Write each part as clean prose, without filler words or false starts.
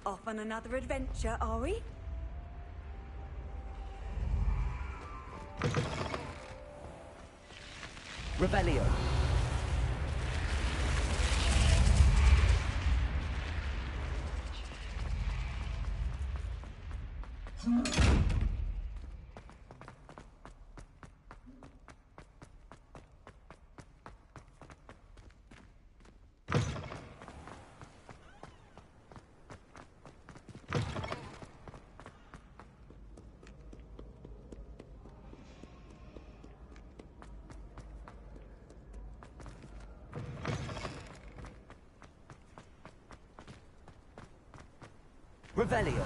Off on another adventure, are we? Revelio. Revelio.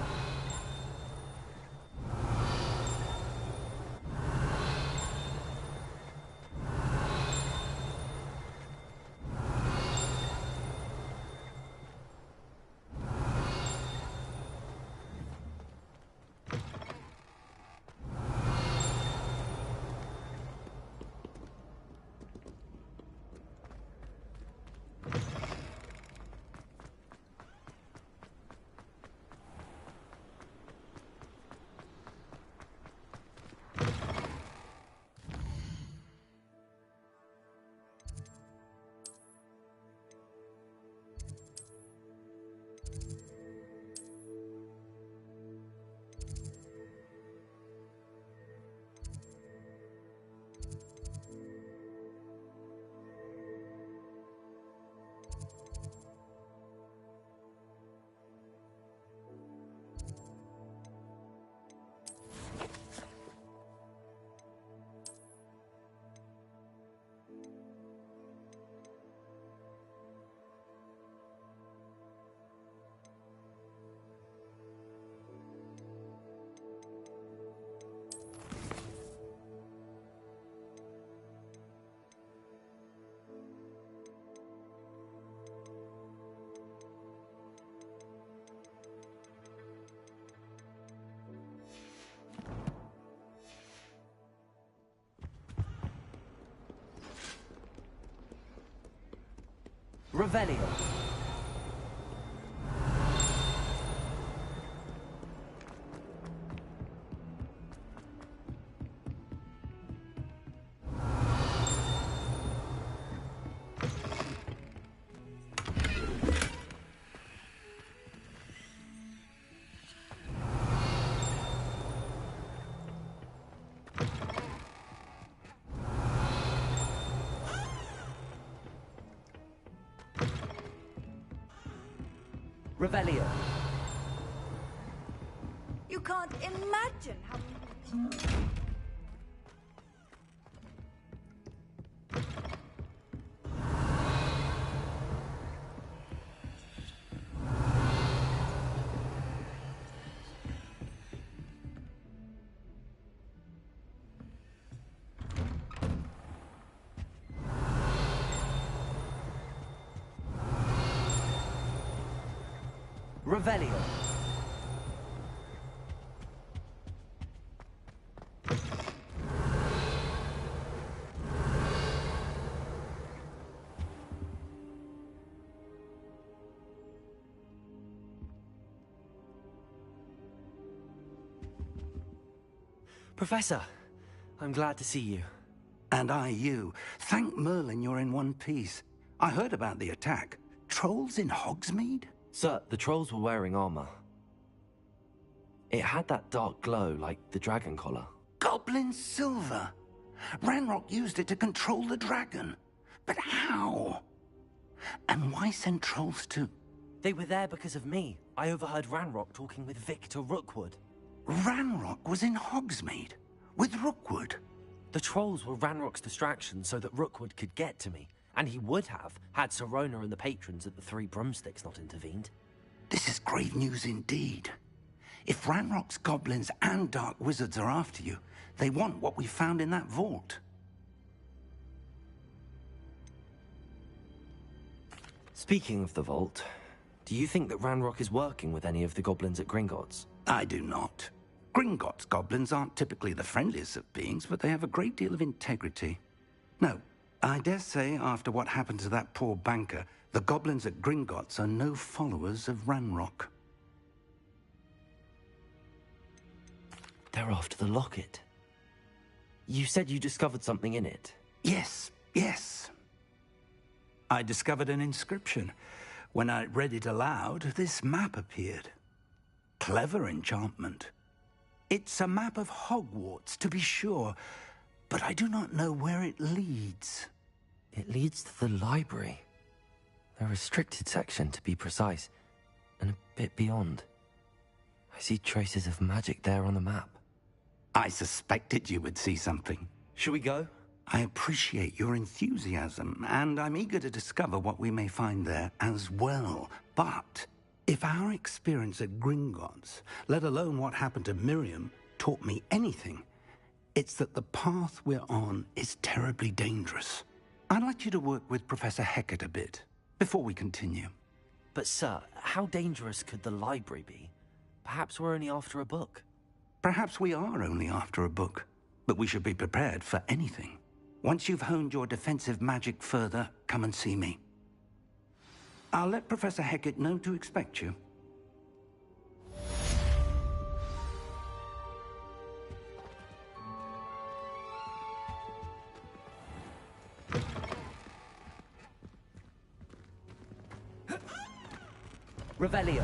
Revelio. Revelio. You can't imagine how... Revelio. Professor, I'm glad to see you. And I you. Thank Merlin you're in one piece. I heard about the attack. Trolls in Hogsmeade? Sir, the trolls were wearing armor. It had that dark glow like the dragon collar. Goblin silver! Ranrock used it to control the dragon. But how? And why send trolls too? They were there because of me. I overheard Ranrock talking with Victor Rookwood. Ranrock was in Hogsmeade? With Rookwood? The trolls were Ranrock's distraction so that Rookwood could get to me. And he would have, had Sirona and the patrons at the Three Broomsticks not intervened. This is grave news indeed. If Ranrock's goblins and dark wizards are after you, they want what we found in that vault. Speaking of the vault, do you think that Ranrock is working with any of the goblins at Gringotts? I do not. Gringotts goblins aren't typically the friendliest of beings, but they have a great deal of integrity. No, I dare say after what happened to that poor banker, the goblins at Gringotts are no followers of Ranrock. They're after the locket. You said you discovered something in it. Yes, yes. I discovered an inscription. When I read it aloud, this map appeared. Clever enchantment. It's a map of Hogwarts, to be sure, but I do not know where it leads. It leads to the library. The restricted section, to be precise, and a bit beyond. I see traces of magic there on the map. I suspected you would see something. Shall we go? I appreciate your enthusiasm, and I'm eager to discover what we may find there as well. But if our experience at Gringotts, let alone what happened to Miriam, taught me anything, it's that the path we're on is terribly dangerous. I'd like you to work with Professor Hecat a bit before we continue. But sir, how dangerous could the library be? Perhaps we're only after a book. Perhaps we are only after a book, but we should be prepared for anything. Once you've honed your defensive magic further, come and see me. I'll let Professor Hecat know to expect you. Revelio.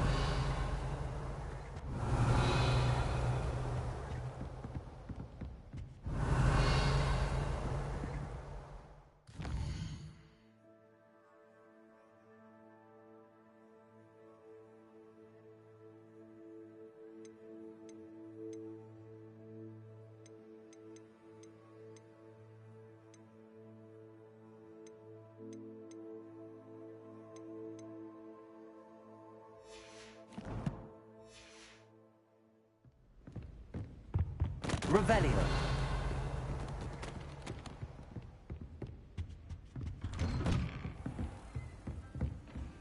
Revelio.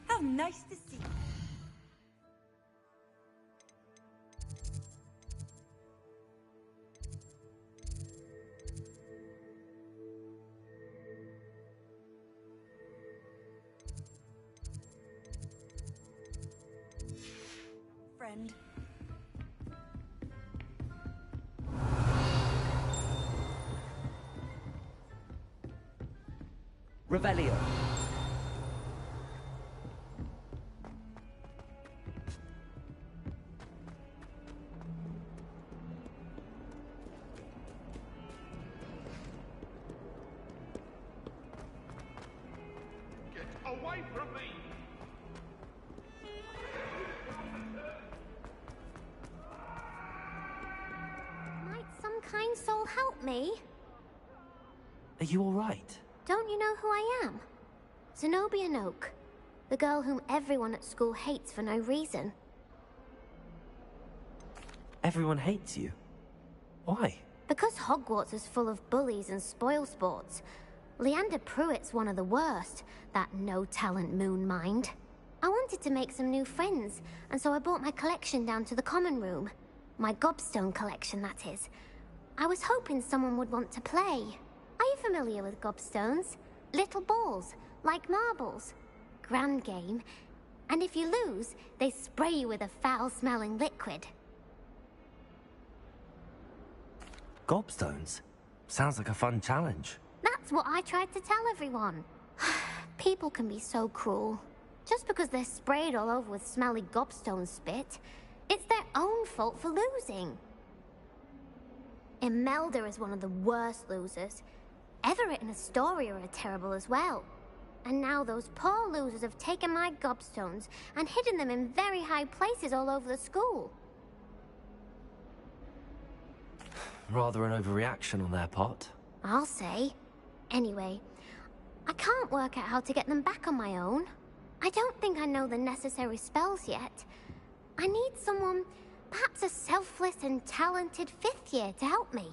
How nice to see you. Friend. Revelio. Get away from me! Might some kind soul help me? Are you all right? Don't you know who I am? Zenobia Noak, the girl whom everyone at school hates for no reason. Everyone hates you. Why? Because Hogwarts is full of bullies and spoilsports. Leander Pruitt's one of the worst, that no-talent moon mind. I wanted to make some new friends, and so I brought my collection down to the common room. My gobstone collection, that is. I was hoping someone would want to play. Are you familiar with gobstones? Little balls, like marbles. Grand game. And if you lose, they spray you with a foul-smelling liquid. Gobstones? Sounds like a fun challenge. That's what I tried to tell everyone. People can be so cruel. Just because they're sprayed all over with smelly gobstone spit, it's their own fault for losing. Imelda is one of the worst losers. Everett and Astoria are terrible as well. And now those poor losers have taken my gobstones and hidden them in very high places all over the school. Rather an overreaction on their part. I'll say. Anyway, I can't work out how to get them back on my own. I don't think I know the necessary spells yet. I need someone, perhaps a selfless and talented fifth year to help me.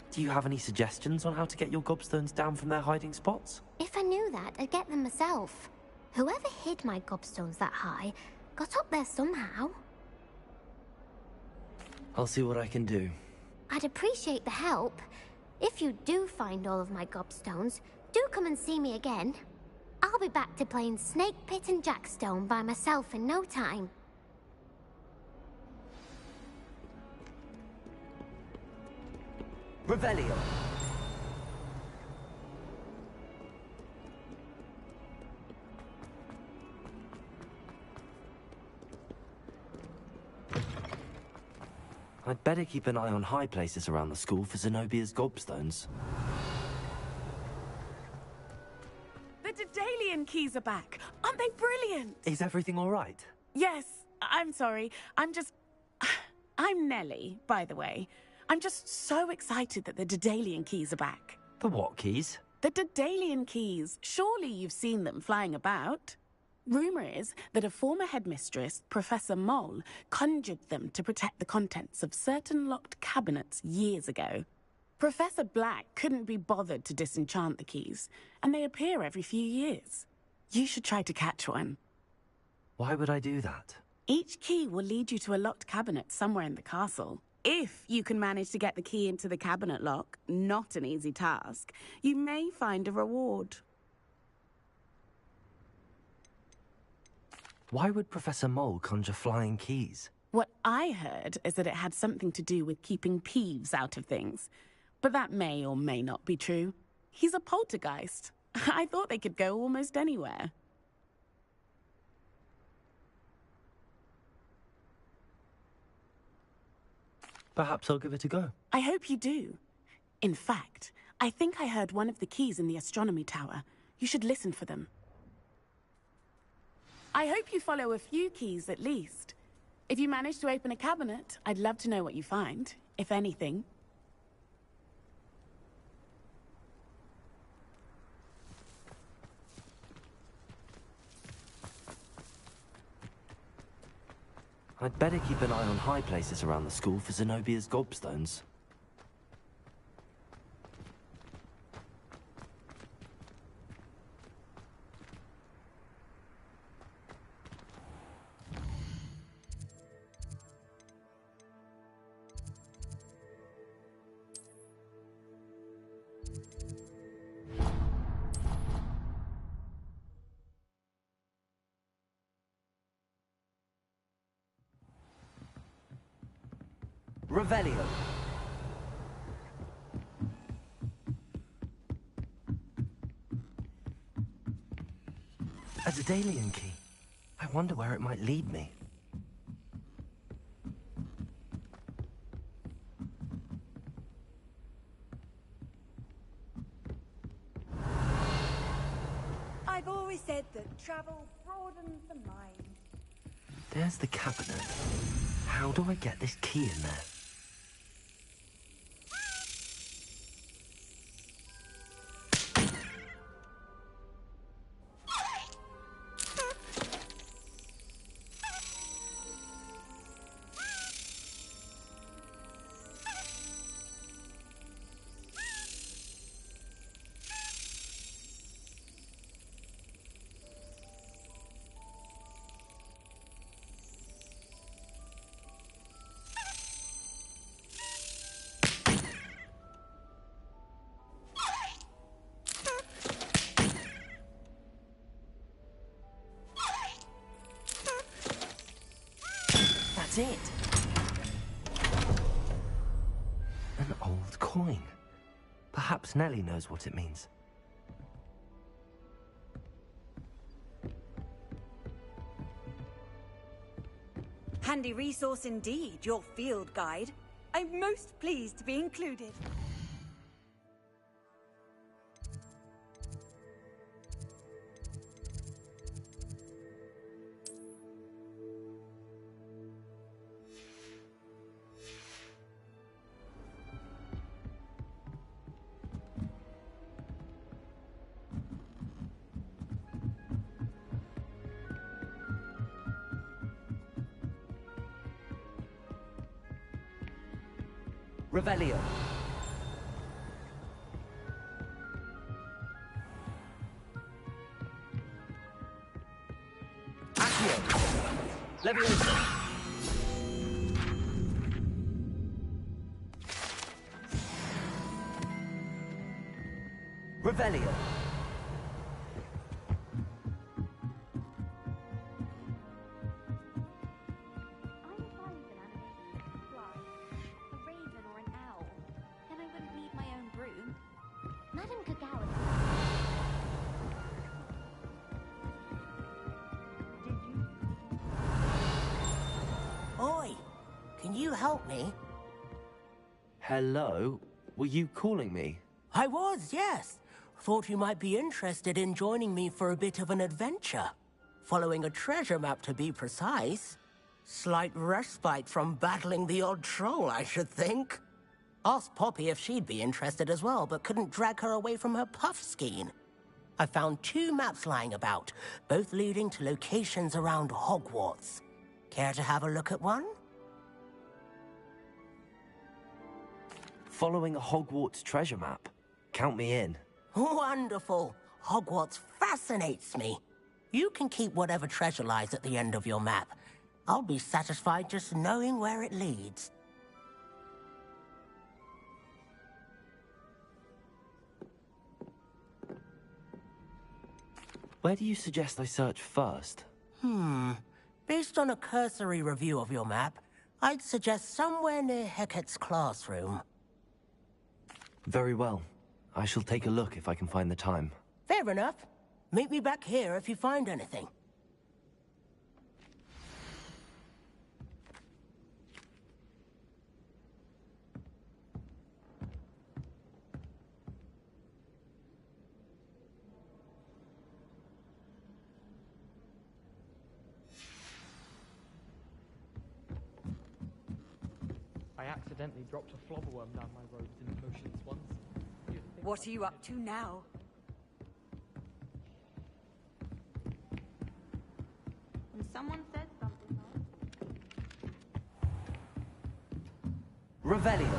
Do you have any suggestions on how to get your gobstones down from their hiding spots? If I knew that, I'd get them myself. Whoever hid my gobstones that high got up there somehow. I'll see what I can do. I'd appreciate the help. If you do find all of my gobstones, do come and see me again. I'll be back to playing Snake Pit and Jackstone by myself in no time. Revelio. I'd better keep an eye on high places around the school for Zenobia's gobstones. The Daedalian keys are back. Aren't they brilliant? Is everything all right? Yes, I'm sorry. I'm Nellie, by the way. I'm just so excited that the Daedalian keys are back. The what keys? The Daedalian keys. Surely you've seen them flying about. Rumour is that a former headmistress, Professor Mole, conjured them to protect the contents of certain locked cabinets years ago. Professor Black couldn't be bothered to disenchant the keys, and they appear every few years. You should try to catch one. Why would I do that? Each key will lead you to a locked cabinet somewhere in the castle. If you can manage to get the key into the cabinet lock, not an easy task, you may find a reward. Why would Professor Mole conjure flying keys? What I heard is that it had something to do with keeping Peeves out of things. But that may or may not be true. He's a poltergeist. I thought they could go almost anywhere. Perhaps I'll give it a go. I hope you do. In fact, I think I heard one of the keys in the astronomy tower. You should listen for them. I hope you follow a few keys at least. If you manage to open a cabinet, I'd love to know what you find, if anything. I'd better keep an eye on high places around the school for Zenobia's gobstones. Revelio. A Daedalian key. I wonder where it might lead me. I've always said that travel broadens the mind. There's the cabinet. How do I get this key in there? That's it. An old coin. Perhaps Nellie knows what it means. Handy resource indeed, your field guide. I'm most pleased to be included. Revelio. Accio. Leviosa. Revelio. can you help me? Hello? Were you calling me? I was, yes. Thought you might be interested in joining me for a bit of an adventure. Following a treasure map, to be precise. Slight respite from battling the odd troll, I should think. Asked Poppy if she'd be interested as well, but couldn't drag her away from her puff skein. I found 2 maps lying about, both leading to locations around Hogwarts. Care to have a look at one? Following a Hogwarts treasure map. Count me in. Wonderful. Hogwarts fascinates me. You can keep whatever treasure lies at the end of your map. I'll be satisfied just knowing where it leads. Where do you suggest I search first? Based on a cursory review of your map, I'd suggest somewhere near Hecat's classroom. Very well. I shall take a look if I can find the time. Fair enough. Meet me back here if you find anything. I accidentally dropped a flobberworm down my robes in potions once. What are you up to now? And someone said something. Revelio.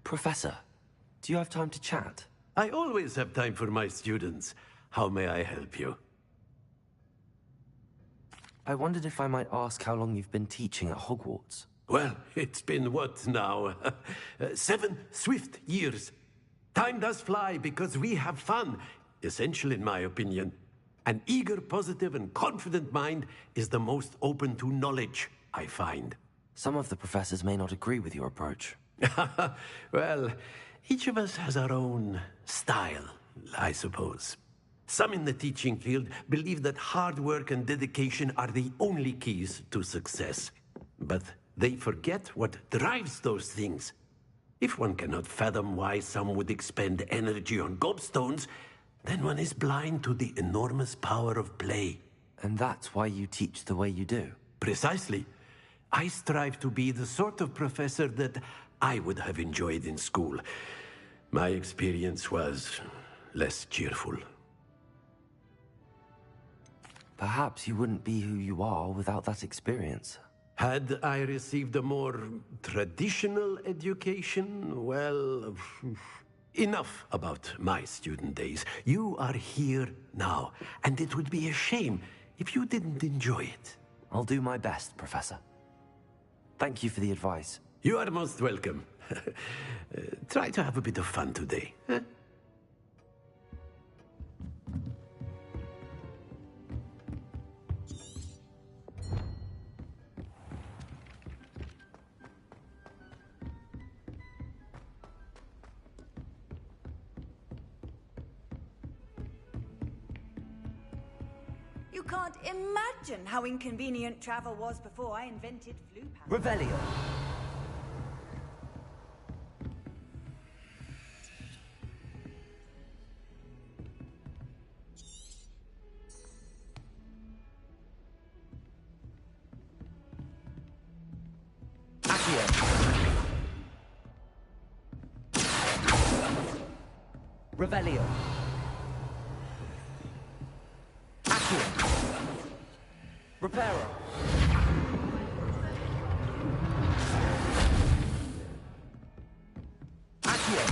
Professor, do you have time to chat? I always have time for my students. How may I help you? I wondered if I might ask how long you've been teaching at Hogwarts. Well, it's been what now? 7 swift years. Time does fly because we have fun. Essential in my opinion. An eager, positive, and confident mind is the most open to knowledge, I find. Some of the professors may not agree with your approach. Well, each of us has our own style, I suppose. Some in the teaching field believe that hard work and dedication are the only keys to success. But they forget what drives those things. If one cannot fathom why some would expend energy on gobstones, then one is blind to the enormous power of play. And that's why you teach the way you do? Precisely. I strive to be the sort of professor that I would have enjoyed in school. My experience was less cheerful. Perhaps you wouldn't be who you are without that experience. Had I received a more traditional education, well, enough about my student days. You are here now, and it would be a shame if you didn't enjoy it. I'll do my best, Professor. Thank you for the advice. You are most welcome. Try to have a bit of fun today. Huh? You can't imagine how inconvenient travel was before I invented flu pals. Revelio. Revelio. Accio. Reparo. Accio.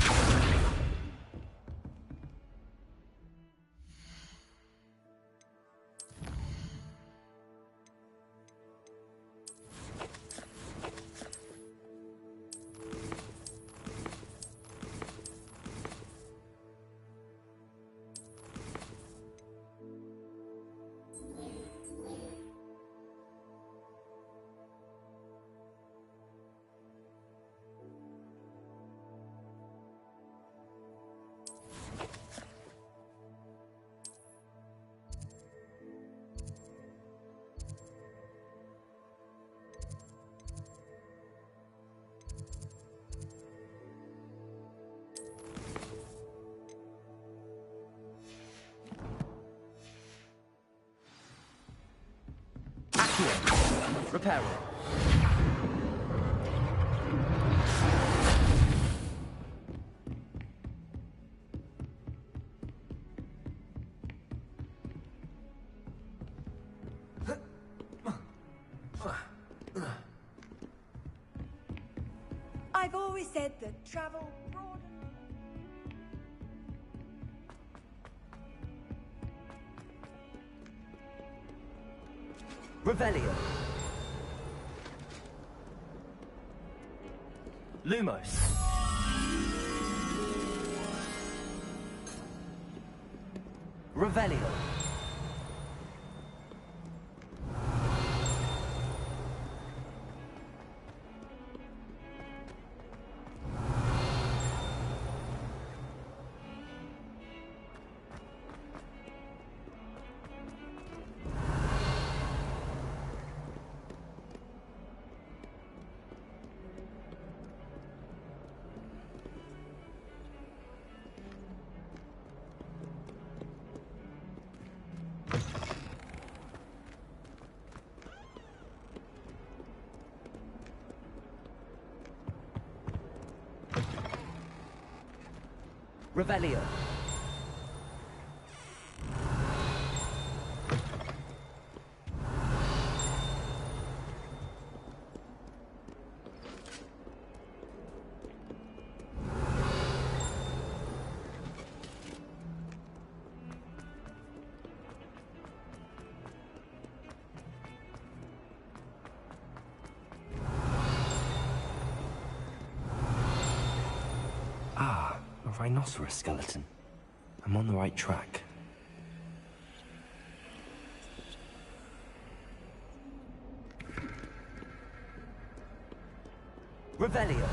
Reparo. I've always said that travel broadens. Revelio. Lumos. Revelio. Revelio. Ah, a rhinoceros skeleton. I'm on the right track. Revelio.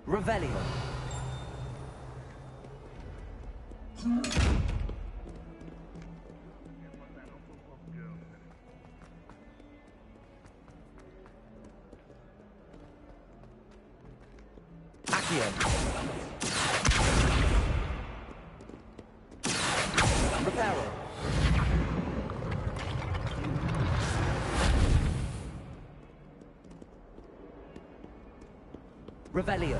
Revelio. Accio. Reparo. Revelio.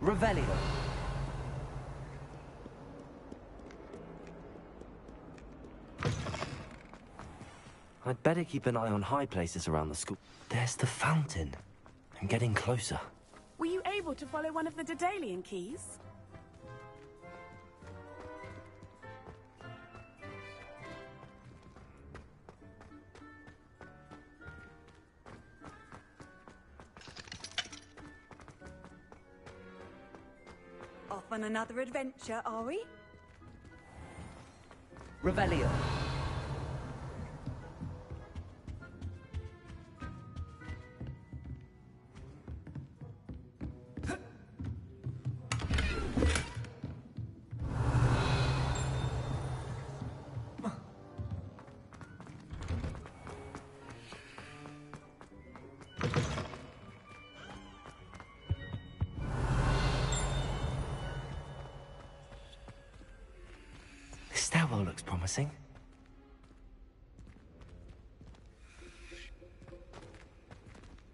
Revelio. I'd better keep an eye on high places around the school. There's the fountain. I'm getting closer. Were you able to follow one of the Daedalian keys? Off on another adventure, are we? Revelio. This stairwell looks promising.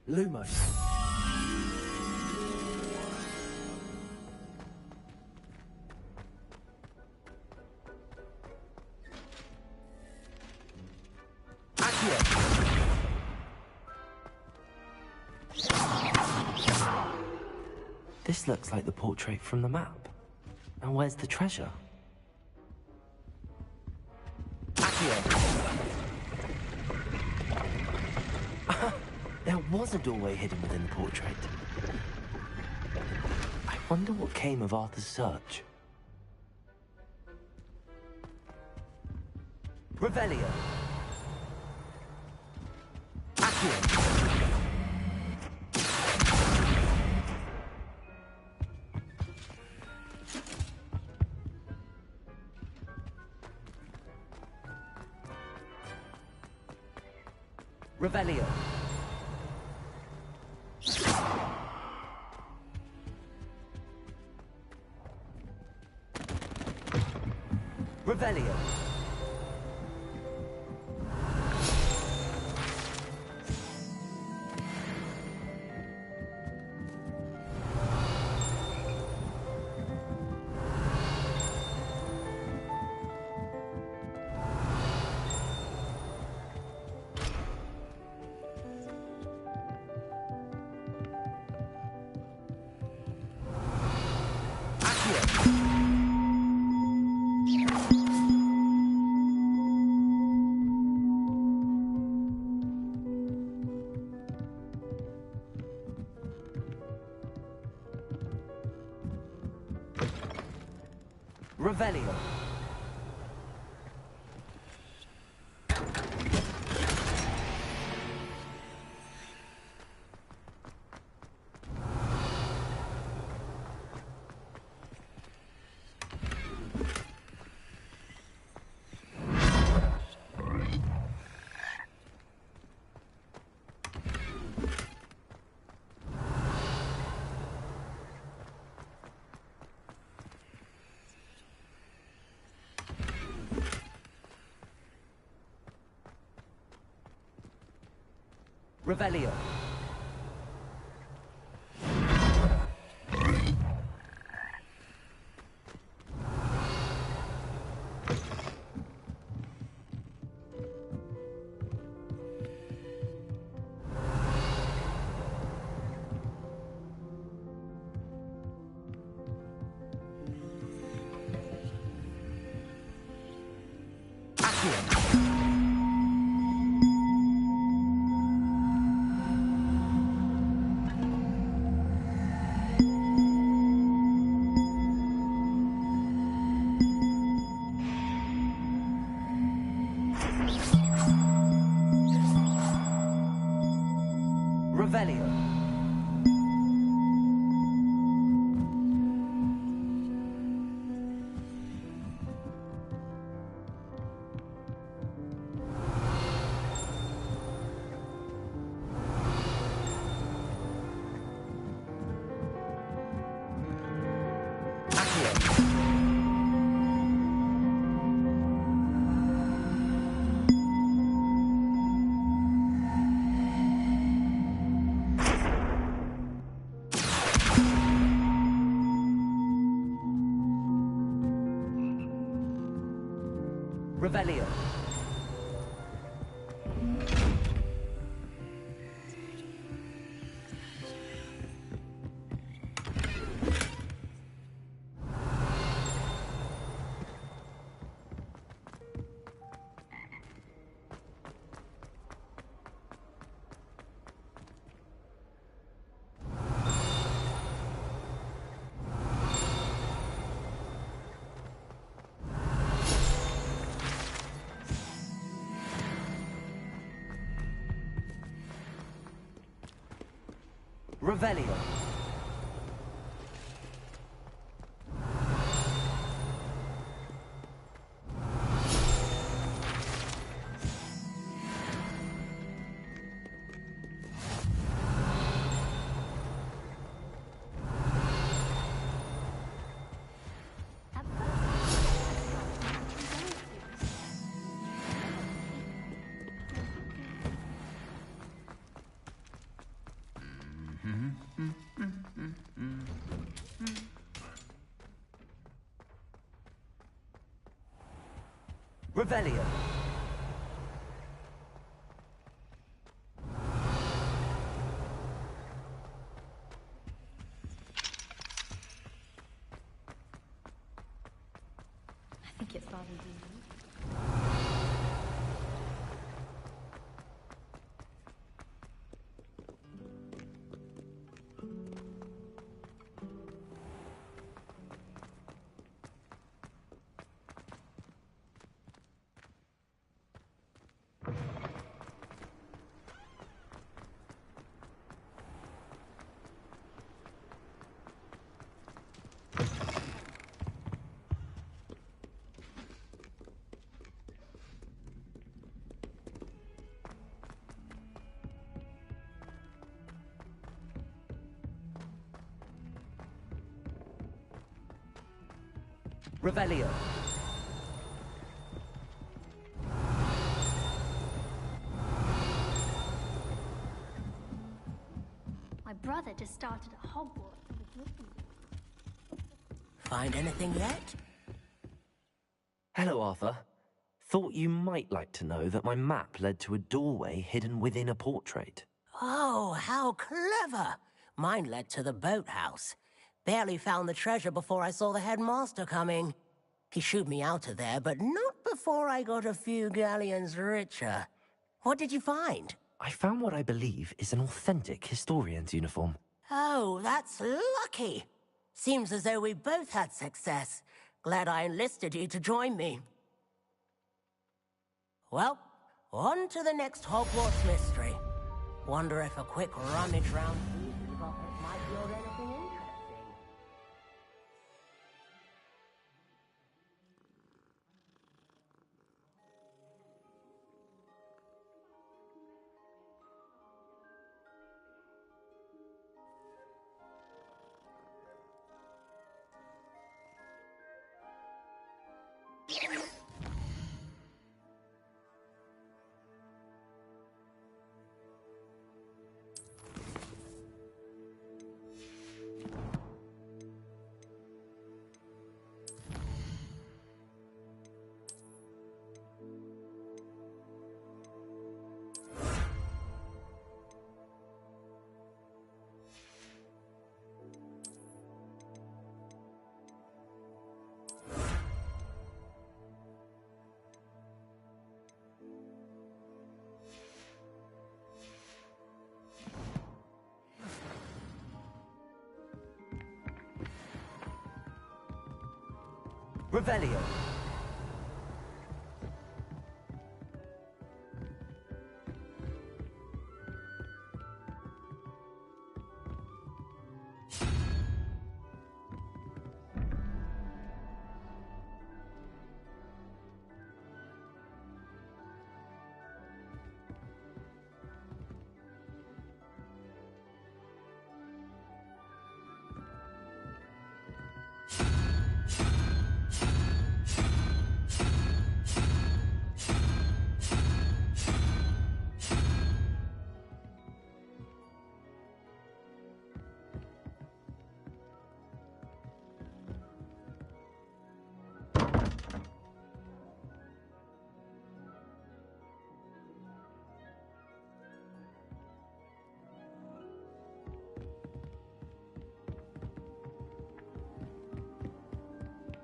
Lumos. This looks like the portrait from the map. And where's the treasure? There was a doorway hidden within the portrait. I wonder what came of Arthur's search. Revelio. Revelio. Revelio. Revelio. Revelio. Revelio. Revelio. Revelio. Revelio. I think it's rather deep. Revelio. My brother just started at Hogwarts. Find anything yet? Hello, Arthur. Thought you might like to know that my map led to a doorway hidden within a portrait. Oh, how clever! Mine led to the boathouse. Barely found the treasure before I saw the headmaster coming. He shooed me out of there, but not before I got a few galleons richer. What did you find? I found what I believe is an authentic historian's uniform. Oh, that's lucky. Seems as though we both had success. Glad I enlisted you to join me. Well, on to the next Hogwarts mystery. Wonder if a quick rummage round these pockets might yield anything interesting. Revelio.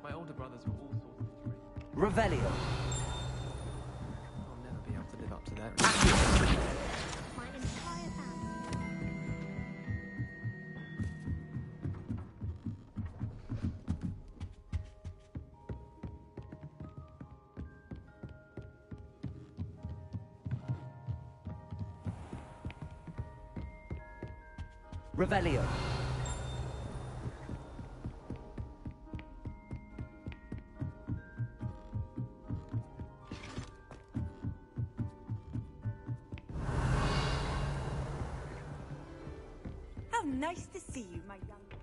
My older brothers were all sorts of traitors. Revelio. I'll never be able to live up to that. My entire family. Revelio. How nice to see you, my young friend.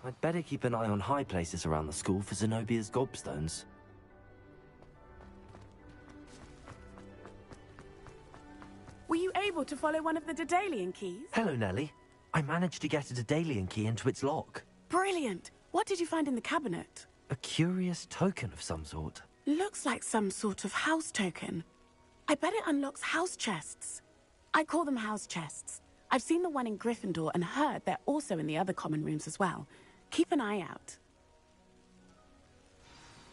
I'd better keep an eye on high places around the school for Zenobia's gobstones. Were you able to follow one of the Daedalian keys? Hello, Nellie. I managed to get a Daedalian key into its lock. Brilliant. What did you find in the cabinet? A curious token of some sort. Looks like some sort of house token. I bet it unlocks house chests. I call them house chests. I've seen the one in Gryffindor and heard they're also in the other common rooms as well. Keep an eye out.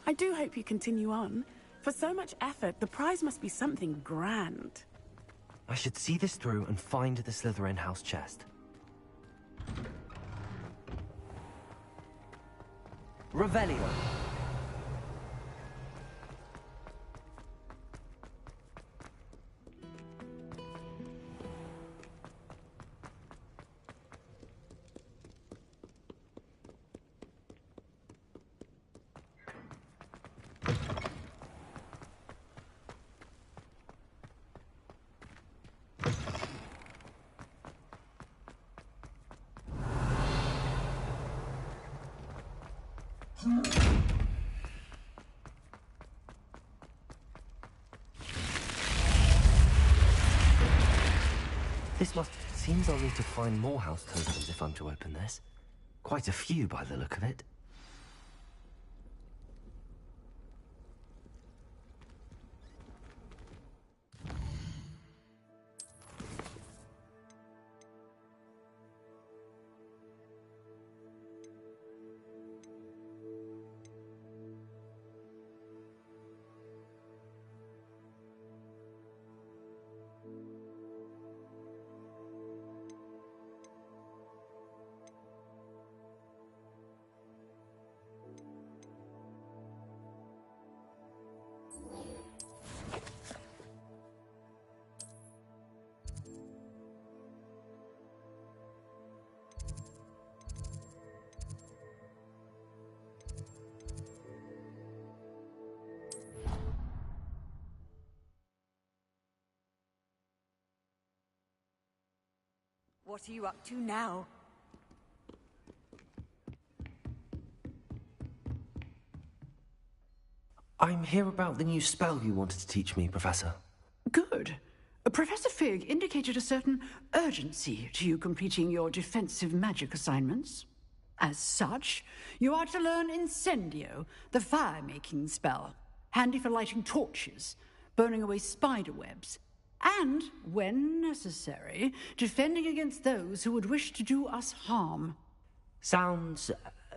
I do hope you continue on. For so much effort, the prize must be something grand. I should see this through and find the Slytherin house chest. Revelio. Seems I'll need to find more house tokens if I'm to open this. Quite a few by the look of it. What are you up to now? I'm here about the new spell you wanted to teach me, Professor. Good. Professor Fig indicated a certain urgency to you completing your defensive magic assignments. As such, you are to learn Incendio, the fire-making spell, handy for lighting torches, burning away spider webs, and, when necessary, defending against those who would wish to do us harm. Sounds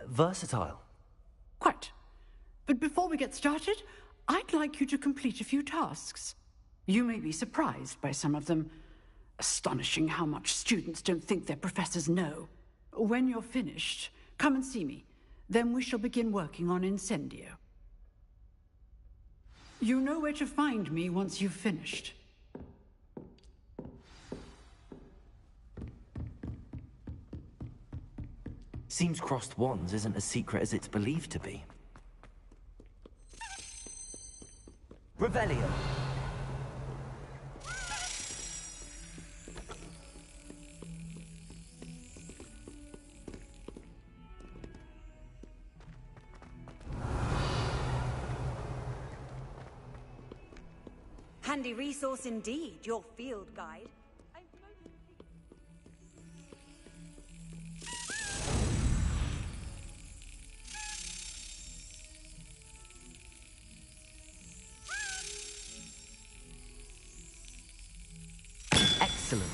versatile. Quite. But before we get started, I'd like you to complete a few tasks. You may be surprised by some of them. Astonishing how much students don't think their professors know. When you're finished, come and see me. Then we shall begin working on Incendio. You know where to find me once you've finished. Seems crossed wands isn't as secret as it's believed to be. Revelio. Handy resource indeed, your field guide. Excellent.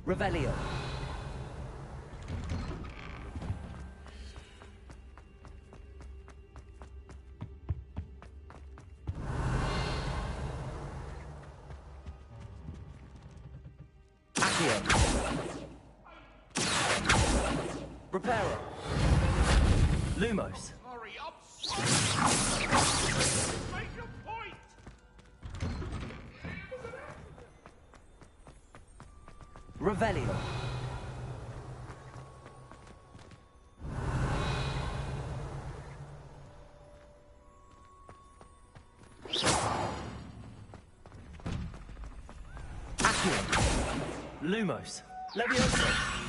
Revelio. Reparo. Lumos. Hurry up! Make your point! Revelio. Accio. Lumos. Levioso.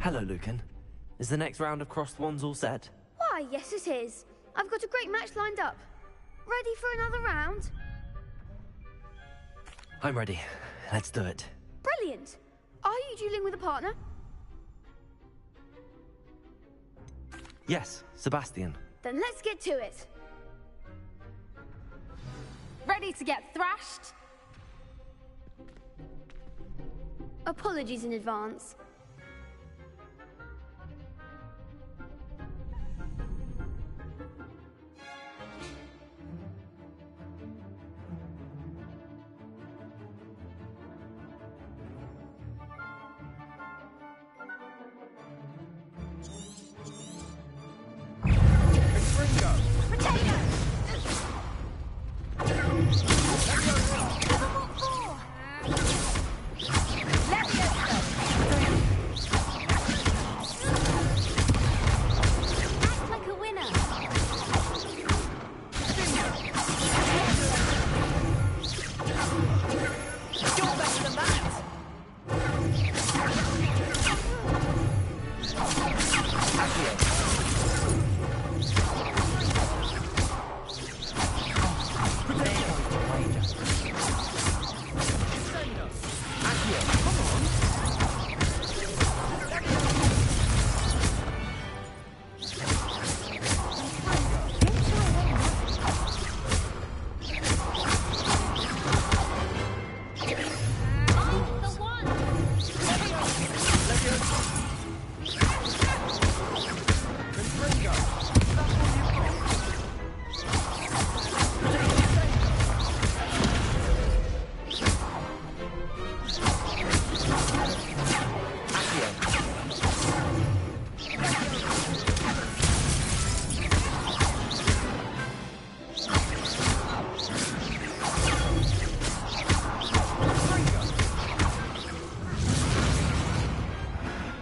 Hello, Lucan. Is the next round of crossed wands all set? Why, yes it is. I've got a great match lined up. Ready for another round? I'm ready. Let's do it. Brilliant. Are you dueling with a partner? Yes, Sebastian. Then let's get to it. Ready to get thrashed? Apologies in advance.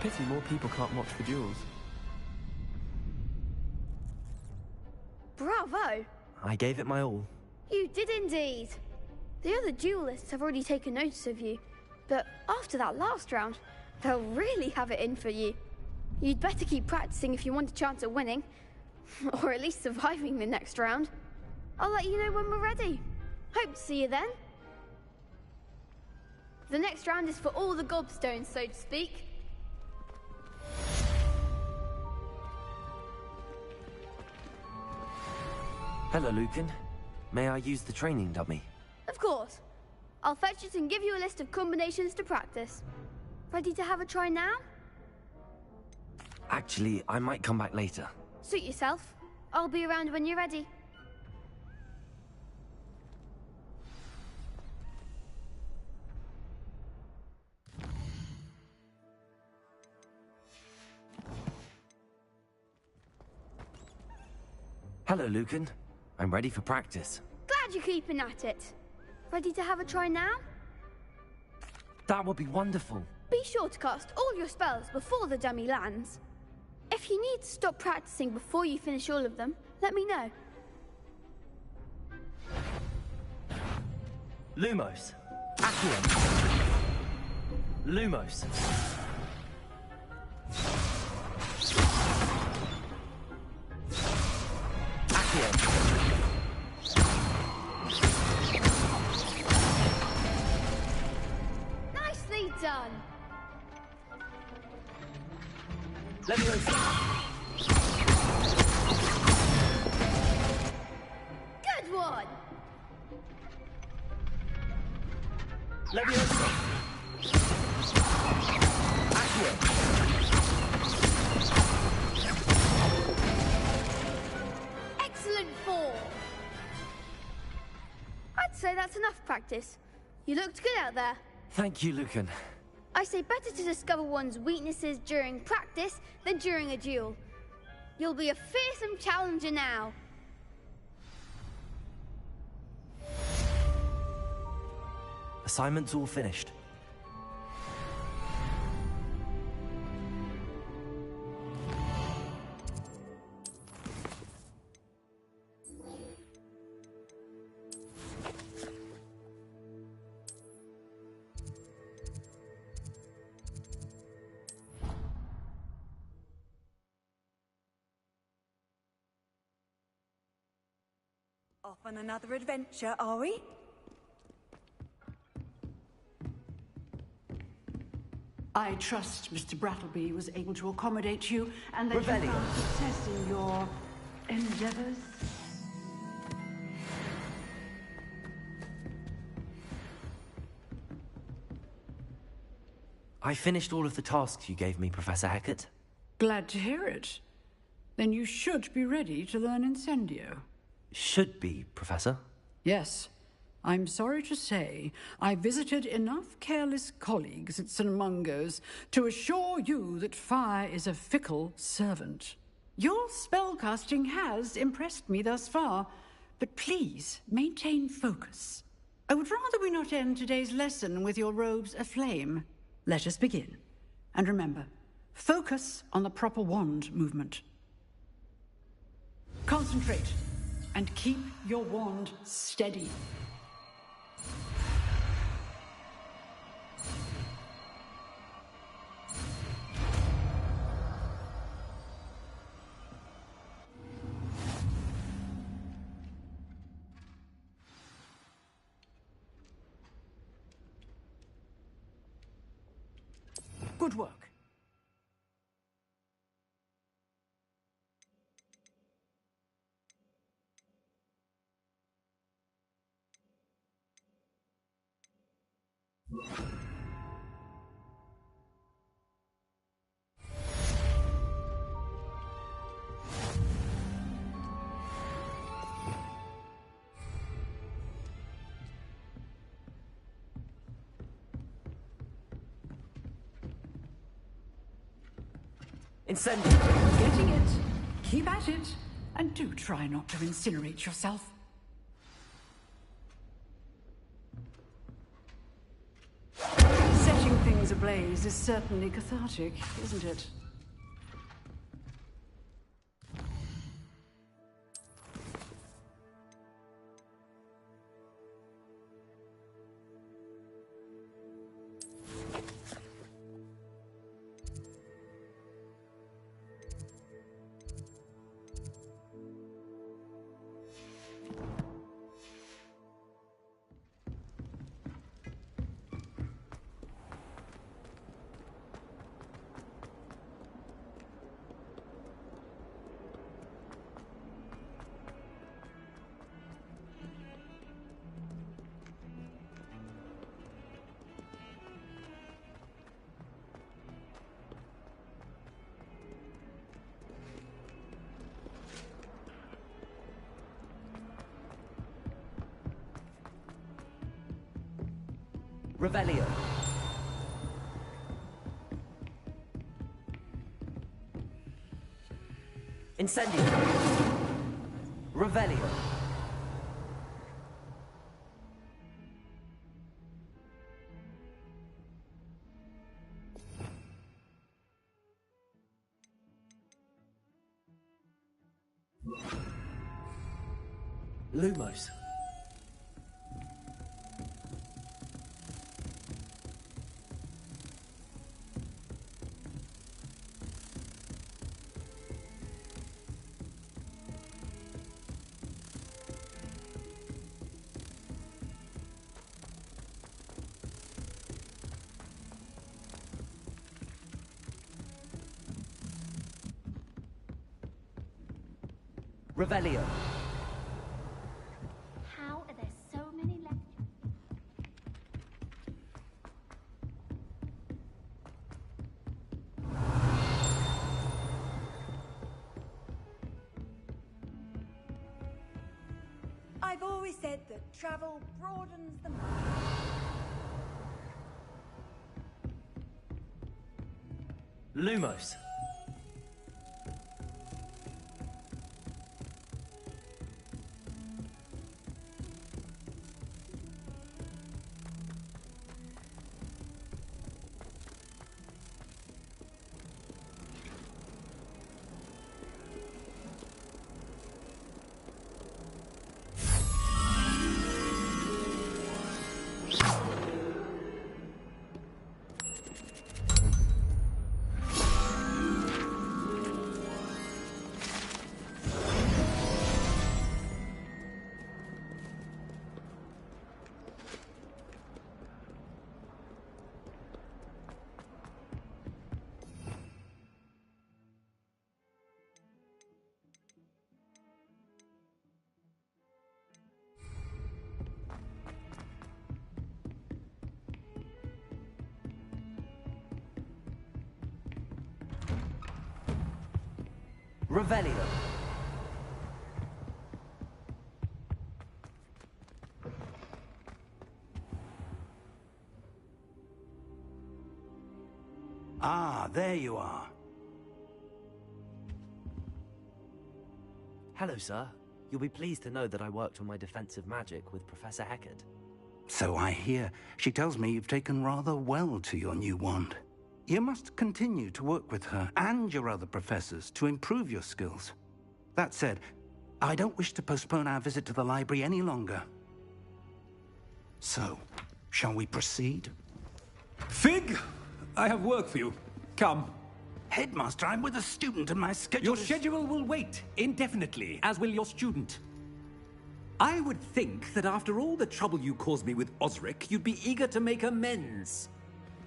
Pity more people can't watch the duels. Bravo! I gave it my all. You did indeed. The other duelists have already taken notice of you, but after that last round, they'll really have it in for you. You'd better keep practicing if you want a chance at winning, or at least surviving the next round. I'll let you know when we're ready. Hope to see you then. The next round is for all the gobstones, so to speak. Hello, Lucan. May I use the training dummy? Of course. I'll fetch it and give you a list of combinations to practice. Ready to have a try now? Actually, I might come back later. Suit yourself. I'll be around when you're ready. Hello, Lucan. I'm ready for practice. Glad you're keeping at it. Ready to have a try now? That would be wonderful. Be sure to cast all your spells before the dummy lands. If you need to stop practicing before you finish all of them, let me know. Lumos. Accio. Lumos. Accio. Nicely done. Leviosa. Good one. Leviosa. Accio. Excellent form. I'd say that's enough practice. You looked good out there. Thank you, Lucan. I say better to discover one's weaknesses during practice than during a duel. You'll be a fearsome challenger now. Assignment's all finished. Off on another adventure, are we? I trust Mr. Brattleby was able to accommodate you and that Revelio. you found success in your endeavors. I finished all of the tasks you gave me, Professor Hecat. Glad to hear it. Then you should be ready to learn Incendio. Should be, Professor. Yes. I'm sorry to say, I visited enough careless colleagues at St. Mungo's to assure you that fire is a fickle servant. Your spellcasting has impressed me thus far, but please maintain focus. I would rather we not end today's lesson with your robes aflame. Let us begin. And remember, focus on the proper wand movement. Concentrate, and keep your wand steady. Good work. Incendio. Getting it. Keep at it. And do try not to incinerate yourself. Setting things ablaze is certainly cathartic, isn't it? Revelio. Incendio. Revelio. Lumos. Revelio. How are there so many left? I've always said that travel broadens the mind. Lumos. Revelio. Ah, there you are. Hello, sir. You'll be pleased to know that I worked on my defensive magic with Professor Heckard. So I hear. She tells me you've taken rather well to your new wand. You must continue to work with her and your other professors to improve your skills. That said, I don't wish to postpone our visit to the library any longer. So, shall we proceed? Fig! I have work for you. Come. Headmaster, I'm with a student and my schedule Your schedule will wait indefinitely, as will your student. I would think that after all the trouble you caused me with Osric, you'd be eager to make amends.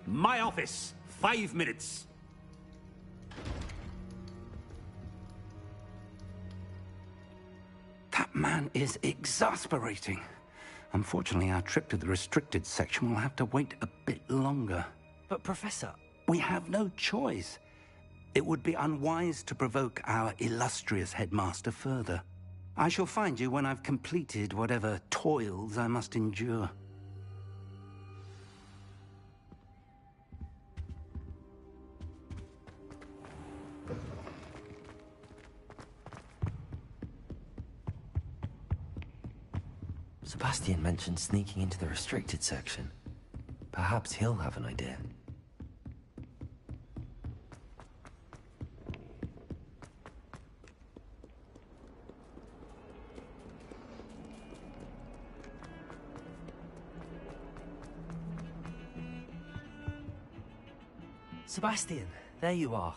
My office. 5 minutes. That man is exasperating. Unfortunately, our trip to the restricted section will have to wait a bit longer. But, Professor... We have no choice. It would be unwise to provoke our illustrious headmaster further. I shall find you when I've completed whatever toils I must endure. Sebastian mentioned sneaking into the restricted section. Perhaps he'll have an idea. Sebastian, there you are.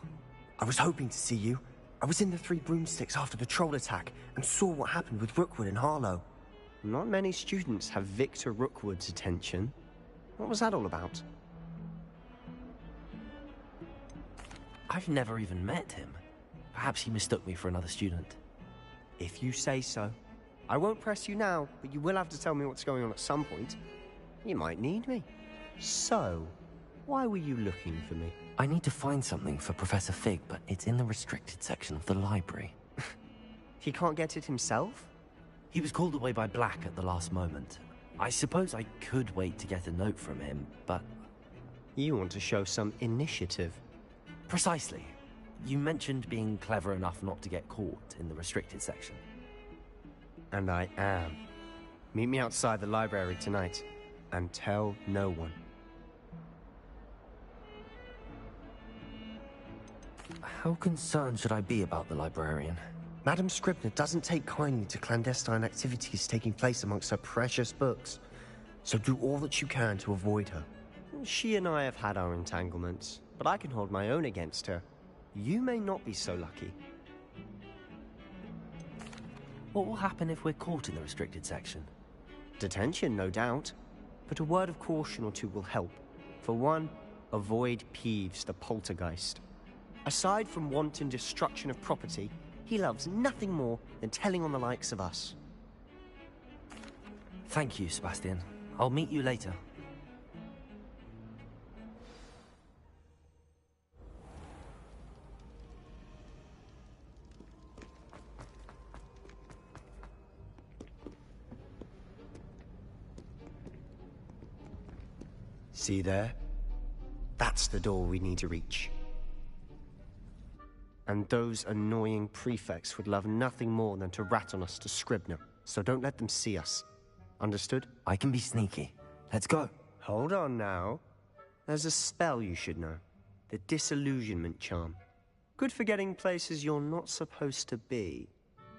I was hoping to see you. I was in the Three Broomsticks after the troll attack and saw what happened with Rookwood and Harlow. Not many students have Victor Rookwood's attention. What was that all about? I've never even met him. Perhaps he mistook me for another student. If you say so. I won't press you now, but you will have to tell me what's going on at some point. You might need me. So, why were you looking for me? I need to find something for Professor Fig, but it's in the restricted section of the library. He can't get it himself? He was called away by Black at the last moment. I suppose I could wait to get a note from him, but... You want to show some initiative. Precisely. You mentioned being clever enough not to get caught in the restricted section. And I am. Meet me outside the library tonight, and tell no one. How concerned should I be about the librarian? Madame Scribner doesn't take kindly to clandestine activities taking place amongst her precious books, so do all that you can to avoid her. She and I have had our entanglements, but I can hold my own against her. You may not be so lucky. What will happen if we're caught in the restricted section? Detention, no doubt, but a word of caution or two will help. For one, avoid Peeves, the poltergeist. Aside from wanton destruction of property, He loves nothing more than telling on the likes of us. Thank you, Sebastian. I'll meet you later. See there? That's the door we need to reach. And those annoying prefects would love nothing more than to rat on us to Scribner, so don't let them see us. Understood? I can be sneaky. Let's go. Hold on now. There's a spell you should know. The Disillusionment Charm. Good for getting places you're not supposed to be.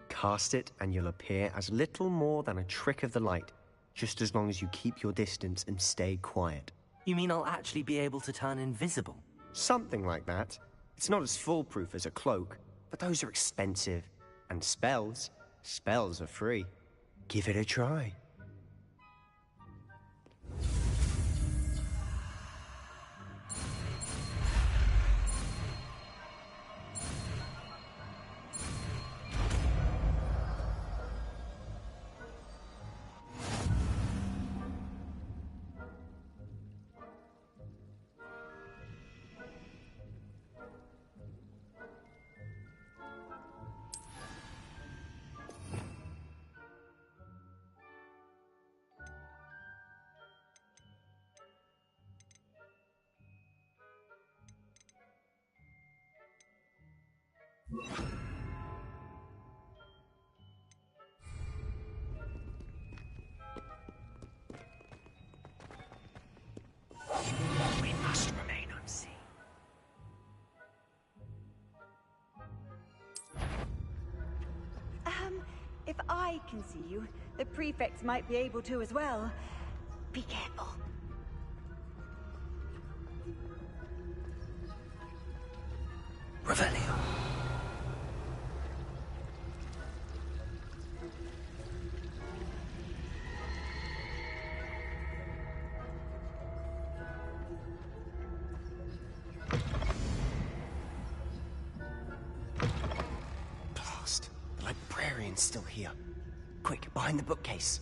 Cast it and you'll appear as little more than a trick of the light, just as long as you keep your distance and stay quiet. You mean I'll actually be able to turn invisible? Something like that. It's not as foolproof as a cloak, but those are expensive. And spells are free. Give it a try. We must remain unseen. If I can see you, the prefects might be able to as well. Be careful. Revelio. Blast. The librarian's still here. Quick, behind the bookcase.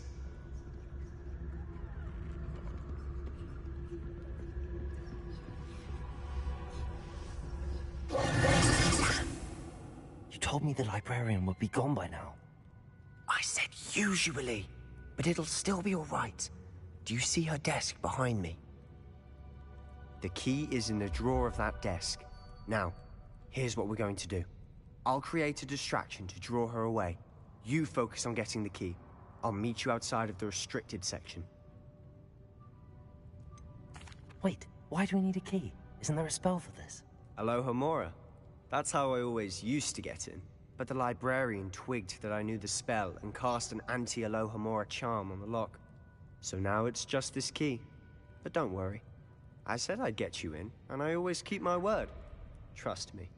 You told me the librarian would be gone by now. I said usually, but it'll still be all right. Do you see her desk behind me? The key is in the drawer of that desk. Now, here's what we're going to do. I'll create a distraction to draw her away. You focus on getting the key. I'll meet you outside of the restricted section. Wait, why do we need a key? Isn't there a spell for this? Aloha Mora. That's how I always used to get in. But the librarian twigged that I knew the spell and cast an anti-Aloha Mora charm on the lock. So now it's just this key. But don't worry. I said I'd get you in, and I always keep my word. Trust me.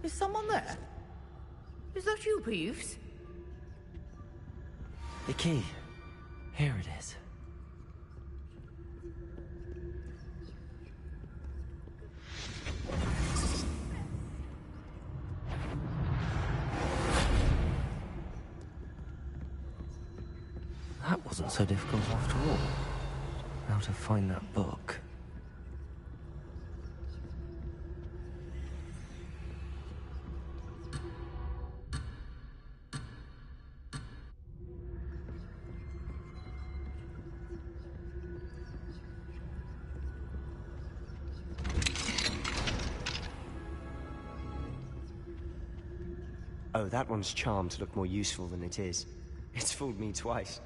Is someone there? Is that you, Peeves? The key. Here it is. That wasn't so difficult after all. Now to find that book. Oh, that one's charmed to look more useful than it is. It's fooled me twice.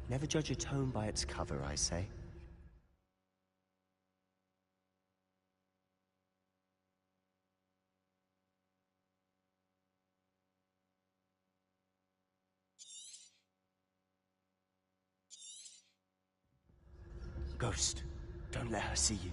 Never judge a tome by its cover, I say. Ghost, don't let her see you.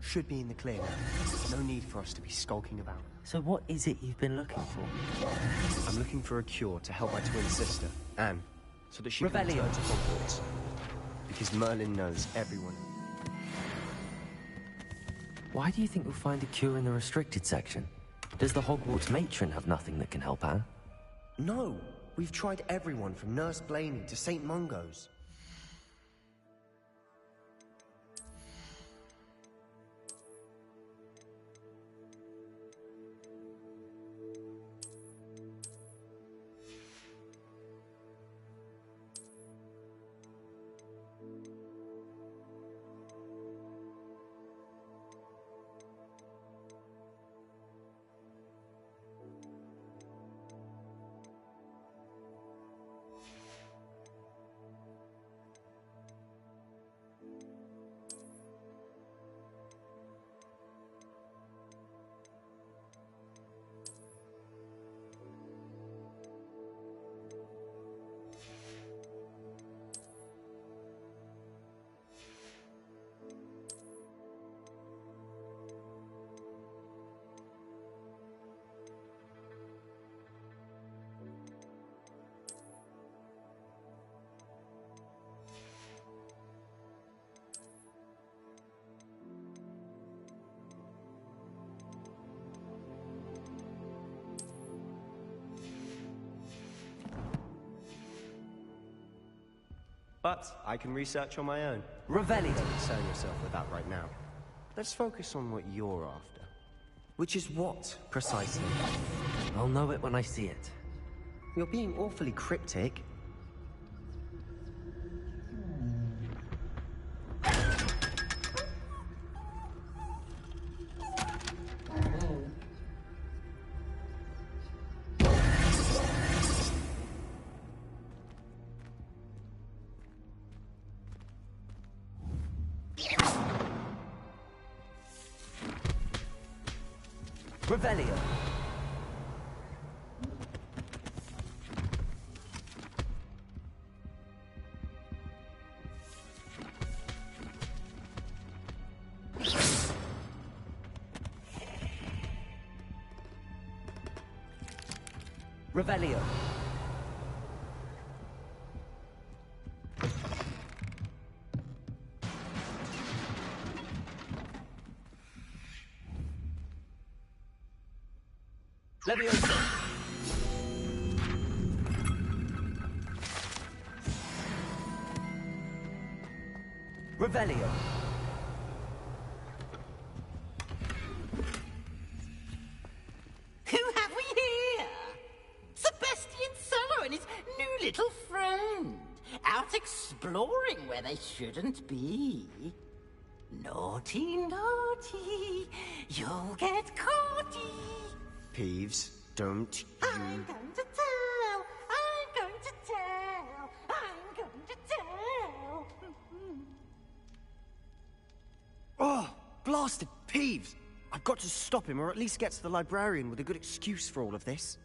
should be in the clear now. No need for us to be skulking about. So what is it you've been looking for? I'm looking for a cure to help my twin sister, Anne, so that she can Revelio. return to Hogwarts. Because Merlin knows everyone. Why do you think we'll find a cure in the restricted section? Does the Hogwarts matron have nothing that can help Anne? No! We've tried everyone from Nurse Blaney to St. Mungo's. But I can research on my own. Revelio. Don't concern yourself with that right now. Let's focus on what you're after. Which is what, precisely? I'll know it when I see it. You're being awfully cryptic. Revelio. Revelio. Leviosa. Revelio. Who have we here? Sebastian Solo and his new little friend. Out exploring where they shouldn't be. Naughty, naughty. You'll get caughty. Peeves, don't you... I'm going to tell. I'm going to tell. I'm going to tell. Oh, blasted Peeves! I've got to stop him, or at least get to the librarian with a good excuse for all of this.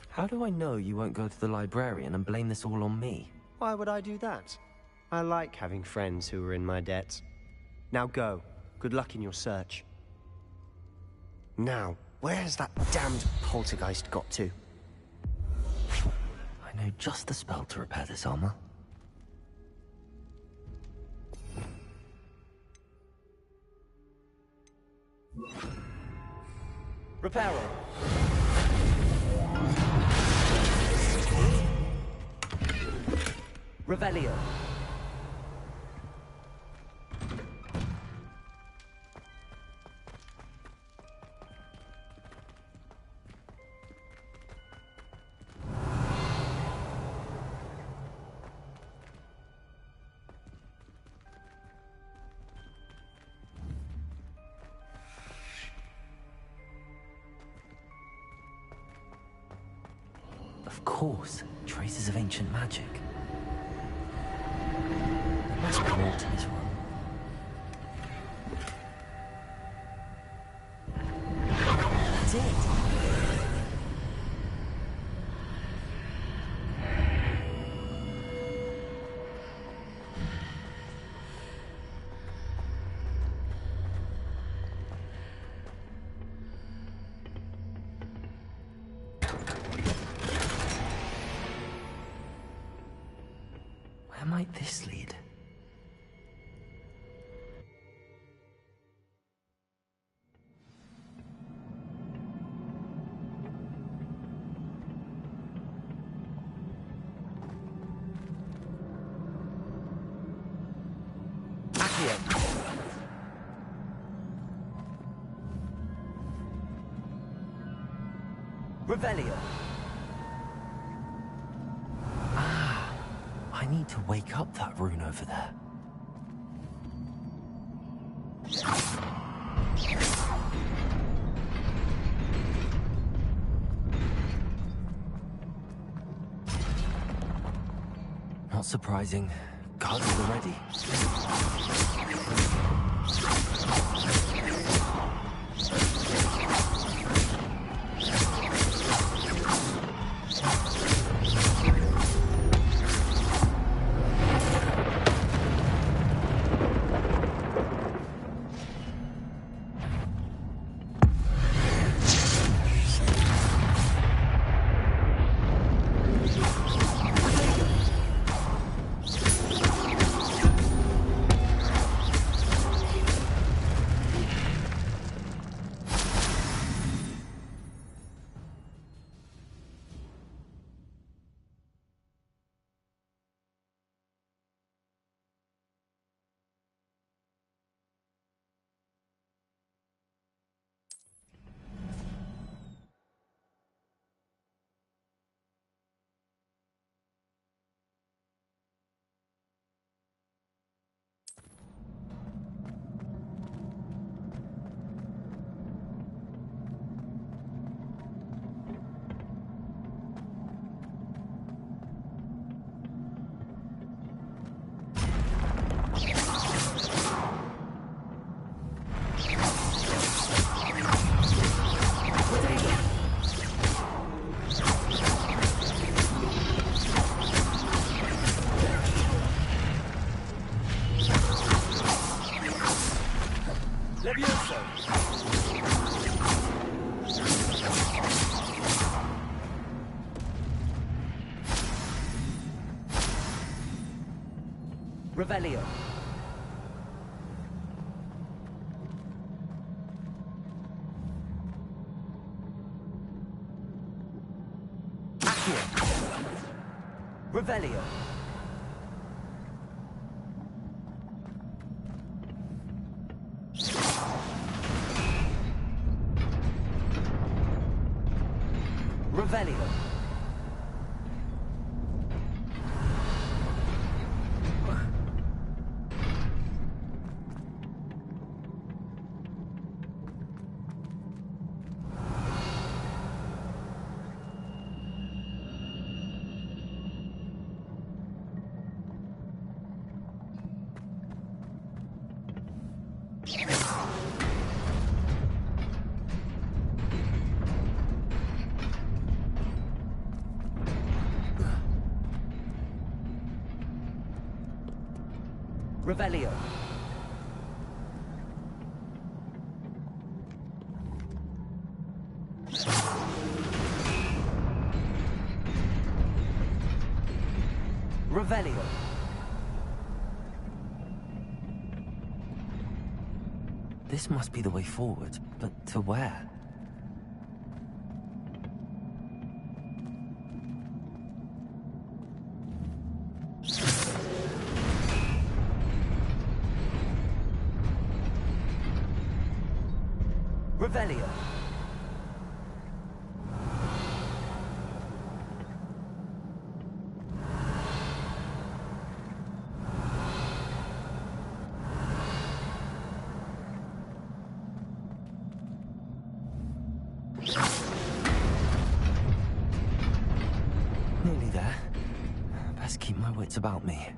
How do I know you won't go to the librarian and blame this all on me? Why would I do that? I like having friends who are in my debt. Now go. Good luck in your search. Now, where has that damned poltergeist got to? I know just the spell to repair this armor. Reparo. Revelio. Of course, traces of ancient magic. There must be more to this room. That's it. might this lead? Revelio. I need to wake up that rune over there. Not surprising. Guards already. Revelio. Accio. Revelio. Revelio. Revelio. Revelio. This must be the way forward, but to where? Revelio. Nearly there. Best keep my wits about me.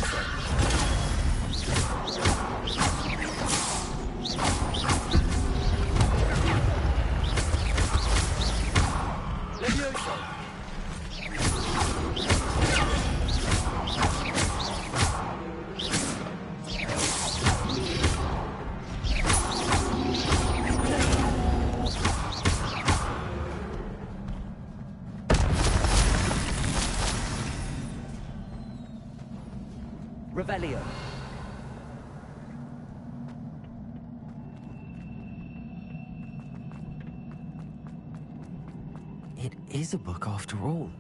Leviosa! Leviosa! Revelio. It is a book after all.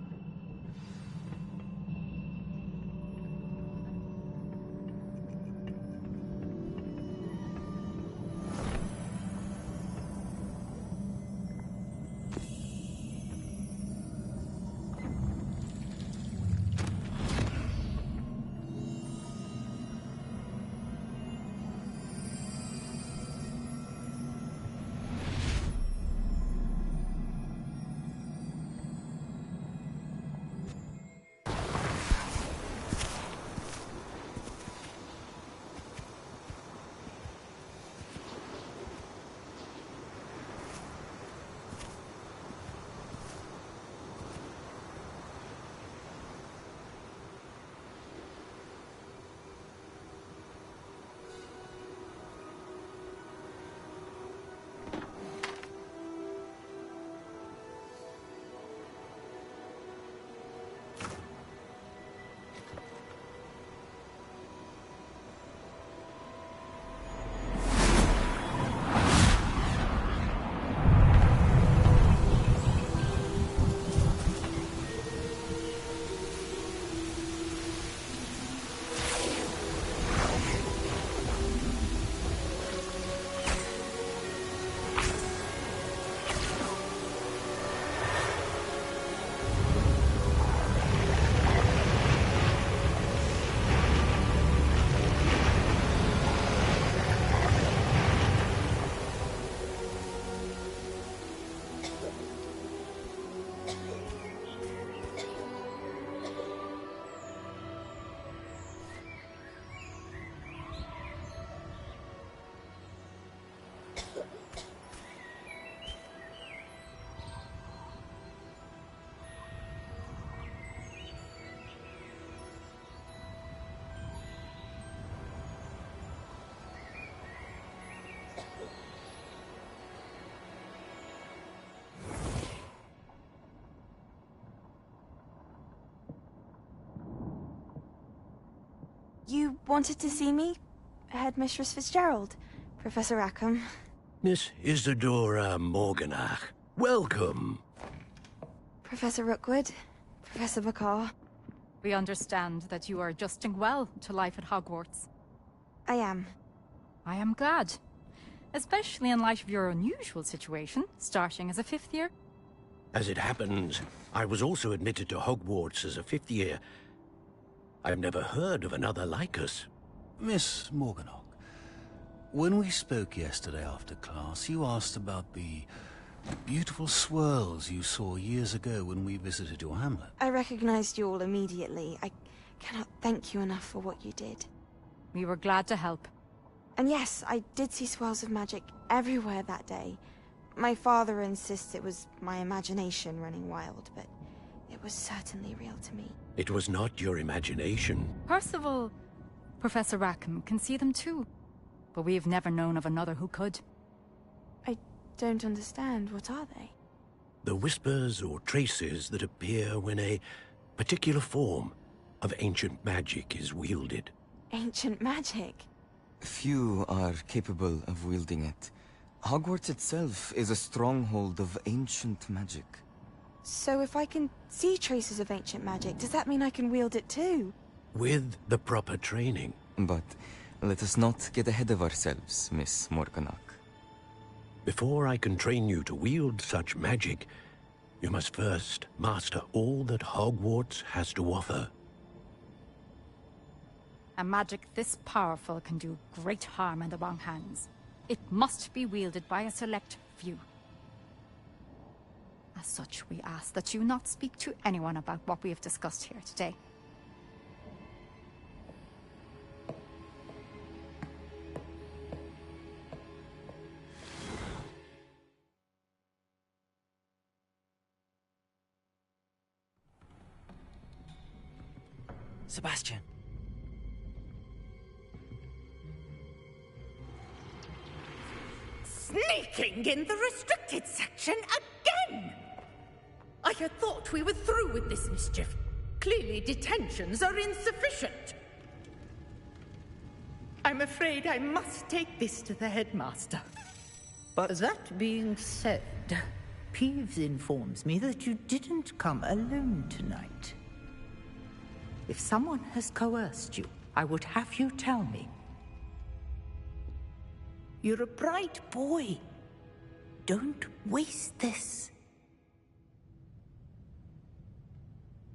You wanted to see me? Headmistress Fitzgerald, Professor Rackham. Miss Isadora Morganach, welcome. Professor Rookwood, Professor Bakar. We understand that you are adjusting well to life at Hogwarts. I am. I am glad. Especially in light of your unusual situation, starting as a 5th year. As it happens, I was also admitted to Hogwarts as a 5th year. I've never heard of another like us. Miss Morganach, when we spoke yesterday after class, you asked about the beautiful swirls you saw years ago when we visited your hamlet. I recognized you all immediately. I cannot thank you enough for what you did. We were glad to help. And yes, I did see swirls of magic everywhere that day. My father insists it was my imagination running wild, but it was certainly real to me. It was not your imagination. Percival, Professor Rackham can see them too. But we have never known of another who could. I don't understand. What are they? The whispers or traces that appear when a particular form of ancient magic is wielded. Ancient magic? Few are capable of wielding it. Hogwarts itself is a stronghold of ancient magic. So if I can see traces of ancient magic, does that mean I can wield it too? With the proper training. But let us not get ahead of ourselves, Miss Morganach. Before I can train you to wield such magic, you must first master all that Hogwarts has to offer. A magic this powerful can do great harm in the wrong hands. It must be wielded by a select few. As such, we ask that you not speak to anyone about what we have discussed here today. Sebastian. Sneaking in the restricted section again! I had thought we were through with this mischief. Clearly detentions are insufficient. I'm afraid I must take this to the headmaster. But that being said, Peeves informs me that you didn't come alone tonight. If someone has coerced you, I would have you tell me. You're a bright boy. Don't waste this.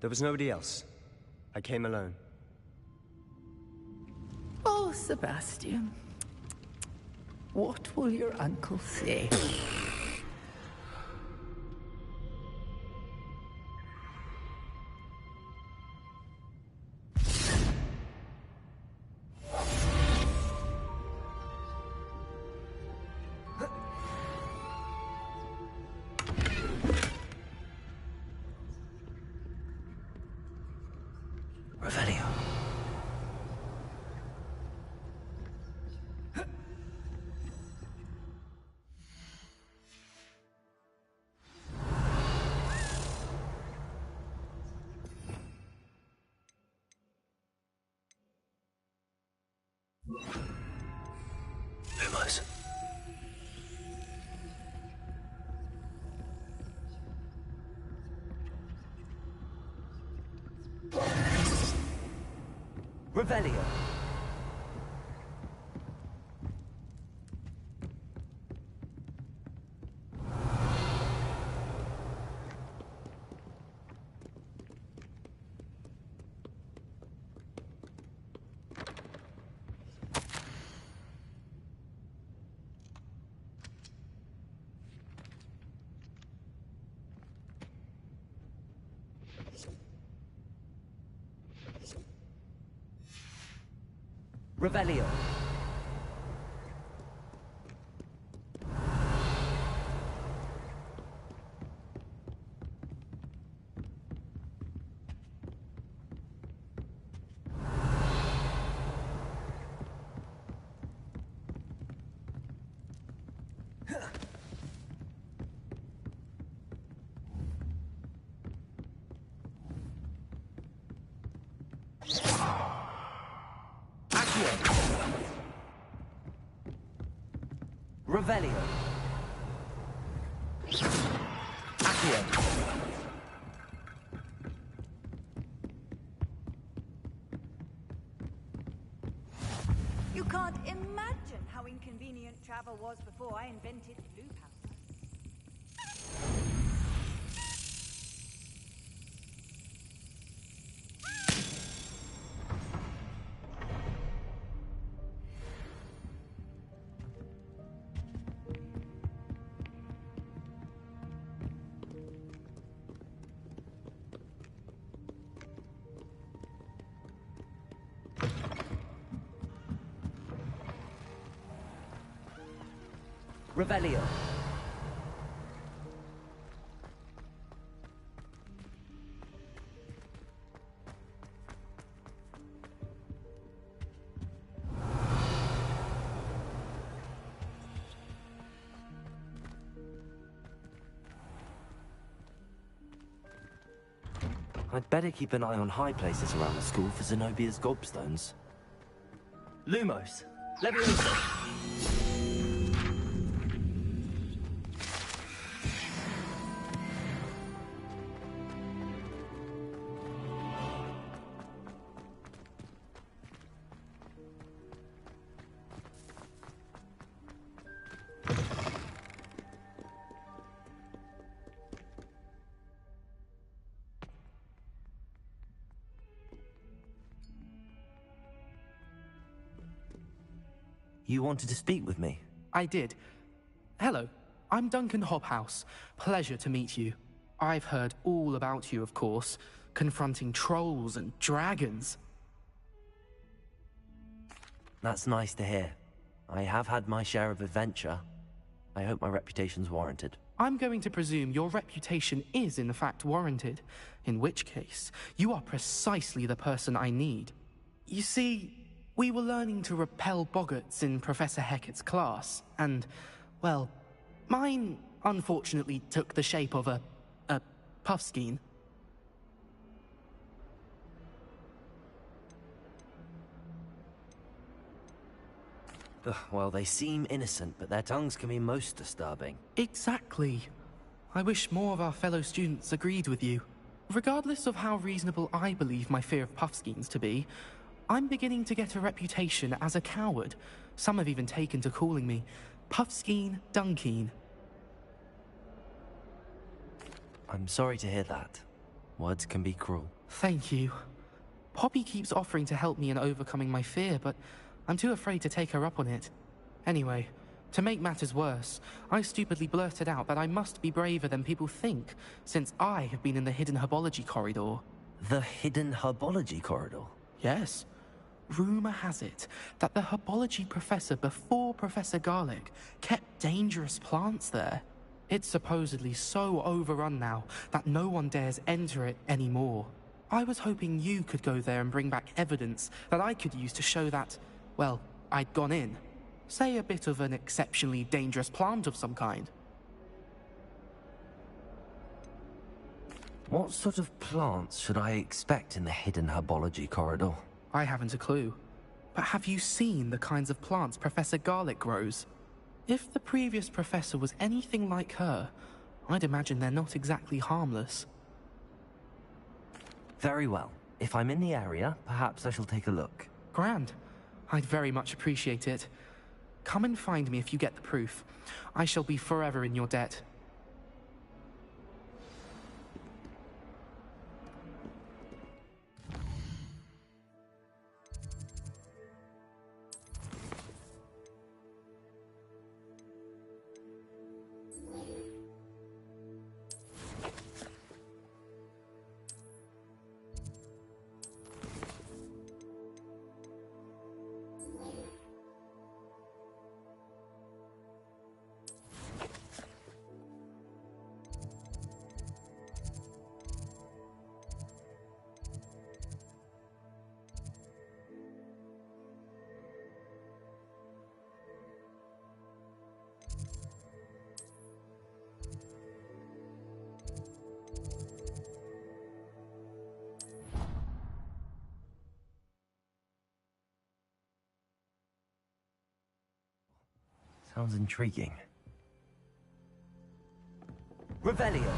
There was nobody else. I came alone. Oh, Sebastian. What will your uncle say? Revelio. Lumos. Revelio. Revelio. Revelio. Accio. You can't imagine how inconvenient travel was before I invented blue powder. Revelio. I'd better keep an eye on high places around the school for Zenobia's gobstones. Lumos. Leviosa. You wanted to speak with me? I did. Hello, I'm Duncan Hobhouse. Pleasure to meet you. I've heard all about you, of course, confronting trolls and dragons. That's nice to hear. I have had my share of adventure. I hope my reputation's warranted. I'm going to presume your reputation is in fact warranted, in which case, you are precisely the person I need. You see, we were learning to repel boggarts in Professor Hecat's class, and, well, mine unfortunately took the shape of a puffskein. Well, they seem innocent, but their tongues can be most disturbing. Exactly. I wish more of our fellow students agreed with you. Regardless of how reasonable I believe my fear of puffskeins to be, I'm beginning to get a reputation as a coward. Some have even taken to calling me Puffskeen Dunkeen. I'm sorry to hear that. Words can be cruel. Thank you. Poppy keeps offering to help me in overcoming my fear, but I'm too afraid to take her up on it. Anyway, to make matters worse, I stupidly blurted out that I must be braver than people think, since I have been in the hidden herbology corridor. The hidden herbology corridor? Yes. Rumor has it that the herbology professor before Professor Garlic kept dangerous plants there. It's supposedly so overrun now that no one dares enter it anymore. I was hoping you could go there and bring back evidence that I could use to show that, well, I'd gone in. Say a bit of an exceptionally dangerous plant of some kind. What sort of plants should I expect in the hidden herbology corridor? I haven't a clue. But have you seen the kinds of plants Professor Garlic grows? If the previous professor was anything like her, I'd imagine they're not exactly harmless. Very well. If I'm in the area, perhaps I shall take a look. Grand. I'd very much appreciate it. Come and find me if you get the proof. I shall be forever in your debt. Sounds intriguing. Revelio.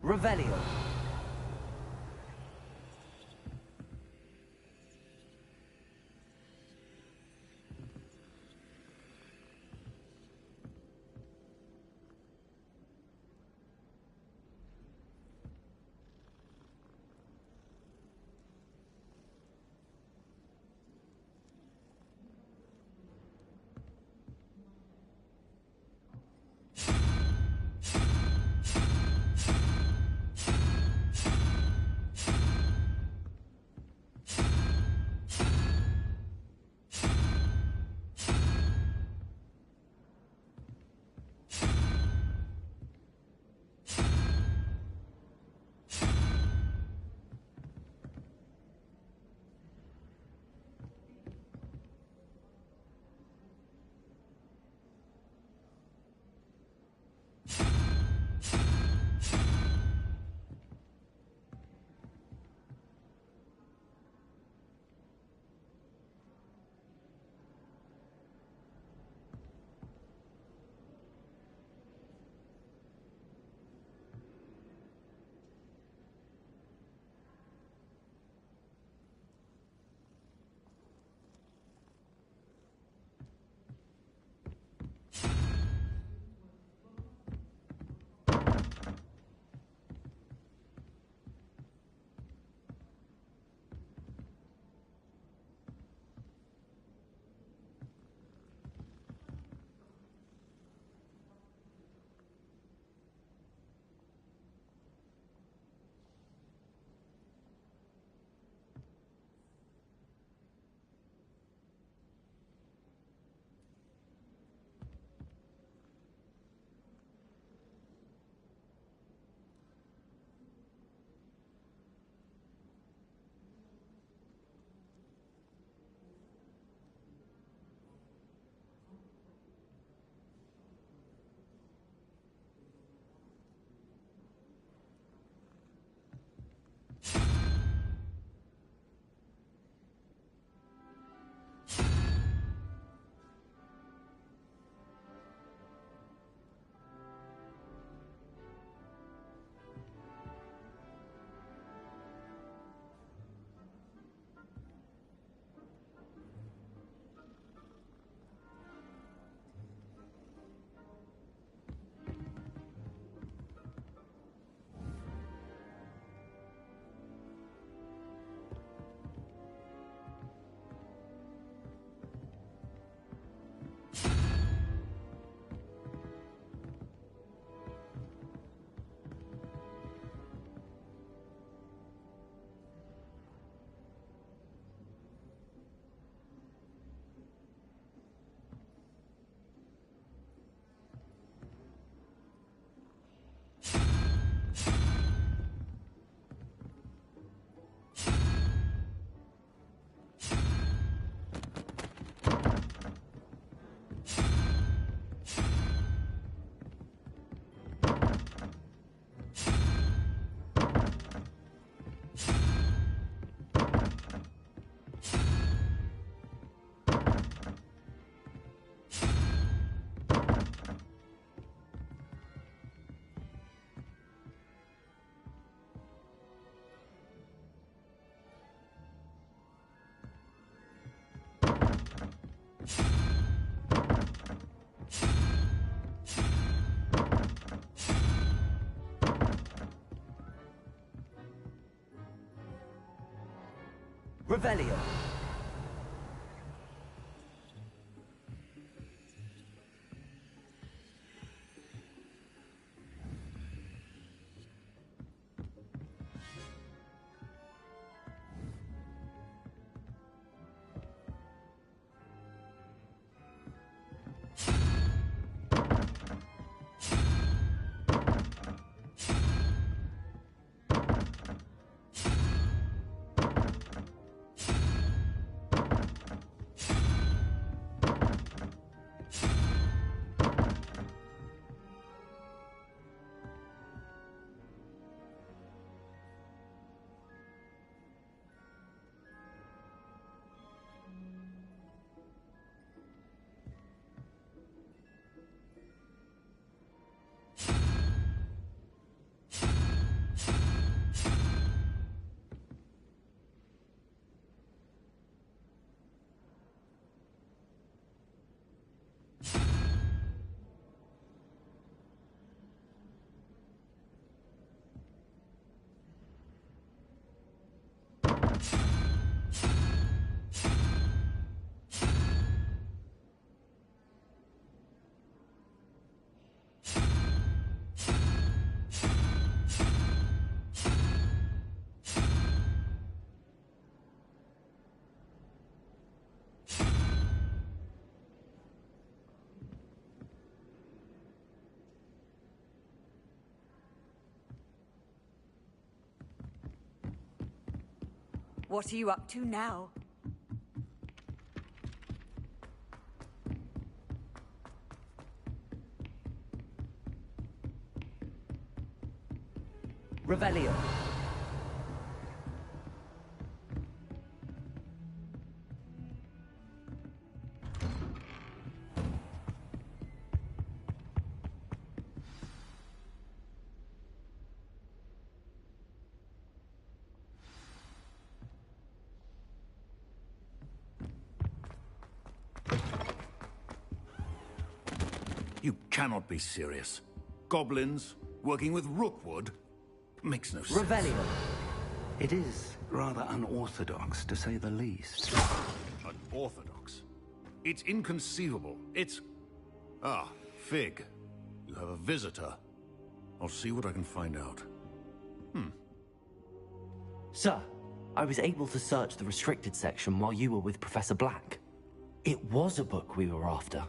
Revelio. Revelio. What are you up to now? Revelio. You cannot be serious. Goblins working with Rookwood makes no sense. Revelio. It is rather unorthodox, to say the least. Unorthodox? It's inconceivable. It's... Ah, Fig. You have a visitor. I'll see what I can find out. Sir, I was able to search the restricted section while you were with Professor Black. It was a book we were after.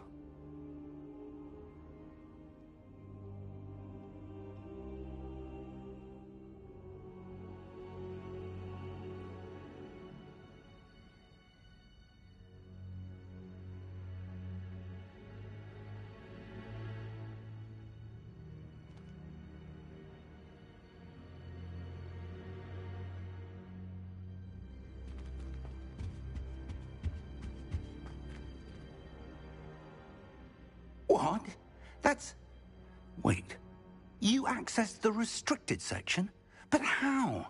What? That's... Wait. You accessed the restricted section? But how?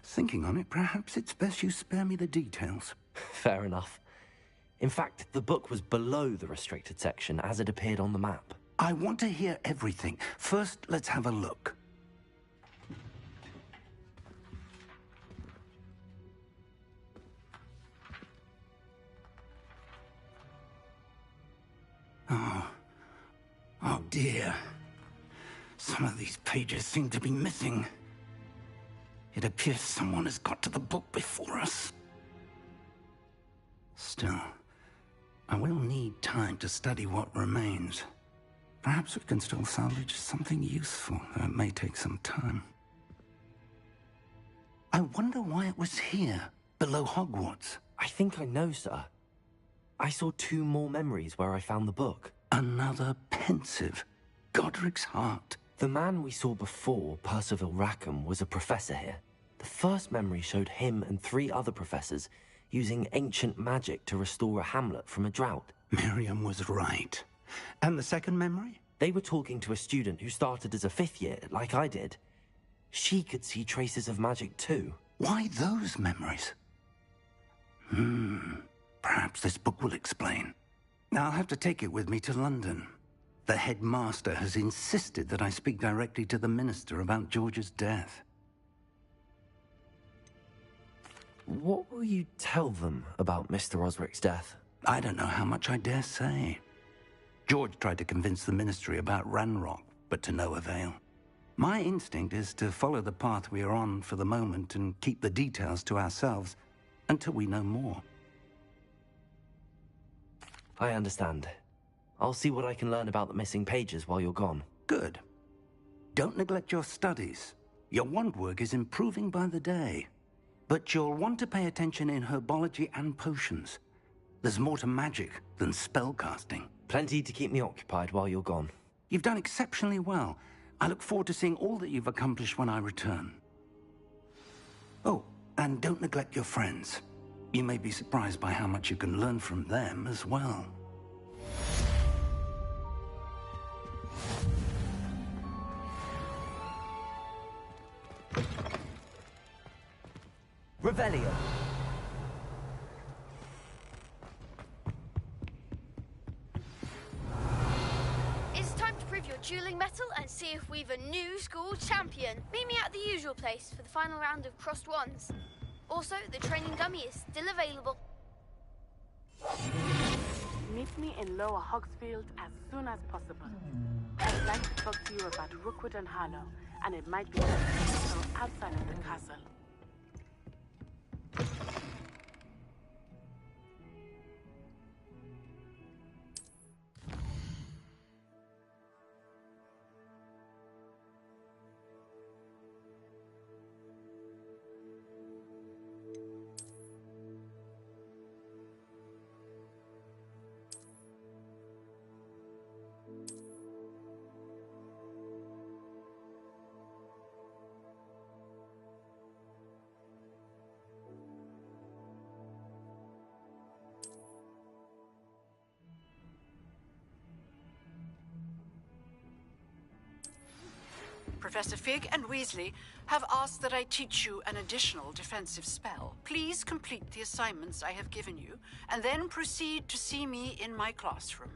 Thinking on it, perhaps it's best you spare me the details. Fair enough. In fact, the book was below the restricted section as it appeared on the map. I want to hear everything. First, let's have a look. Oh dear. Some of these pages seem to be missing. It appears someone has got to the book before us. Still, I will need time to study what remains. Perhaps we can still salvage something useful, though it may take some time. I wonder why it was here, below Hogwarts. I think I know, sir. I saw 2 more memories where I found the book. Another pensive. Godric's heart. The man we saw before, Percival Rackham, was a professor here. The first memory showed him and 3 other professors using ancient magic to restore a hamlet from a drought. Miriam was right. And the second memory? They were talking to a student who started as a 5th year, like I did. She could see traces of magic too. Why those memories? Perhaps this book will explain. I'll have to take it with me to London. The headmaster has insisted that I speak directly to the minister about George's death. What will you tell them about Mr. Osric's death? I don't know how much I dare say. George tried to convince the Ministry about Ranrock, but to no avail. My instinct is to follow the path we are on for the moment and keep the details to ourselves until we know more. I understand. I'll see what I can learn about the missing pages while you're gone. Good. Don't neglect your studies. Your wand work is improving by the day. But you'll want to pay attention in herbology and potions. There's more to magic than spellcasting. Plenty to keep me occupied while you're gone. You've done exceptionally well. I look forward to seeing all that you've accomplished when I return. Oh, and don't neglect your friends. You may be surprised by how much you can learn from them as well. Revelio. It's time to prove your dueling mettle and see if we've a new school champion. Meet me at the usual place for the final round of crossed wands. Also, the training dummy is still available. Meet me in Lower Hogsfield as soon as possible. I'd like to talk to you about Rookwood and Harlow, and it might be beneficial outside of the castle. Professor Fig and Weasley have asked that I teach you an additional defensive spell. Please complete the assignments I have given you, and then proceed to see me in my classroom.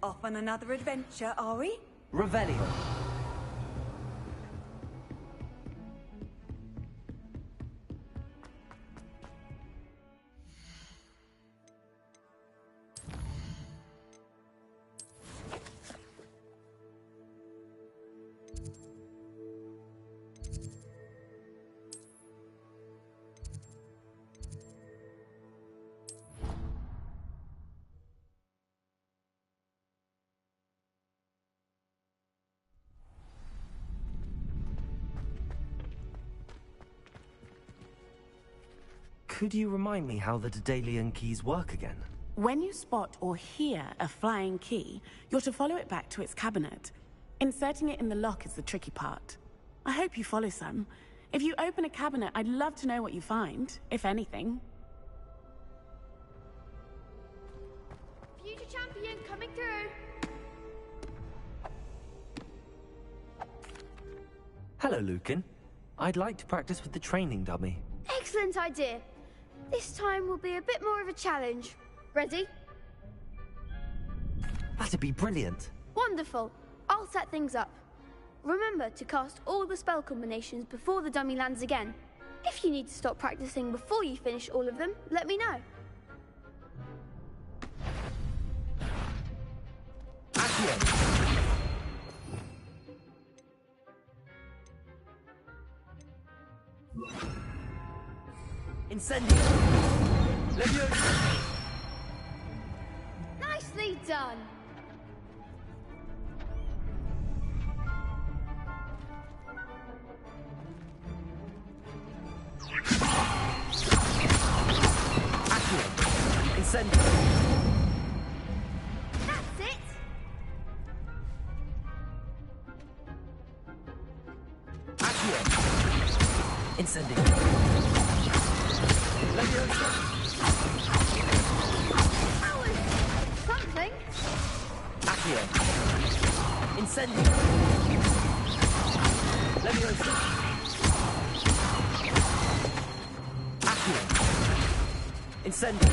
Off on another adventure, are we? Revelio. Could you remind me how the Daedalian keys work again? When you spot or hear a flying key, you're to follow it back to its cabinet. Inserting it in the lock is the tricky part. I hope you follow some. If you open a cabinet, I'd love to know what you find, if anything. Future champion coming through. Hello, Lucan. I'd like to practice with the training dummy. Excellent idea. This time will be a bit more of a challenge. Ready? That'd be brilliant. Wonderful. I'll set things up. Remember to cast all the spell combinations before the dummy lands again. If you need to stop practicing before you finish all of them, let me know. Incendio! Nicely done. Incendio. That's it! Accio. Incendio. Leviosa. That was something. Accio. Incendio. Leviosa. Accio. Incendio.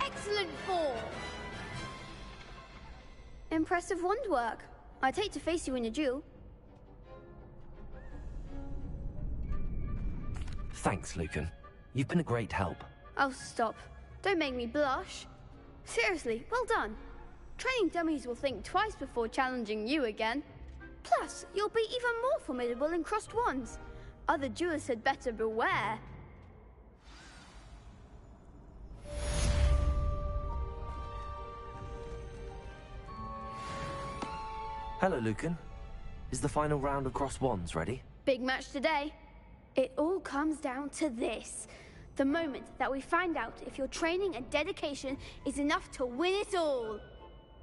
Excellent ball. Impressive wand work. I'd hate to face you in a duel. Thanks, Lucan. You've been a great help. Oh, stop. Don't make me blush. Seriously, well done. Training dummies will think twice before challenging you again. Plus, you'll be even more formidable in crossed wands. Other duelists had better beware. Hello, Lucan. Is the final round of cross wands ready? Big match today. It all comes down to this. The moment that we find out if your training and dedication is enough to win it all.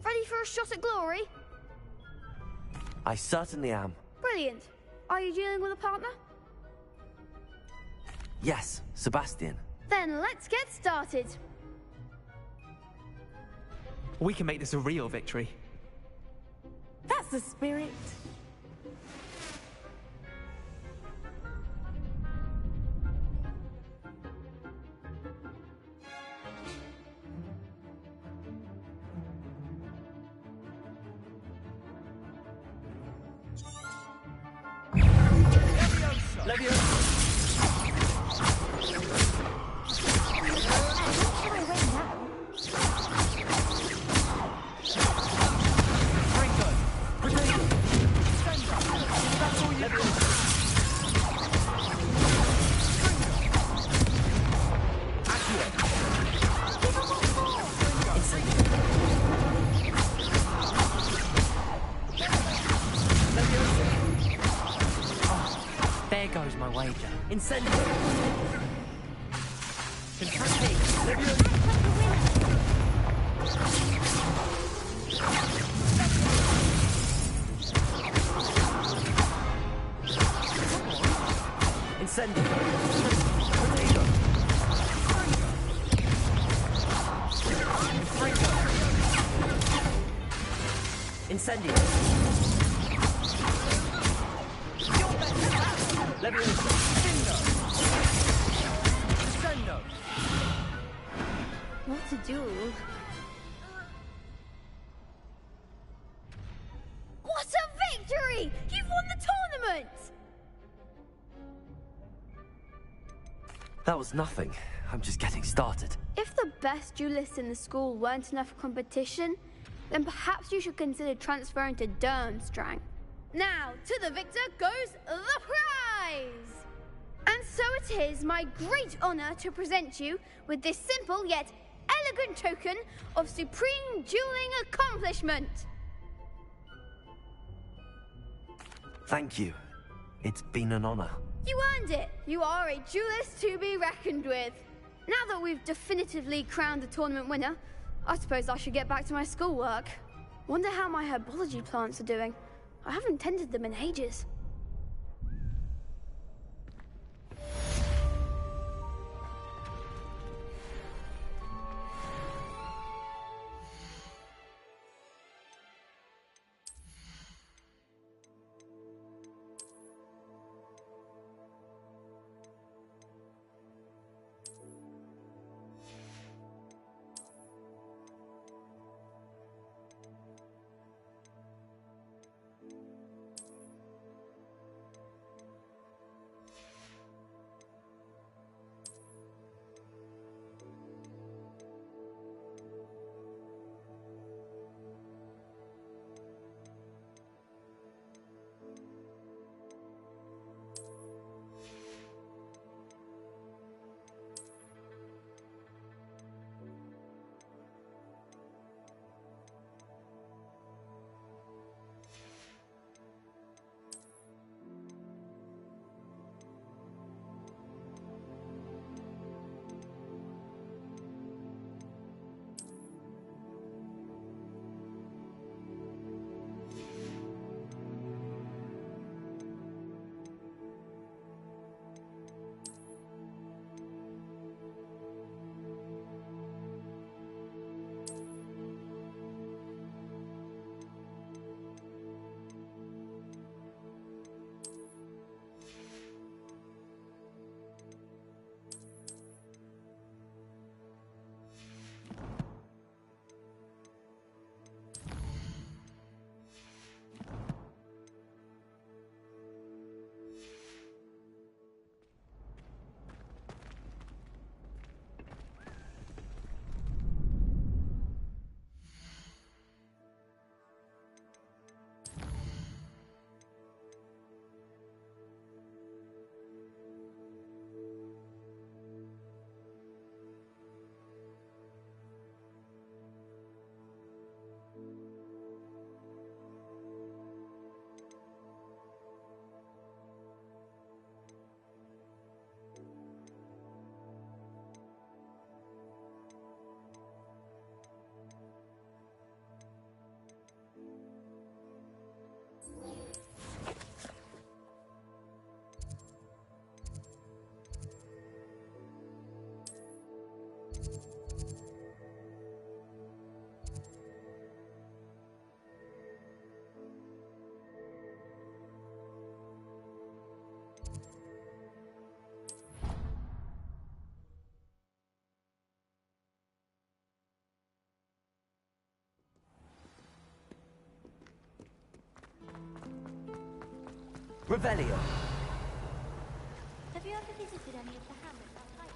Ready for a shot at glory? I certainly am. Brilliant. Are you dealing with a partner? Yes, Sebastian. Then let's get started. We can make this a real victory. That's the spirit. There goes my wager. Incendio. Incendio. Incendio. Leviosa. Incendio. What to do? What a victory! You've won the tournament! That was nothing. I'm just getting started. If the best duelists in the school weren't enough for competition, then perhaps you should consider transferring to Durmstrang. Now, to the victor goes the prize! And so it is my great honor to present you with this simple yet elegant token of supreme dueling accomplishment. Thank you. It's been an honor. You earned it. You are a duelist to be reckoned with. Now that we've definitively crowned the tournament winner, I suppose I should get back to my schoolwork. Wonder how my herbology plants are doing. I haven't tended them in ages. Revelio. Have you ever visited any of the hamlets outside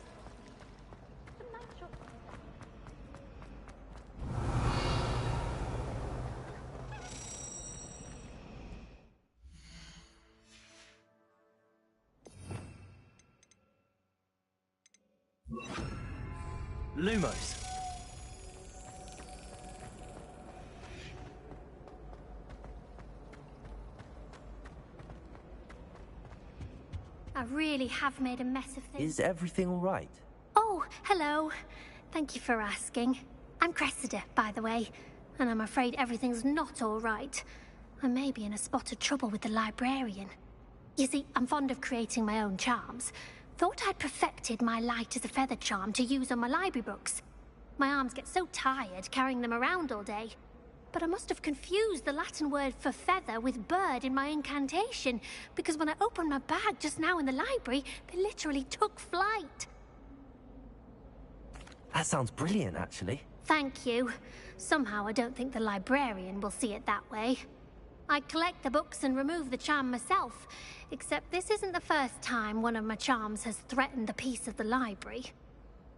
of the match up? Lumos. I really have made a mess of things. Is everything all right? Oh, hello. Thank you for asking. I'm Cressida, by the way, and I'm afraid everything's not all right. I may be in a spot of trouble with the librarian. You see, I'm fond of creating my own charms. Thought I'd perfected my light as a feather charm to use on my library books. My arms get so tired carrying them around all day. But I must have confused the Latin word for feather with bird in my incantation, because when I opened my bag just now in the library, they literally took flight. That sounds brilliant, actually. Thank you. Somehow I don't think the librarian will see it that way. I collect the books and remove the charm myself, except this isn't the first time one of my charms has threatened a piece of the library.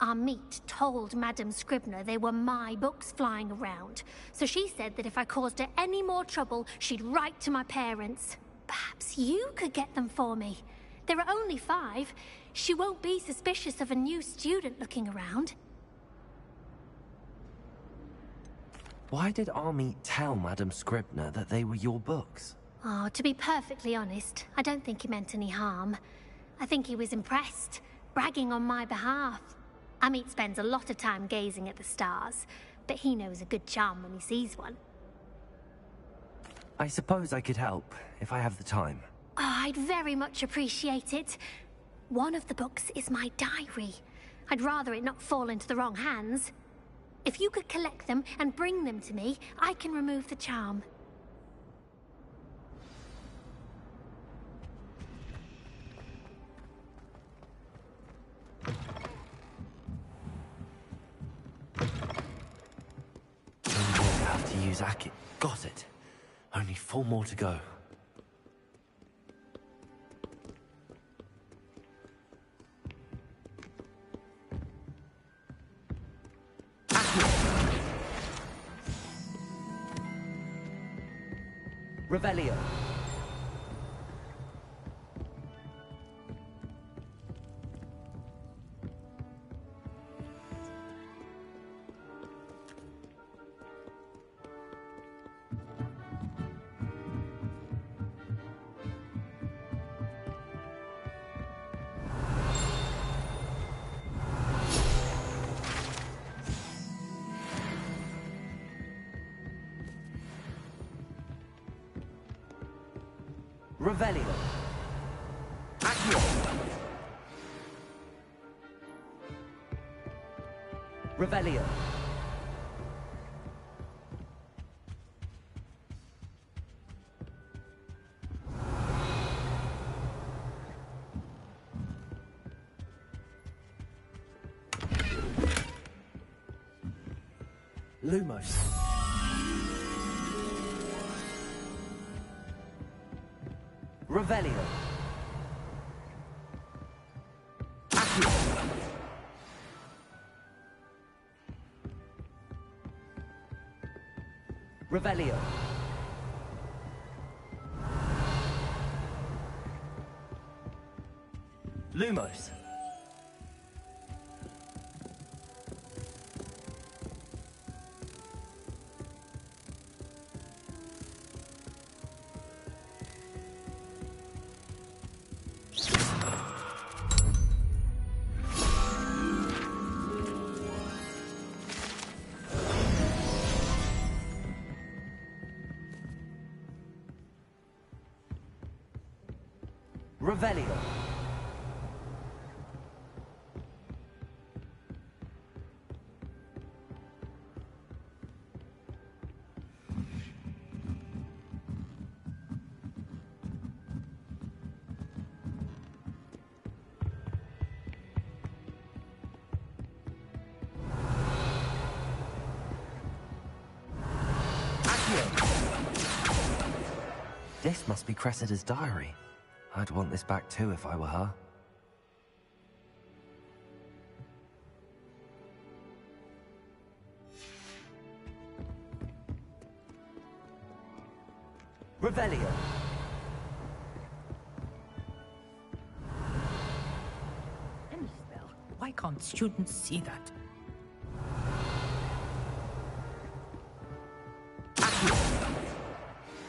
Our meet told Madame Scribner they were my books flying around, so she said that if I caused her any more trouble, she'd write to my parents. Perhaps you could get them for me. There are only 5. She won't be suspicious of a new student looking around. Why did Army tell Madame Scribner that they were your books? Oh, to be perfectly honest, I don't think he meant any harm. I think he was impressed, bragging on my behalf. Amit spends a lot of time gazing at the stars, but he knows a good charm when he sees one. I suppose I could help, if I have the time. Oh, I'd very much appreciate it. One of the books is my diary. I'd rather it not fall into the wrong hands. If you could collect them and bring them to me, I can remove the charm. Have to use Aki. Got it. Only 4 more to go. Revelio. Revelio. Accio. Revelio. Lumos. Revelio. Accio. Revelio. Lumos. Revelio. This must be Cressida's diary. I'd want this back too if I were her. Revelio. Any spell. Why can't students see that?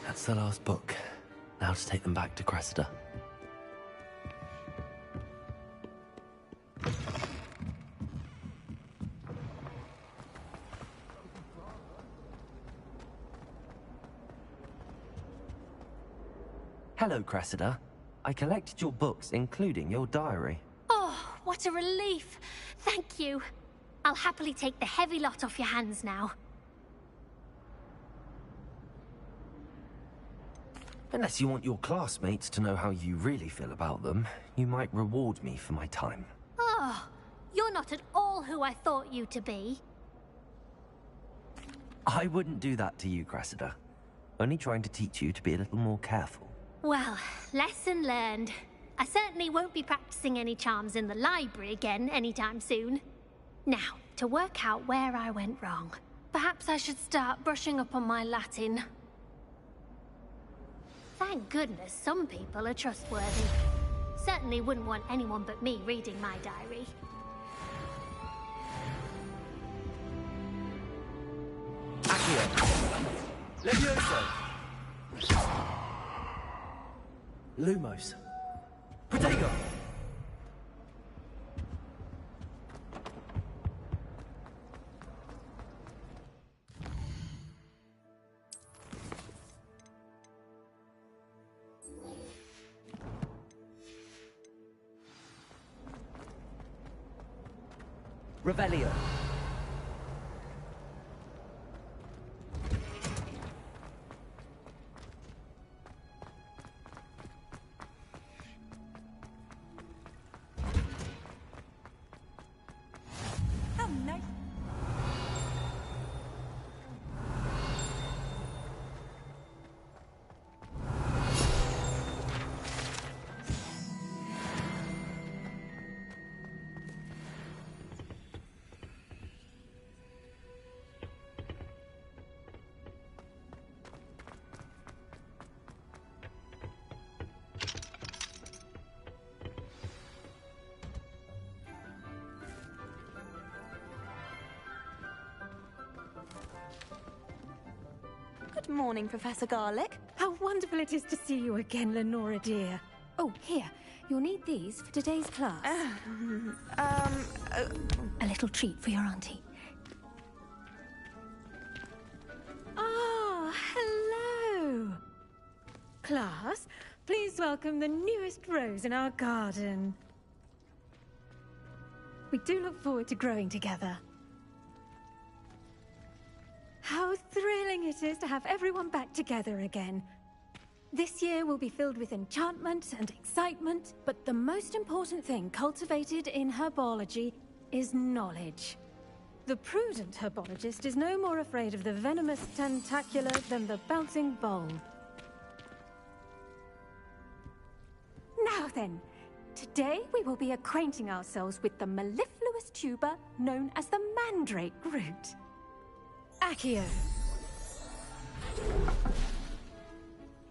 That's the last book. Now to take them back to Cressida. Hello, Cressida. I collected your books, including your diary. Oh, what a relief. Thank you. I'll happily take the heavy lot off your hands now. Unless you want your classmates to know how you really feel about them, you might reward me for my time. Oh, you're not at all who I thought you to be. I wouldn't do that to you, Cressida. Only trying to teach you to be a little more careful. Well, lesson learned. I certainly won't be practicing any charms in the library again anytime soon. Now, to work out where I went wrong. Perhaps I should start brushing up on my Latin. Thank goodness some people are trustworthy. Certainly wouldn't want anyone but me reading my diary. Accio. Levioso. Lumos. Protego. Revelio. Oh, nice. Good morning, Professor Garlick. How wonderful it is to see you again, Lenora dear. Oh, here. You'll need these for today's class. A little treat for your auntie. Ah, hello. Class, please welcome the newest rose in our garden. We do look forward to growing together. How thrilling it is to have everyone back together again. This year will be filled with enchantment and excitement, but the most important thing cultivated in herbology is knowledge. The prudent herbologist is no more afraid of the venomous tentacula than the bouncing bulb. Now then, today we will be acquainting ourselves with the mellifluous tuber known as the mandrake root. Accio.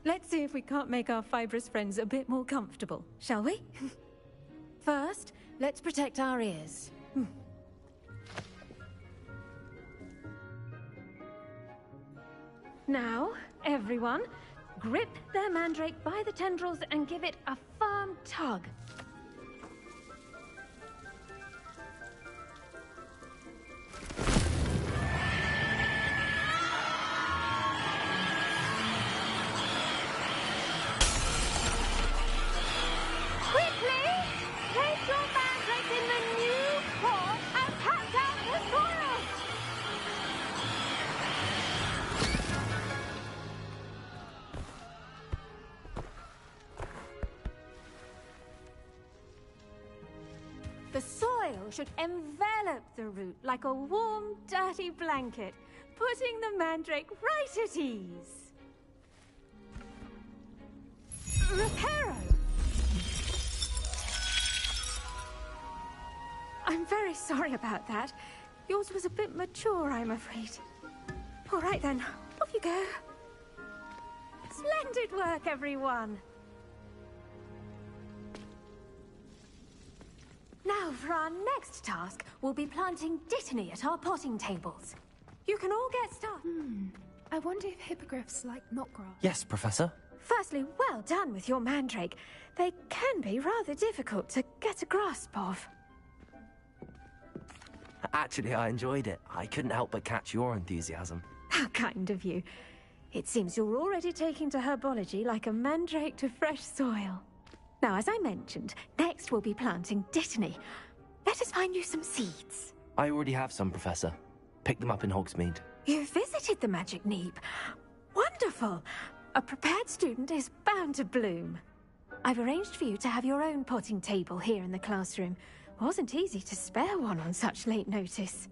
Let's see if we can't make our fibrous friends a bit more comfortable, shall we? First, let's protect our ears. Now, everyone, grip their mandrake by the tendrils and give it a firm tug. The soil should envelop the root like a warm, dirty blanket, putting the mandrake right at ease. Reparo, I'm very sorry about that. Yours was a bit mature, I'm afraid. All right then, off you go. Splendid work, everyone. Now, for our next task, we'll be planting dittany at our potting tables. You can all get started. I wonder if hippogriffs like knotgrass. Yes, Professor. Firstly, well done with your mandrake. They can be rather difficult to get a grasp of. Actually, I enjoyed it. I couldn't help but catch your enthusiasm. How kind of you. It seems you're already taking to herbology like a mandrake to fresh soil. Now, as I mentioned, next we'll be planting dittany. Let us find you some seeds. I already have some, Professor. Picked them up in Hogsmeade. You visited the Magic Neep. Wonderful! A prepared student is bound to bloom. I've arranged for you to have your own potting table here in the classroom. Wasn't easy to spare one on such late notice.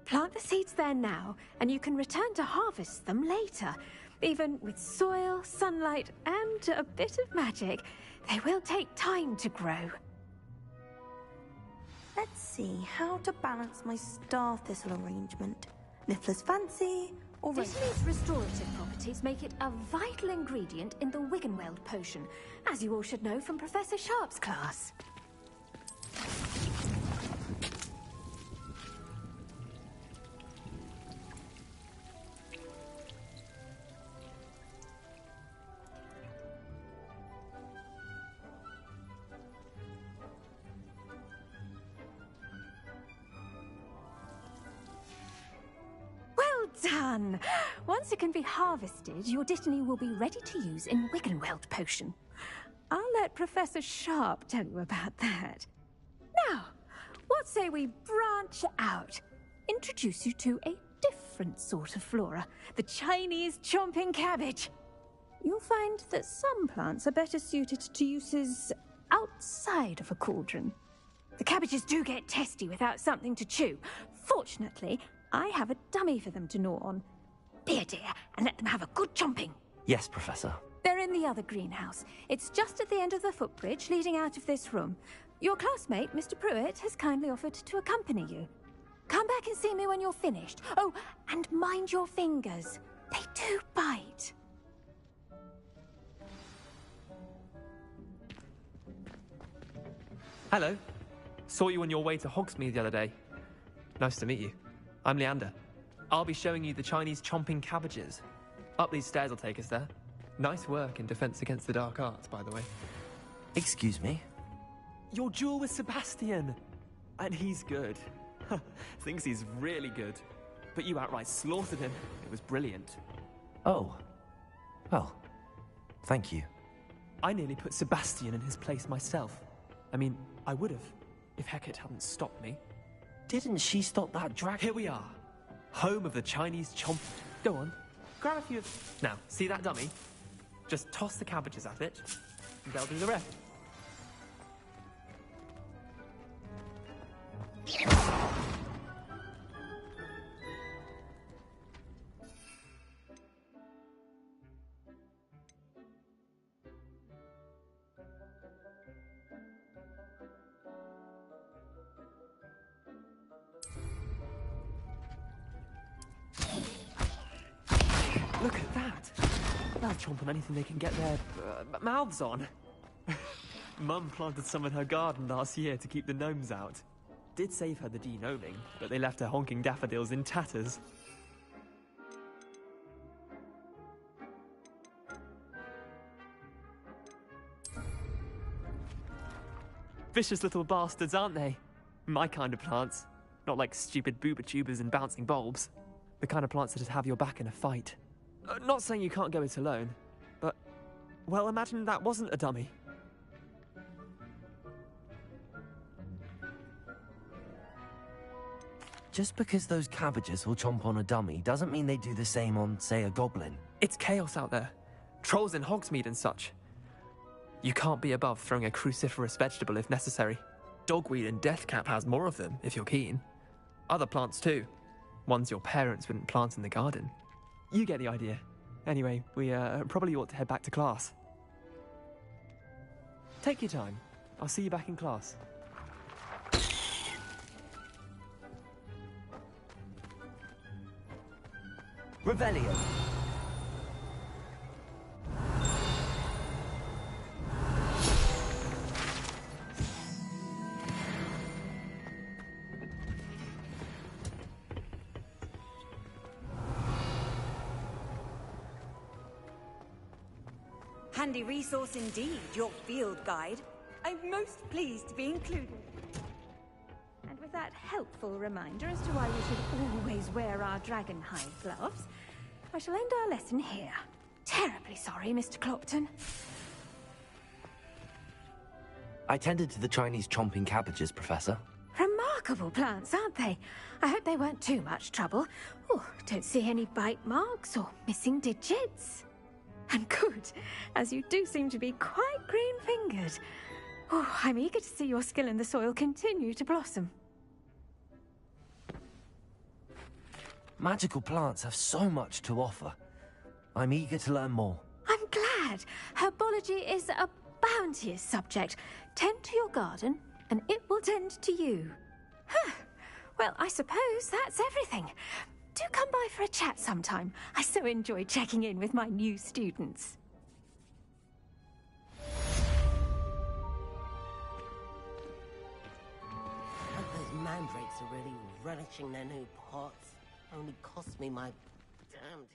Plant the seeds there now, and you can return to harvest them later. Even with soil, sunlight, and a bit of magic, they will take time to grow. Let's see how to balance my star thistle arrangement. Niffler's fancy, or Dittany's restorative properties make it a vital ingredient in the Wiggenweld potion, as you all should know from Professor Sharp's class. Done! Once it can be harvested, your dittany will be ready to use in Wiggenweld potion. I'll let Professor Sharp tell you about that. Now, what say we branch out? Introduce you to a different sort of flora, the Chinese chomping cabbage. You'll find that some plants are better suited to uses outside of a cauldron. The cabbages do get testy without something to chew. Fortunately, I have a dummy for them to gnaw on. Be a dear and let them have a good chomping. Yes, Professor. They're in the other greenhouse. It's just at the end of the footbridge leading out of this room. Your classmate, Mr. Pruitt, has kindly offered to accompany you. Come back and see me when you're finished. Oh, and mind your fingers. They do bite. Hello. Saw you on your way to Hogsmeade the other day. Nice to meet you. I'm Leander. I'll be showing you the Chinese chomping cabbages. Up these stairs will take us there. Nice work in Defense Against the Dark Arts, by the way. Excuse me? Your duel with Sebastian! And he's good. Thinks he's really good. But you outright slaughtered him. It was brilliant. Oh. Well, thank you. I nearly put Sebastian in his place myself. I mean, I would have, if Hecate hadn't stopped me. Didn't she stop that dragon? Here we are. Home of the Chinese chomp. Go on. Grab a few of... Now, see that dummy? Just toss the cabbages at it, and they'll do the rest. Look at that! They'll chomp on anything they can get their mouths on. Mum planted some in her garden last year to keep the gnomes out. Did save her the de-gnoming, but they left her honking daffodils in tatters. Vicious little bastards, aren't they? My kind of plants. Not like stupid booba tubers and bouncing bulbs. The kind of plants that have your back in a fight. Not saying you can't go it alone, but... well, imagine that wasn't a dummy. Just because those cabbages will chomp on a dummy doesn't mean they do the same on, say, a goblin. It's chaos out there. Trolls in Hogsmeade and such. You can't be above throwing a cruciferous vegetable if necessary. Dogweed and deathcap has more of them, if you're keen. Other plants too. Ones your parents wouldn't plant in the garden. You get the idea. Anyway, we probably ought to head back to class. Take your time. I'll see you back in class. Revelio. Handy resource indeed, your field guide. I'm most pleased to be included. And with that helpful reminder as to why we should always wear our dragonhide gloves, I shall end our lesson here. Terribly sorry, Mr. Clopton. I tended to the Chinese chomping cabbages, Professor. Remarkable plants, aren't they? I hope they weren't too much trouble. Oh, don't see any bite marks or missing digits. And good, as you do seem to be quite green-fingered. Oh, I'm eager to see your skill in the soil continue to blossom. Magical plants have so much to offer. I'm eager to learn more. I'm glad. Herbology is a bounteous subject. Tend to your garden, and it will tend to you. Huh. Well, I suppose that's everything. Do come by for a chat sometime. I so enjoy checking in with my new students. Those mandrakes are really relishing their new pots. Only cost me my damned...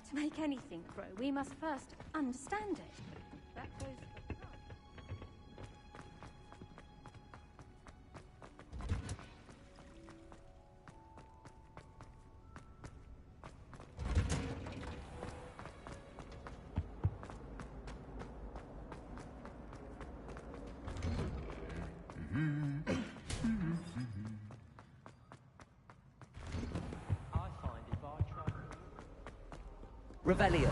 To make anything grow, we must first understand it. That goes... Revelio.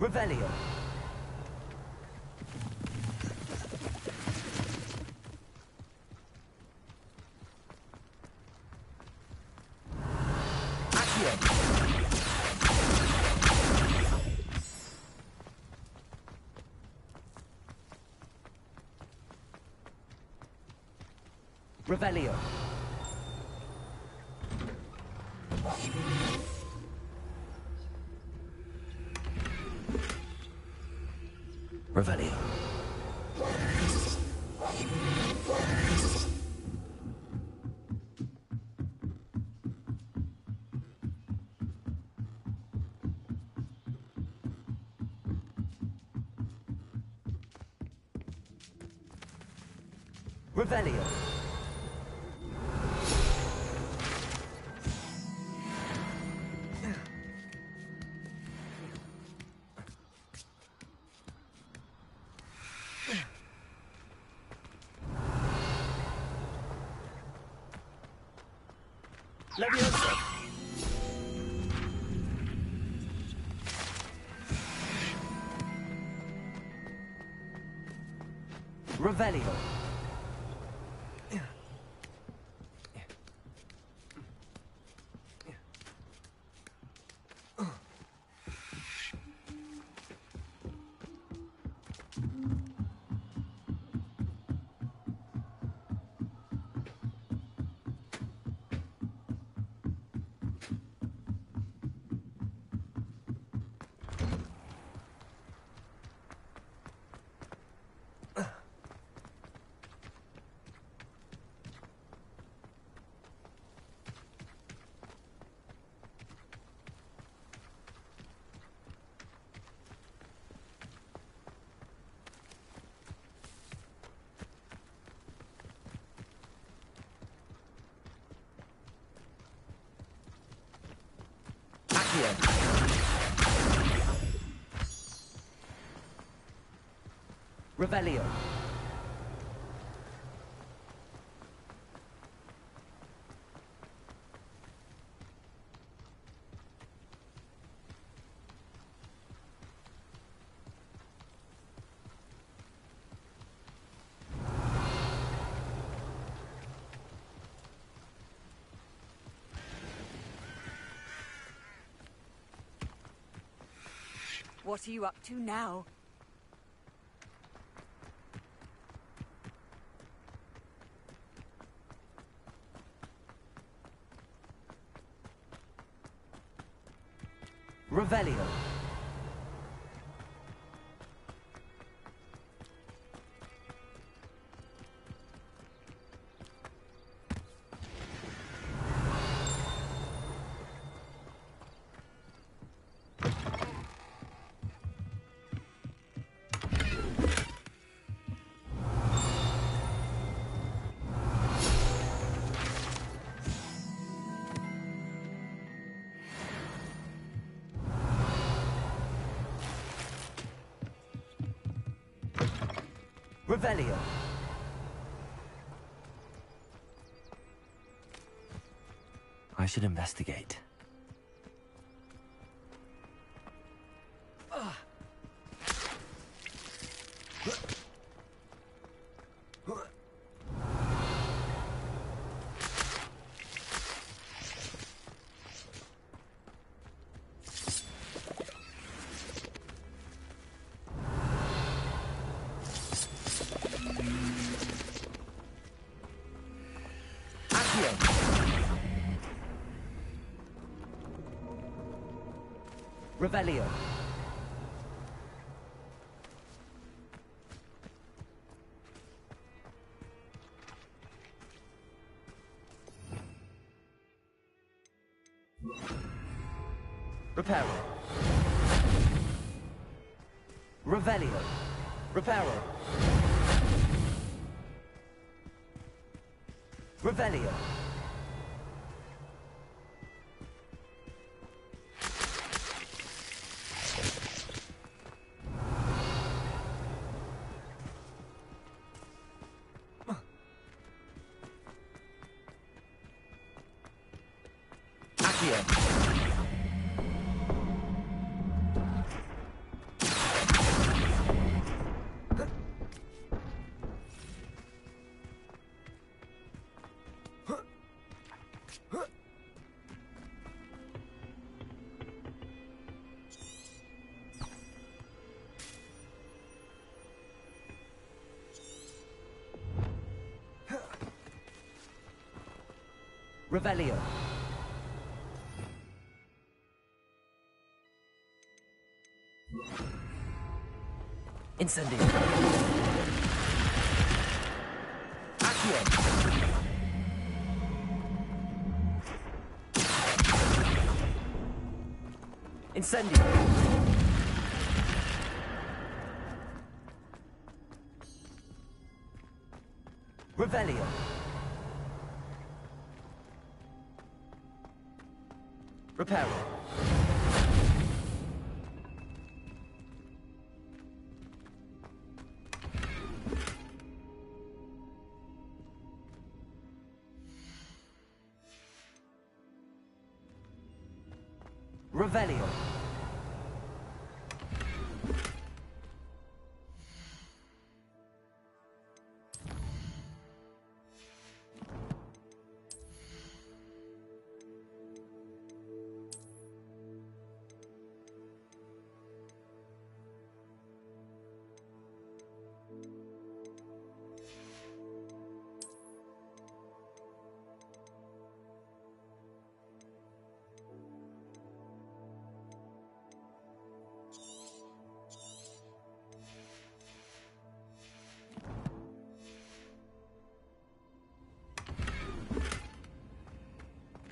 Revelio. Revelio. Revelio. Revelio. Leviosa. Revelio. Revelio. What are you up to now? Revelio. Revelio. I should investigate. Revelio. Reparo. Revelio. Reparo. Revelio. Revelio. Incendio. Accio. Incendio. Revelio. Reparo. Revelio.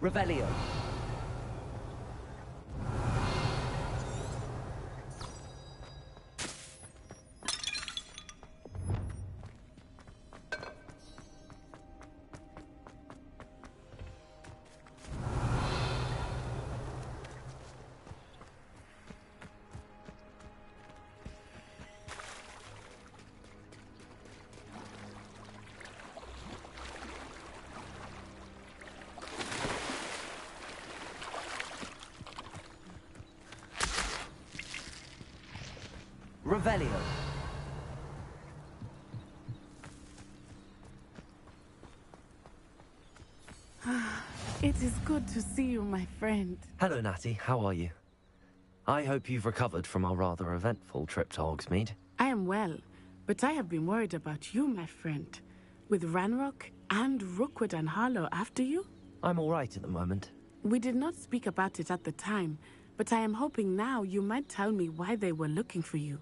Revelio. Revelio. It is good to see you, my friend. Hello, Natty. How are you? I hope you've recovered from our rather eventful trip to Hogsmeade. I am well, but I have been worried about you, my friend. With Ranrock and Rookwood and Harlow after you? I'm all right at the moment. We did not speak about it at the time, but I am hoping now you might tell me why they were looking for you.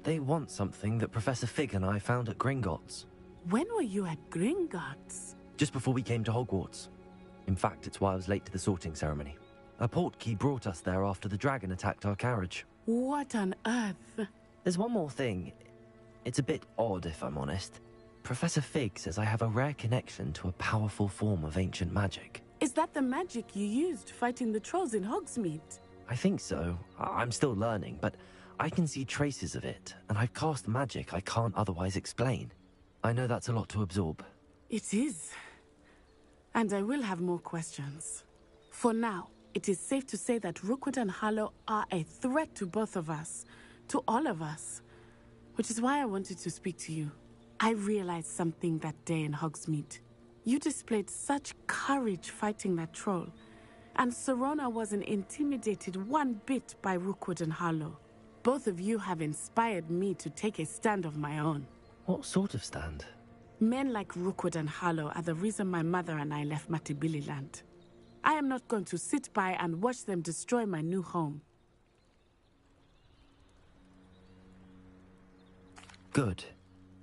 They want something that Professor Fig and I found at Gringotts. When were you at Gringotts? Just before we came to Hogwarts. In fact, it's why I was late to the sorting ceremony. A portkey brought us there after the dragon attacked our carriage. What on earth? There's one more thing. It's a bit odd, if I'm honest. Professor Fig says I have a rare connection to a powerful form of ancient magic. Is that the magic you used fighting the trolls in Hogsmeade? I think so. I'm still learning, but I can see traces of it, and I've cast magic I can't otherwise explain. I know that's a lot to absorb. It is. And I will have more questions. For now, it is safe to say that Rookwood and Harlow are a threat to both of us, to all of us, which is why I wanted to speak to you. I realized something that day in Hogsmeade. You displayed such courage fighting that troll, and Serona wasn't intimidated one bit by Rookwood and Harlow. Both of you have inspired me to take a stand of my own. What sort of stand? Men like Rookwood and Harlow are the reason my mother and I left Matibili land. I am not going to sit by and watch them destroy my new home. Good.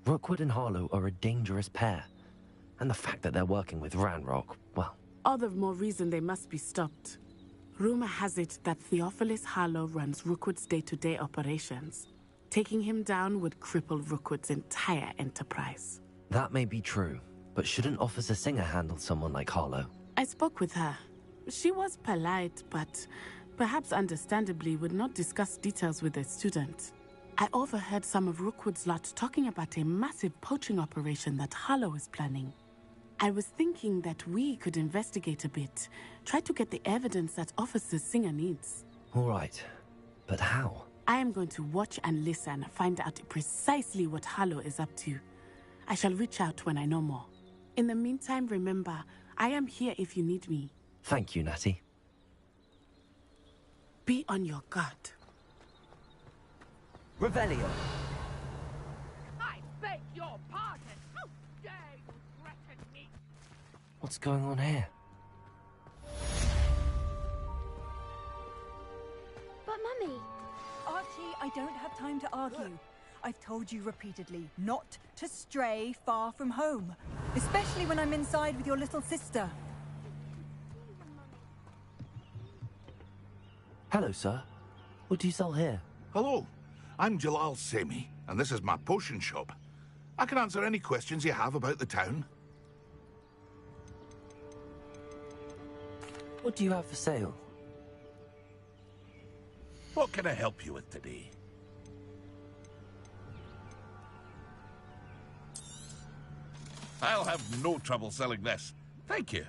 Rookwood and Harlow are a dangerous pair. And the fact that they're working with Ranrock, well... All the more reason they must be stopped. Rumor has it that Theophilus Harlow runs Rookwood's day-to-day operations. Taking him down would cripple Rookwood's entire enterprise. That may be true, but shouldn't Officer Singer handle someone like Harlow? I spoke with her. She was polite, but perhaps understandably would not discuss details with a student. I overheard some of Rookwood's lot talking about a massive poaching operation that Harlow is planning. I was thinking that we could investigate a bit, try to get the evidence that Officer Singer needs. All right, but how? I am going to watch and listen, find out precisely what Harlow is up to. I shall reach out when I know more. In the meantime, remember, I am here if you need me. Thank you, Natty. Be on your guard. Revelio. I beg your pardon. How dare What's going on here? But Mummy... Archie, I don't have time to argue. I've told you repeatedly not to stray far from home, especially when I'm inside with your little sister. Hello, sir. What do you sell here? Hello, I'm Jalal Semi, and this is my potion shop. I can answer any questions you have about the town. What do you have for sale? What can I help you with today? I'll have no trouble selling this. Thank you.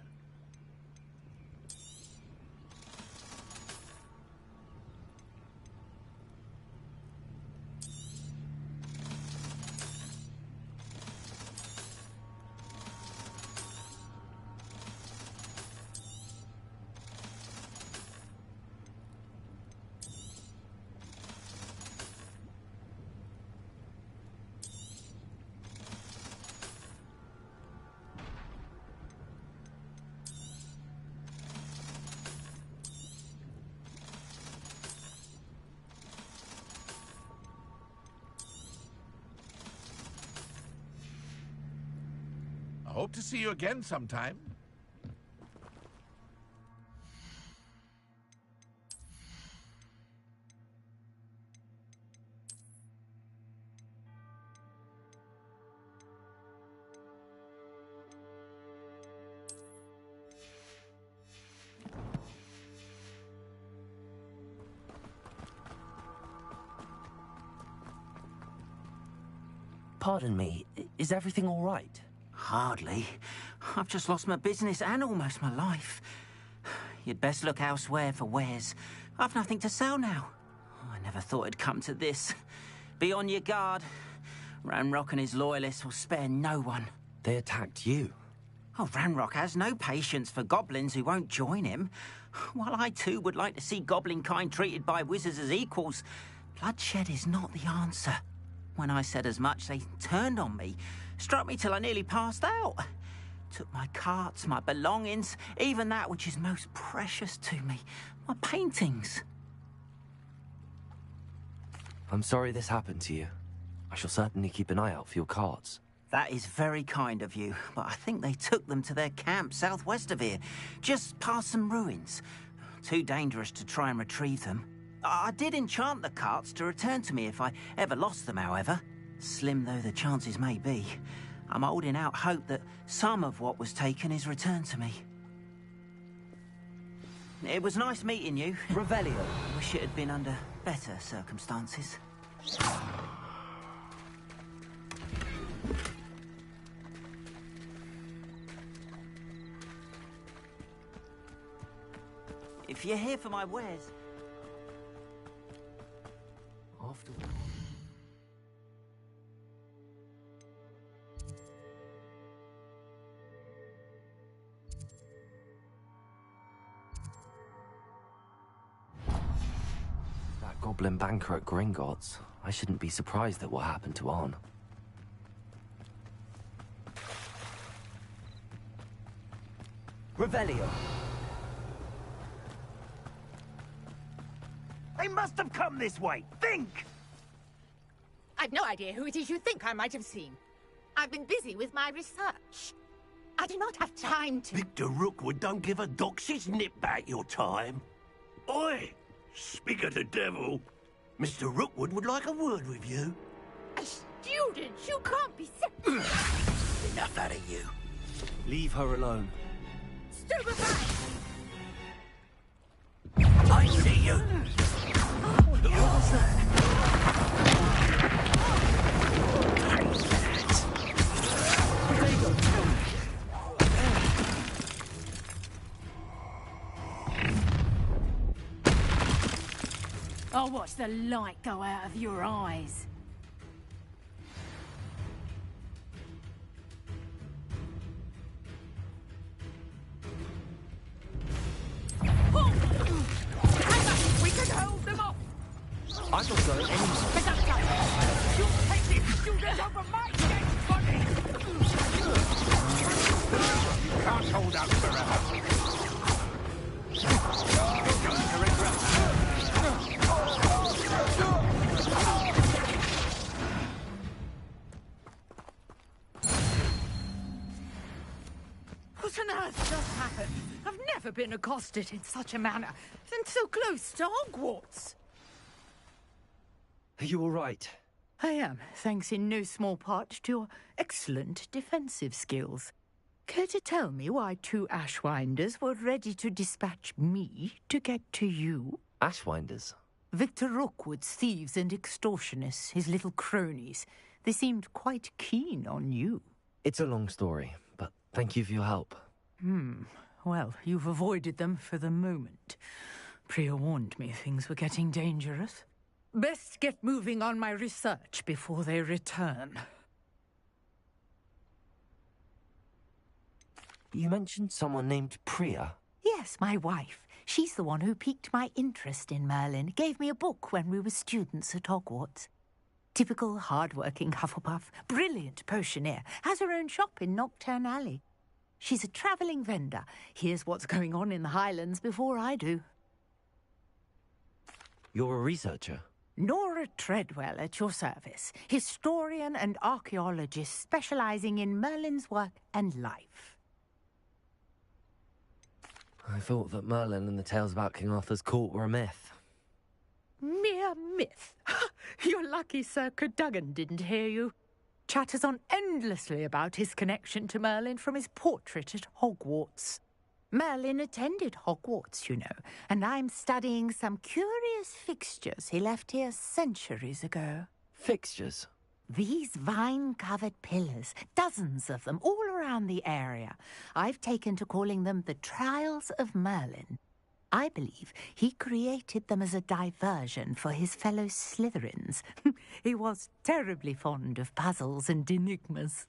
I hope to see you again sometime. Pardon me, is everything all right? Hardly. I've just lost my business and almost my life. You'd best look elsewhere for wares. I've nothing to sell now. I never thought it'd come to this. Be on your guard. Ranrock and his loyalists will spare no one. They attacked you? Oh, Ranrock has no patience for goblins who won't join him. While I too would like to see goblin kind treated by wizards as equals, bloodshed is not the answer. When I said as much, they turned on me, struck me till I nearly passed out. Took my carts, my belongings, even that which is most precious to me, my paintings. I'm sorry this happened to you. I shall certainly keep an eye out for your carts. That is very kind of you, but I think they took them to their camp southwest of here, just past some ruins. Too dangerous to try and retrieve them. I did enchant the carts to return to me if I ever lost them, however. Slim though the chances may be, I'm holding out hope that some of what was taken is returned to me. It was nice meeting you. Revelio. I wish it had been under better circumstances. If you're here for my wares... After... That goblin banker at Gringotts. I shouldn't be surprised at what happened to Arn. Revelio. They must have come this way. Think! I've no idea who it is you think I might have seen. I've been busy with my research. I do not have time to... Victor Rookwood don't give a doxy's nip back your time. Oi! Speak of the devil. Mr. Rookwood would like a word with you. A student? You can't be... Enough out of you. Leave her alone. Stupefy! I see you. I'll watch the light go out of your eyes. We can hold them off! I thought so. Pick up something! You take this student over my dead body! can't hold out forever. You're going to regret that. What on earth just happened? I've never been accosted in such a manner, and so close to Hogwarts. Are you all right? I am, thanks in no small part to your excellent defensive skills. Care to tell me why 2 Ashwinders were ready to dispatch me to get to you? Ashwinders? Victor Rookwood's thieves and extortionists, his little cronies. They seemed quite keen on you. It's a long story, but thank you for your help. Well, you've avoided them for the moment. Priya warned me things were getting dangerous. Best get moving on my research before they return. You mentioned someone named Priya. Yes, my wife. She's the one who piqued my interest in Merlin. Gave me a book when we were students at Hogwarts. Typical hard-working Hufflepuff, brilliant potioneer, has her own shop in Knockturn Alley. She's a travelling vendor. Hears what's going on in the Highlands before I do. You're a researcher? Nora Treadwell at your service, historian and archaeologist specialising in Merlin's work and life. I thought that Merlin and the tales about King Arthur's court were a myth. Mere myth? You're lucky Sir Cadogan didn't hear you. Chatters on endlessly about his connection to Merlin from his portrait at Hogwarts. Merlin attended Hogwarts, you know, and I'm studying some curious fixtures he left here centuries ago. Fixtures? These vine-covered pillars, dozens of them, all around the area. I've taken to calling them the Trials of Merlin. I believe he created them as a diversion for his fellow Slytherins. He was terribly fond of puzzles and enigmas.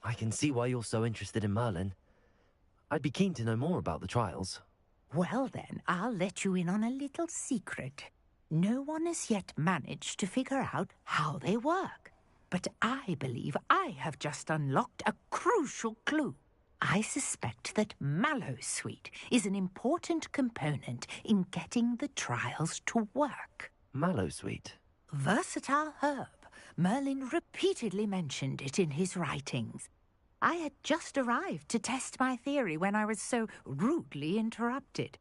I can see why you're so interested in Merlin. I'd be keen to know more about the trials. Well then, I'll let you in on a little secret. No one has yet managed to figure out how they work. But I believe I have just unlocked a crucial clue. I suspect that Mallowsweet is an important component in getting the trials to work. Mallowsweet? Versatile herb. Merlin repeatedly mentioned it in his writings. I had just arrived to test my theory when I was so rudely interrupted.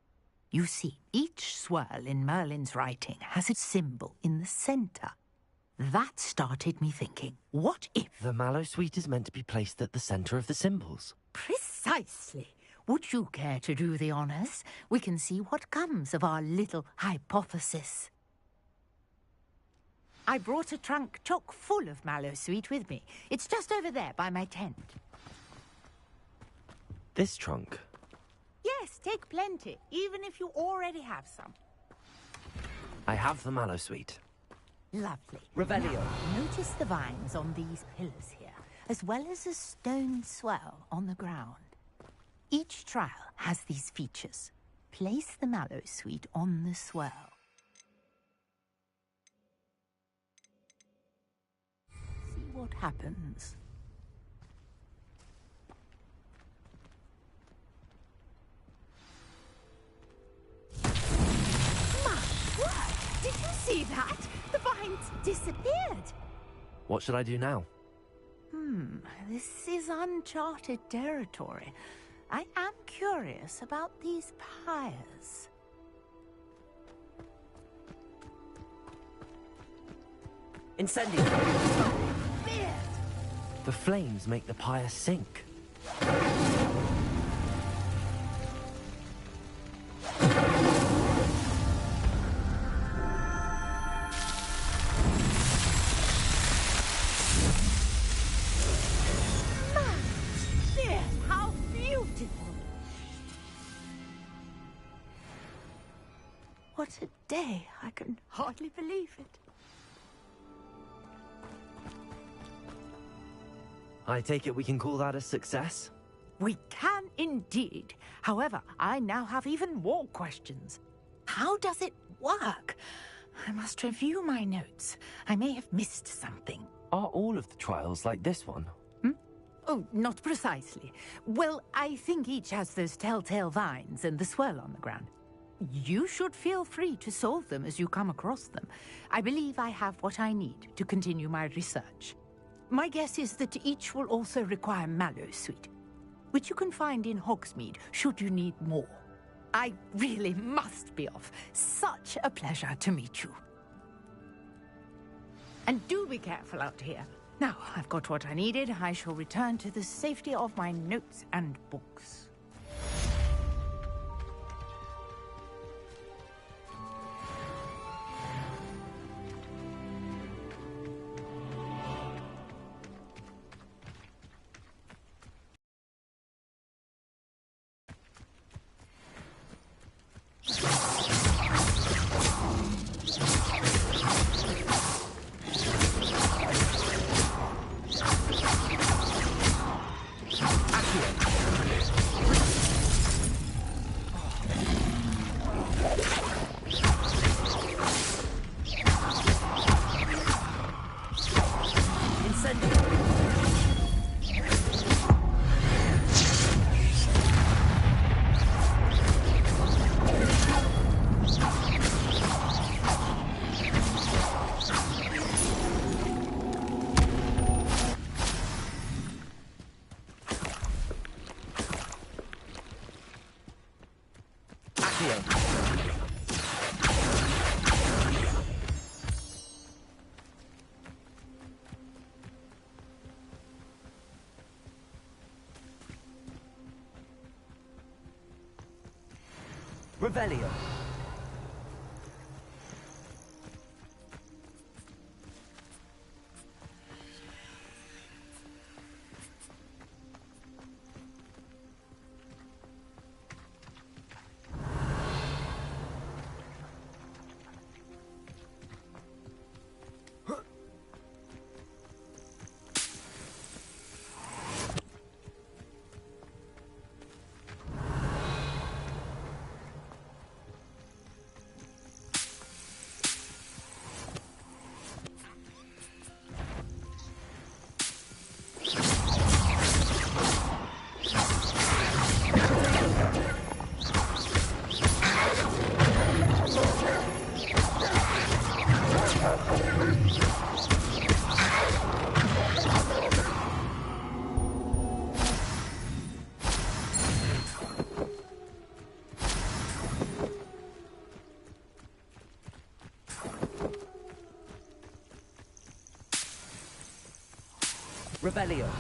You see, each swirl in Merlin's writing has a symbol in the centre. That started me thinking, what if... The Mallowsweet is meant to be placed at the centre of the symbols. Precisely. Would you care to do the honours? We can see what comes of our little hypothesis. I brought a trunk chock full of Mallowsweet with me. It's just over there by my tent. This trunk? Yes, take plenty, even if you already have some. I have the Mallowsweet. Lovely. Revelio. Notice the vines on these pillars here, as well as a stone swell on the ground. Each trial has these features. Place the Mallowsweet on the swell. See what happens. My word! Did you see that? The vines disappeared. What should I do now? This is uncharted territory. I am curious about these pyres. Incendio! The flames make the pyre sink. How beautiful! What a day! I can hardly believe it. I take it we can call that a success? We can indeed. However, I now have even more questions. How does it work? I must review my notes. I may have missed something. Are all of the trials like this one? Oh, not precisely. Well, I think each has those telltale vines and the swirl on the ground. You should feel free to solve them as you come across them. I believe I have what I need to continue my research. My guess is that each will also require mallow sweet, which you can find in Hogsmeade should you need more. I really must be off. Such a pleasure to meet you. And do be careful out here. Now, I've got what I needed. I shall return to the safety of my notes and books. Revelio. Revelio.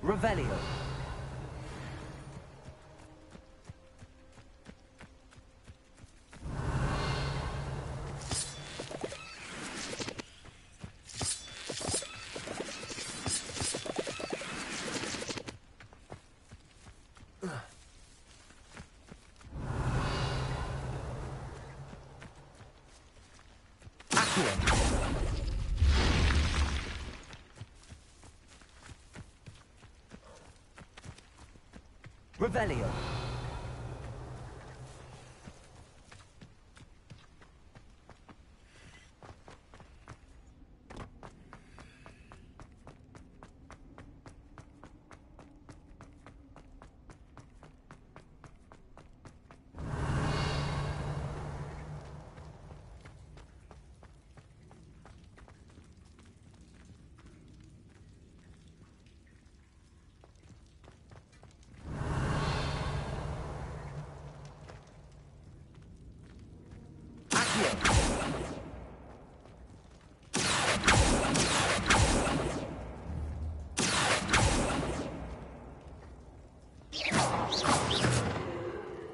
Revelio. Revelio.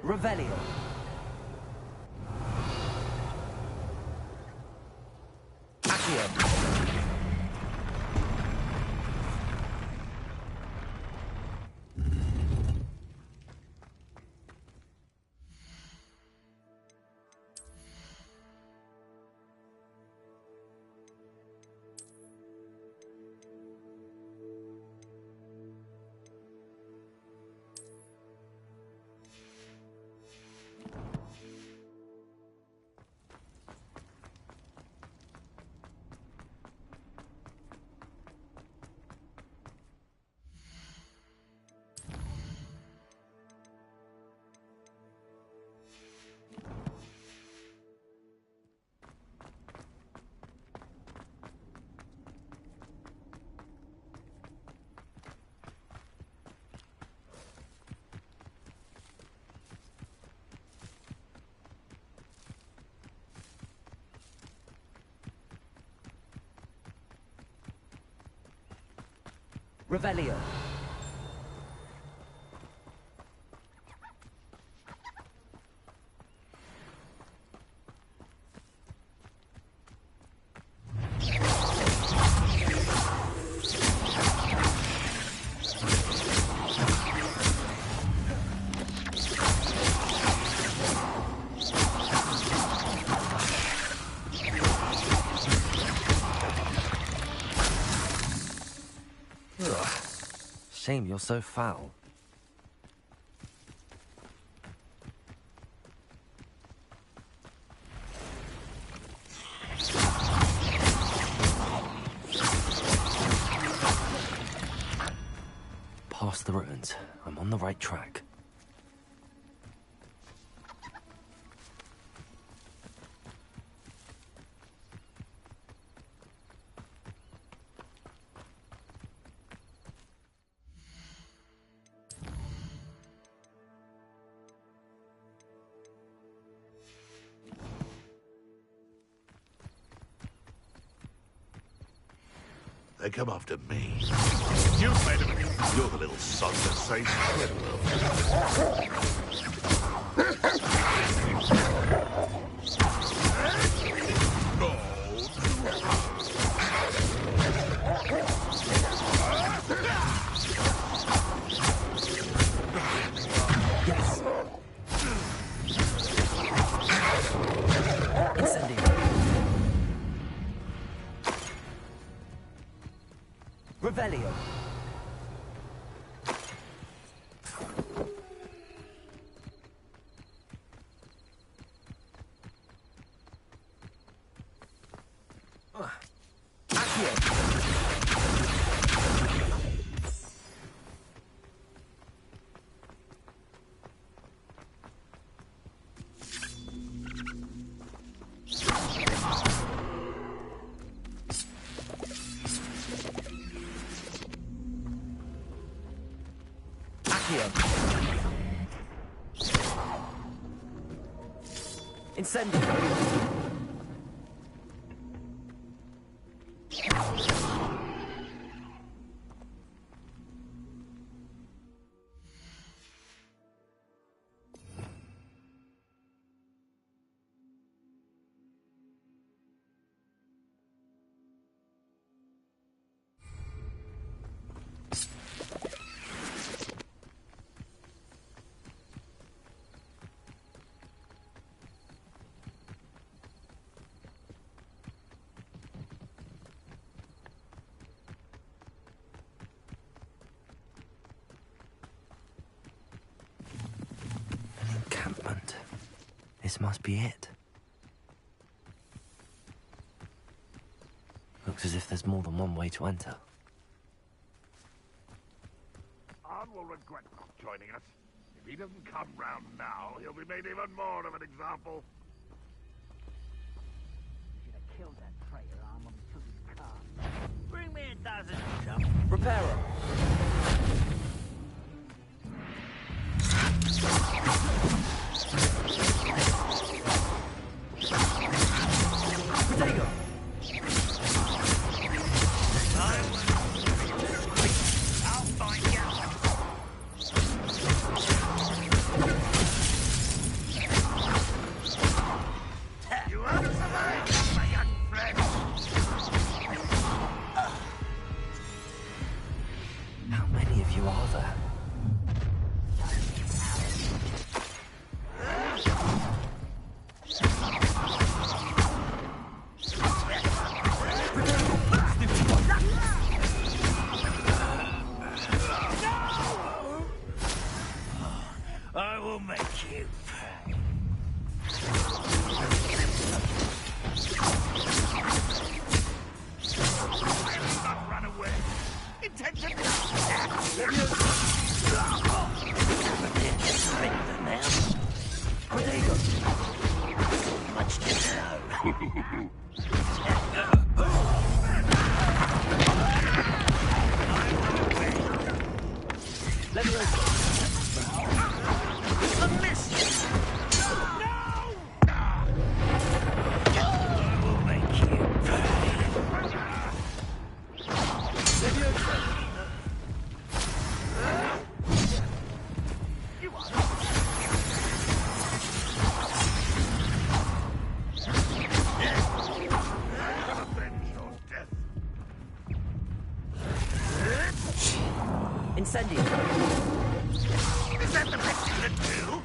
Revelio. Accio. Revelio. Shame you're so foul. Past the ruins. I'm on the right track. They come after me. You made of it. You're the little son that saves Yes. Incendio. Revelio. Incendio. Encampment. This must be it. Looks as if there's more than one way to enter. Arn will regret not joining us. If he doesn't come round now, he'll be made even more of an example. Should have killed that traitor Arn when we took his car. Bring me a dozen, chum. Reparo. Protego. I'll find you. I will make you pay. I will not run away. Intention. Much to know. Let me go. A miss! No! I will make you pay. You are Incendio. Is that the best you can do?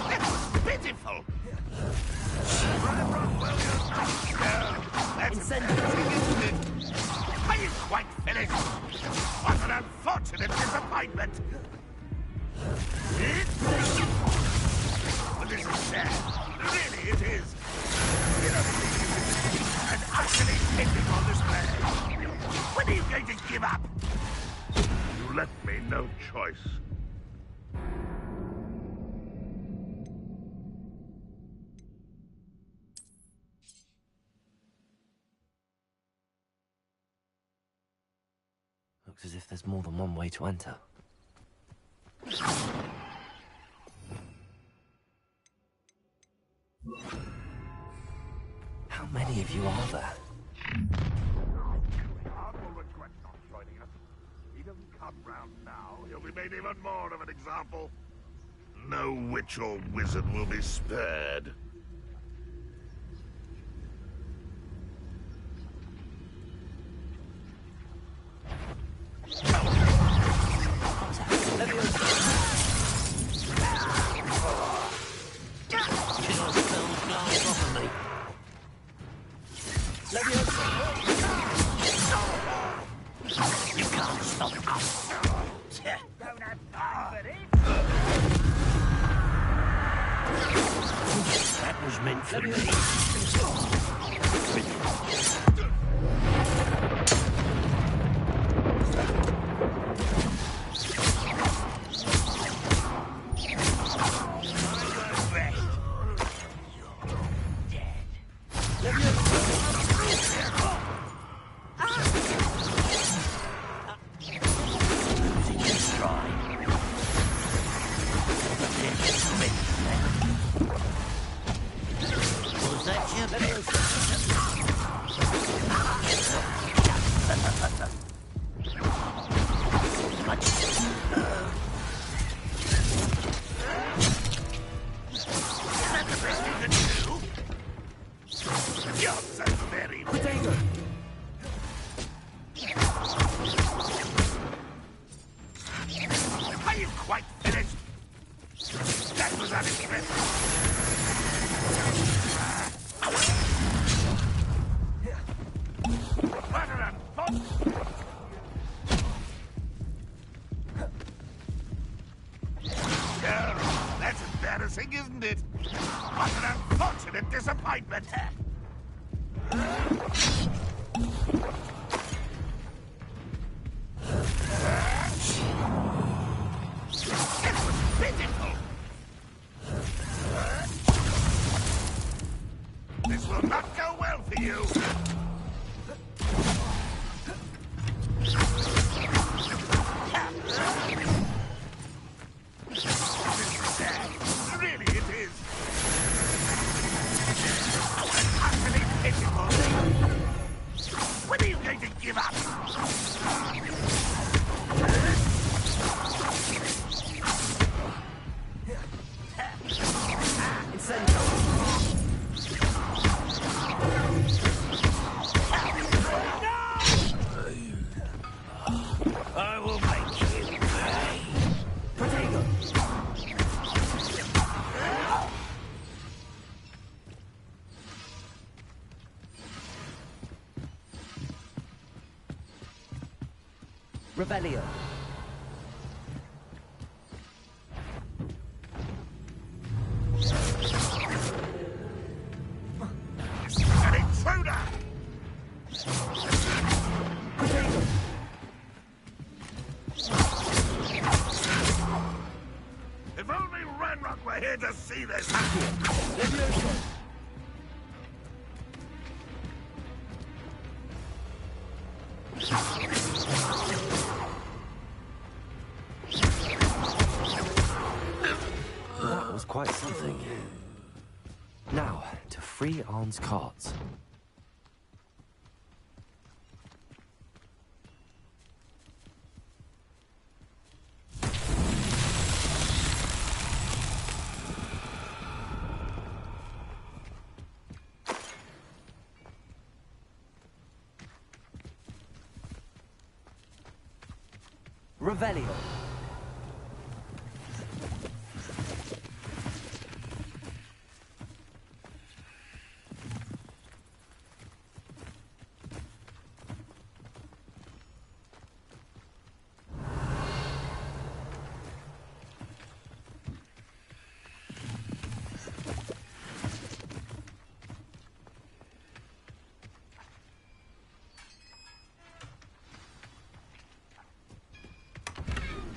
That was pitiful. That's embarrassing, isn't it? Are you quite finished? What an unfortunate disappointment. Well, this is sad. Really, it is. You don't think you can see an utterly pitiful display. When are you going to give up? You left me no choice. Looks as if there's more than one way to enter. How many of you are there? He doesn't come round now, he'll be made even more of an example. No witch or wizard will be spared. You can't stop us. Don't have time for this. That was meant for me. Are you quite finished? That was unexpected. What an unfortunate... Oh, that's embarrassing, isn't it? What an unfortunate disappointment. It was pitiful. This will not go well for you. This is sad. Really, it is. An utterly pitiful thing. When are you going to give up? I will make you pay. Protego. Revelio. here to see this. That was quite something. Now, to free Arn's carts. Revelio.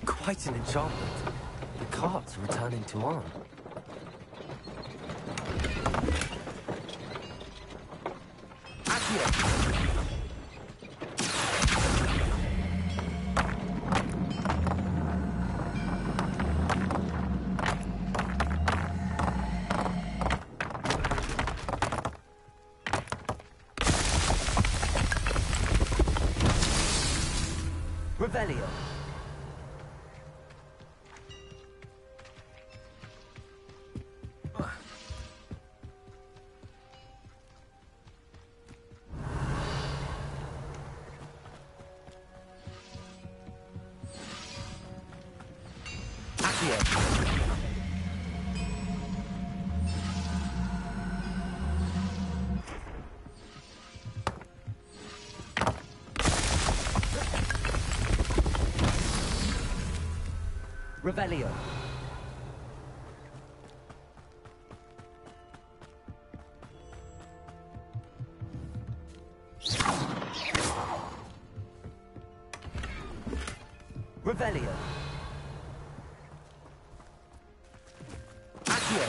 Quite an enchantment. The carts are returning to Arn. Revelio. Revelio. Revelio. Accio.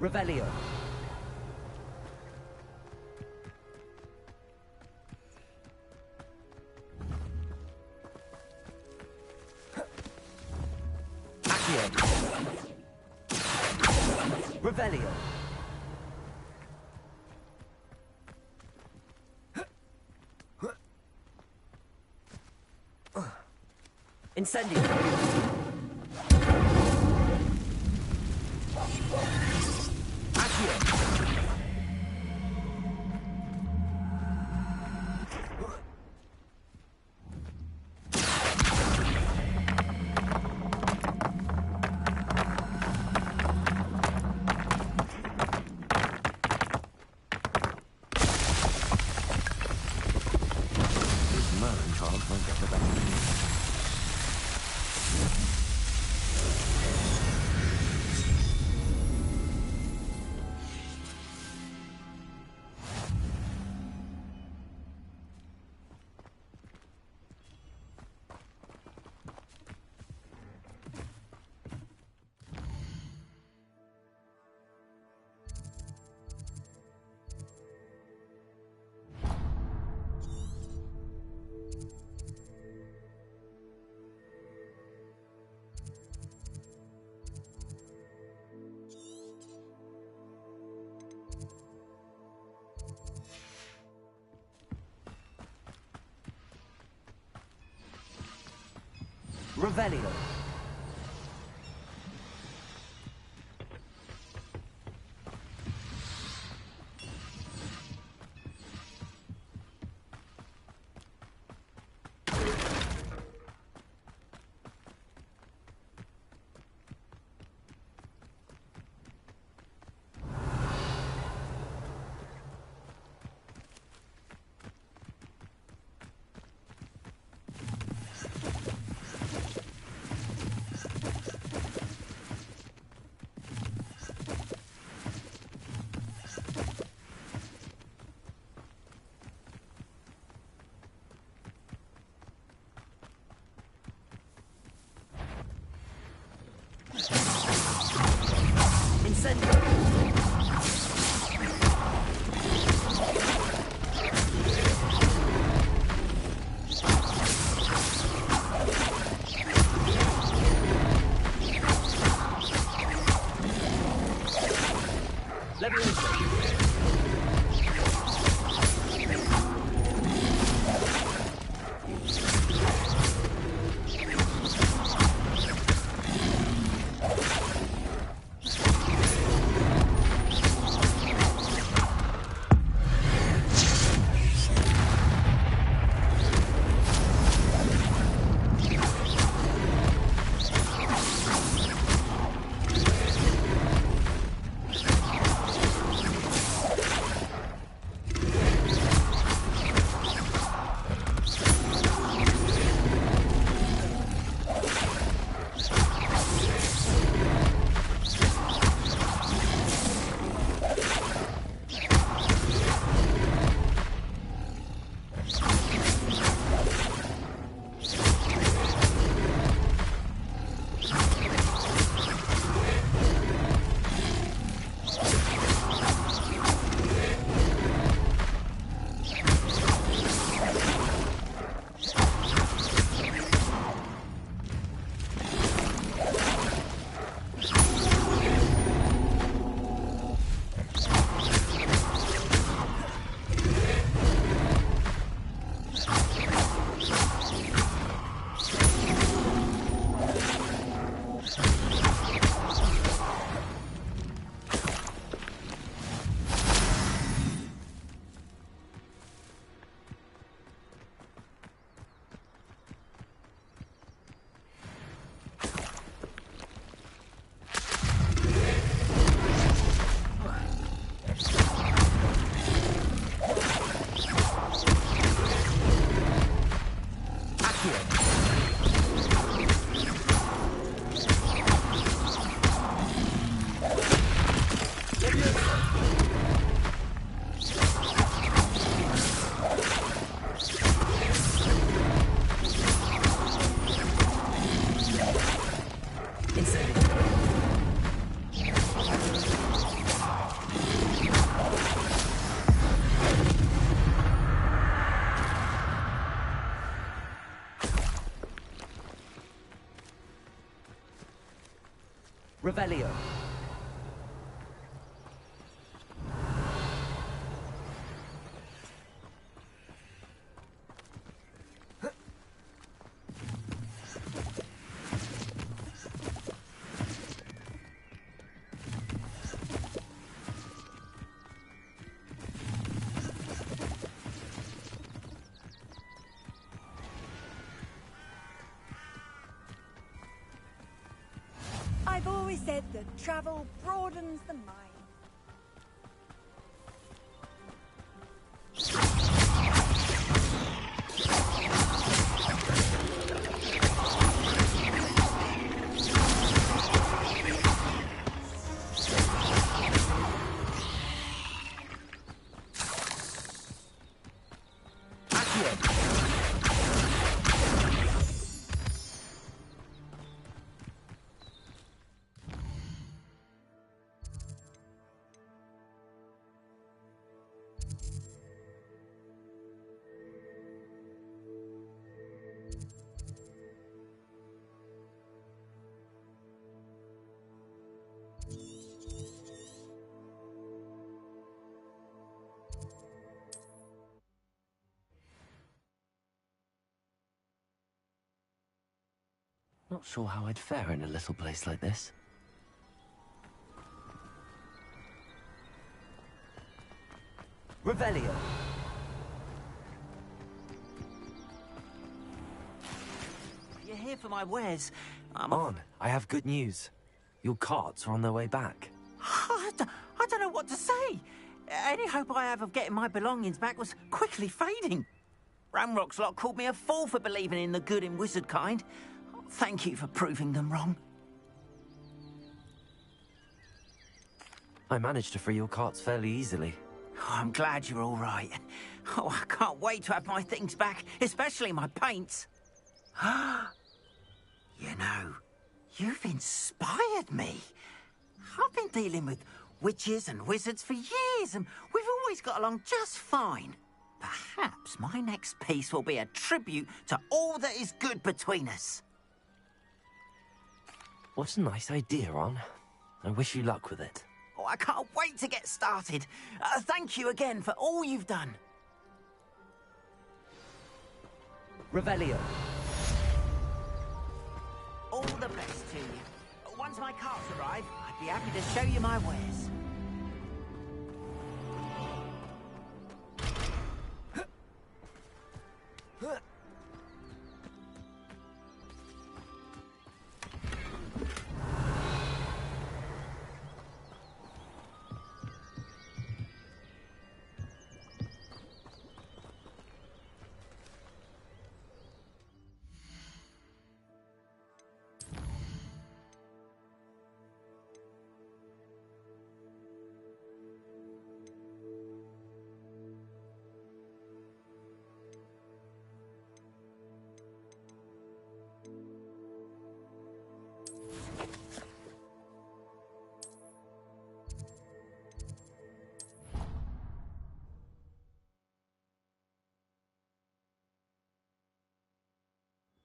Revelio. Revelio. Incendio. Accio. Revelio. Revelio. I've always said that travel broadens the mind. Not sure how I'd fare in a little place like this. Revelio. You're here for my wares. On, I have good news. Your carts are on their way back. I don't know what to say. Any hope I have of getting my belongings back was quickly fading. Ramrock's lot called me a fool for believing in the good in wizard kind. Thank you for proving them wrong. I managed to free your carts fairly easily. Oh, I'm glad you're all right. Oh, I can't wait to have my things back, especially my paints. You know, you've inspired me. I've been dealing with witches and wizards for years, and we've always got along just fine. Perhaps my next piece will be a tribute to all that is good between us. What a nice idea, Ron. I wish you luck with it. Oh, I can't wait to get started. Thank you again for all you've done. Revelio. All the best to you. Once my carts arrive, I'd be happy to show you my wares.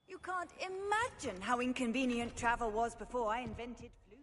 You can't imagine how inconvenient travel was before I invented flute.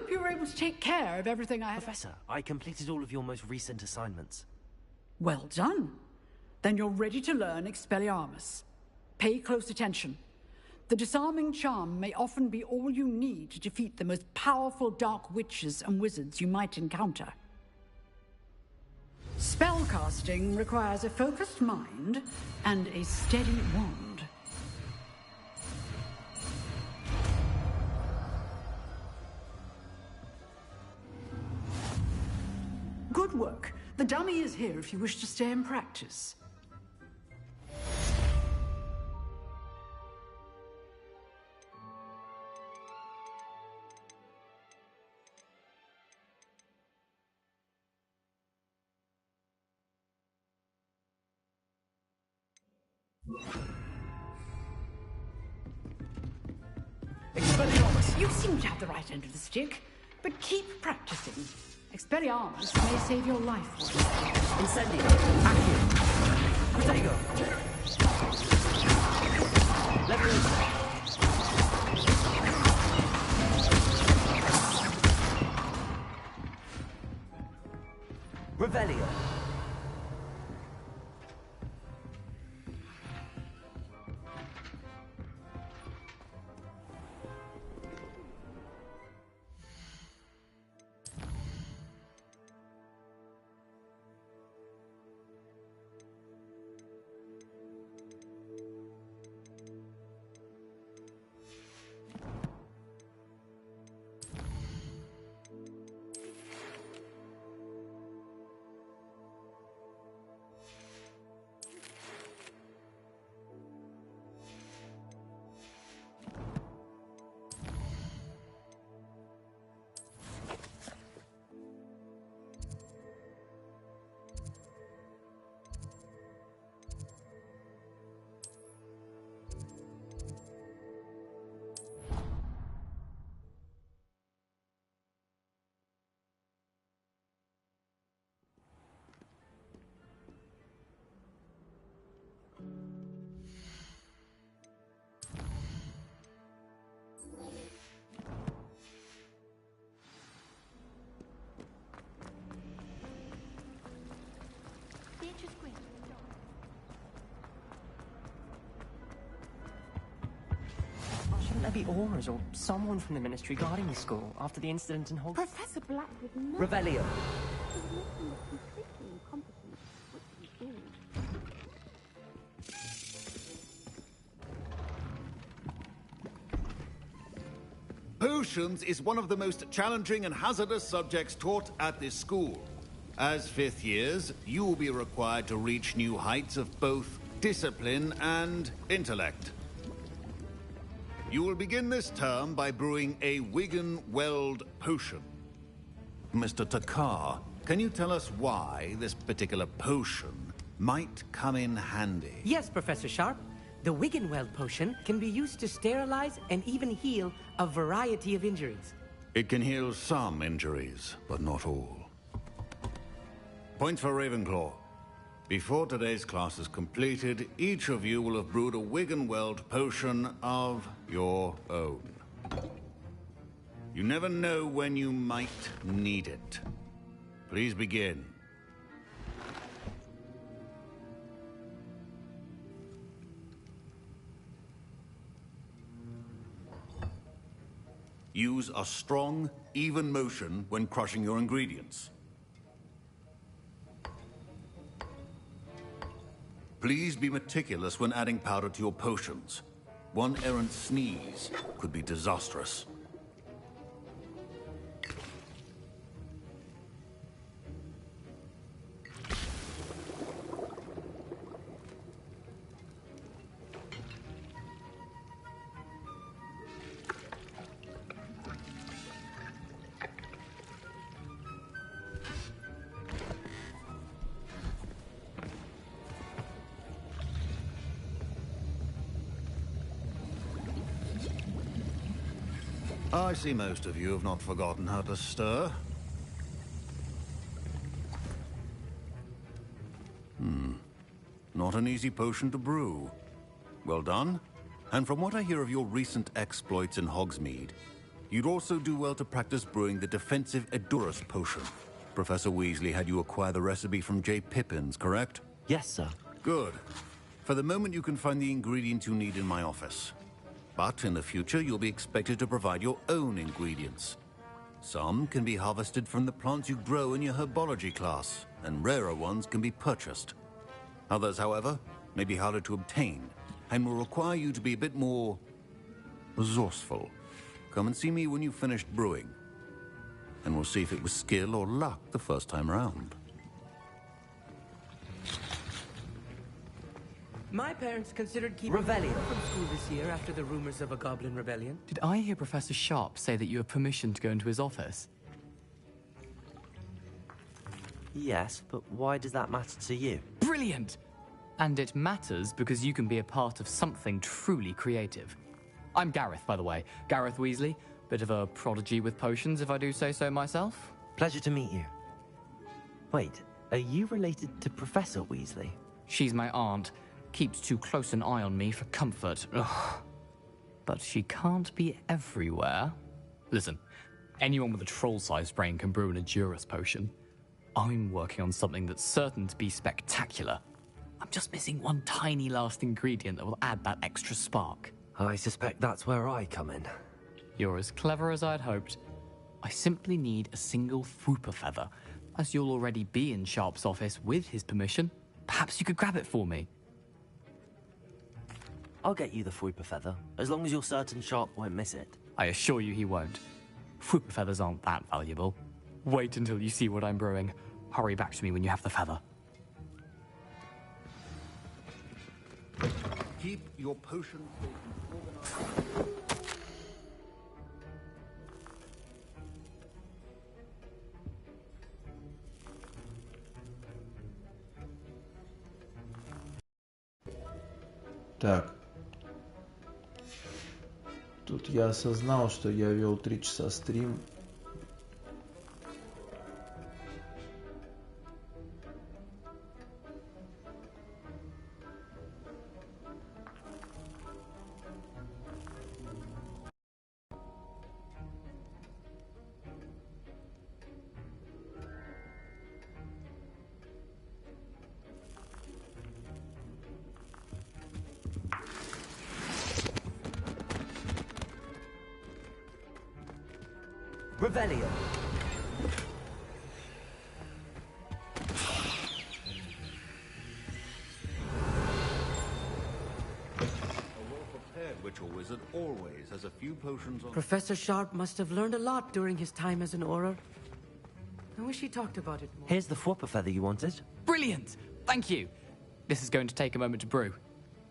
hope you were able to take care of everything I had. Professor, I completed all of your most recent assignments. Well done. Then you're ready to learn Expelliarmus. Pay close attention. The disarming charm may often be all you need to defeat the most powerful dark witches and wizards you might encounter. Spellcasting requires a focused mind and a steady wand. Good work. The dummy is here if you wish to stay and practice. Expelliarmus! You seem to have the right end of the stick, but keep practicing. Expelliarmus may save your life once. Incendio! Accio! Protego! Leviosa! Revelio! Shouldn't there be Aurors or someone from the Ministry guarding the school after the incident in Hogwarts? Professor Blackwood knows. Revelio. Potions is one of the most challenging and hazardous subjects taught at this school. As fifth years, you will be required to reach new heights of both discipline and intellect. You will begin this term by brewing a Wigan-Weld potion. Mr. Takar, can you tell us why this particular potion might come in handy? Yes, Professor Sharp. The Wigan-Weld potion can be used to sterilize and even heal a variety of injuries. It can heal some injuries, but not all. Points for Ravenclaw. Before today's class is completed, each of you will have brewed a Wigan-Weld potion of your own. You never know when you might need it. Please begin. Use a strong, even motion when crushing your ingredients. Please be meticulous when adding powder to your potions. One errant sneeze could be disastrous. I see most of you have not forgotten how to stir. Not an easy potion to brew. Well done. And from what I hear of your recent exploits in Hogsmeade, You'd also do well to practice brewing the defensive Edurus potion. Professor Weasley had you acquire the recipe from J. Pippins, correct? Yes, sir. Good. For the moment, you can find the ingredients you need in my office. But in the future, you'll be expected to provide your own ingredients. Some can be harvested from the plants you grow in your herbology class, and rarer ones can be purchased. Others, however, may be harder to obtain, and will require you to be a bit more resourceful. Come and see me when you've finished brewing, and we'll see if it was skill or luck the first time round. My parents considered keeping Revelio from school this year after the rumors of a goblin rebellion. Did I hear Professor Sharp say that you have permission to go into his office? Yes, but why does that matter to you? Brilliant! And it matters because you can be a part of something truly creative. I'm Gareth, by the way. Gareth Weasley. Bit of a prodigy with potions, if I do say so myself. Pleasure to meet you. Wait, are you related to Professor Weasley? She's my aunt. Keeps too close an eye on me for comfort. Ugh. But she can't be everywhere. Listen, anyone with a troll-sized brain can brew an Edurus potion. I'm working on something that's certain to be spectacular. I'm just missing one tiny last ingredient that will add that extra spark. I suspect that's where I come in. You're as clever as I'd hoped. I simply need a single Fwooper feather. As you'll already be in Sharp's office with his permission, perhaps you could grab it for me. I'll get you the Fwooper feather, as long as you're certain Sharp won't miss it. I assure you he won't. Fwooper feathers aren't that valuable. Wait until you see what I'm brewing. Hurry back to me when you have the feather. Keep your potions organized. Так. Тут я осознал, что я вел 3 часа стрим. Revelio. Witch or wizard always has a few potions on. Professor Sharp must have learned a lot during his time as an Auror. I wish he talked about it more. Here's the Fwooper feather you wanted. Brilliant! Thank you. This is going to take a moment to brew.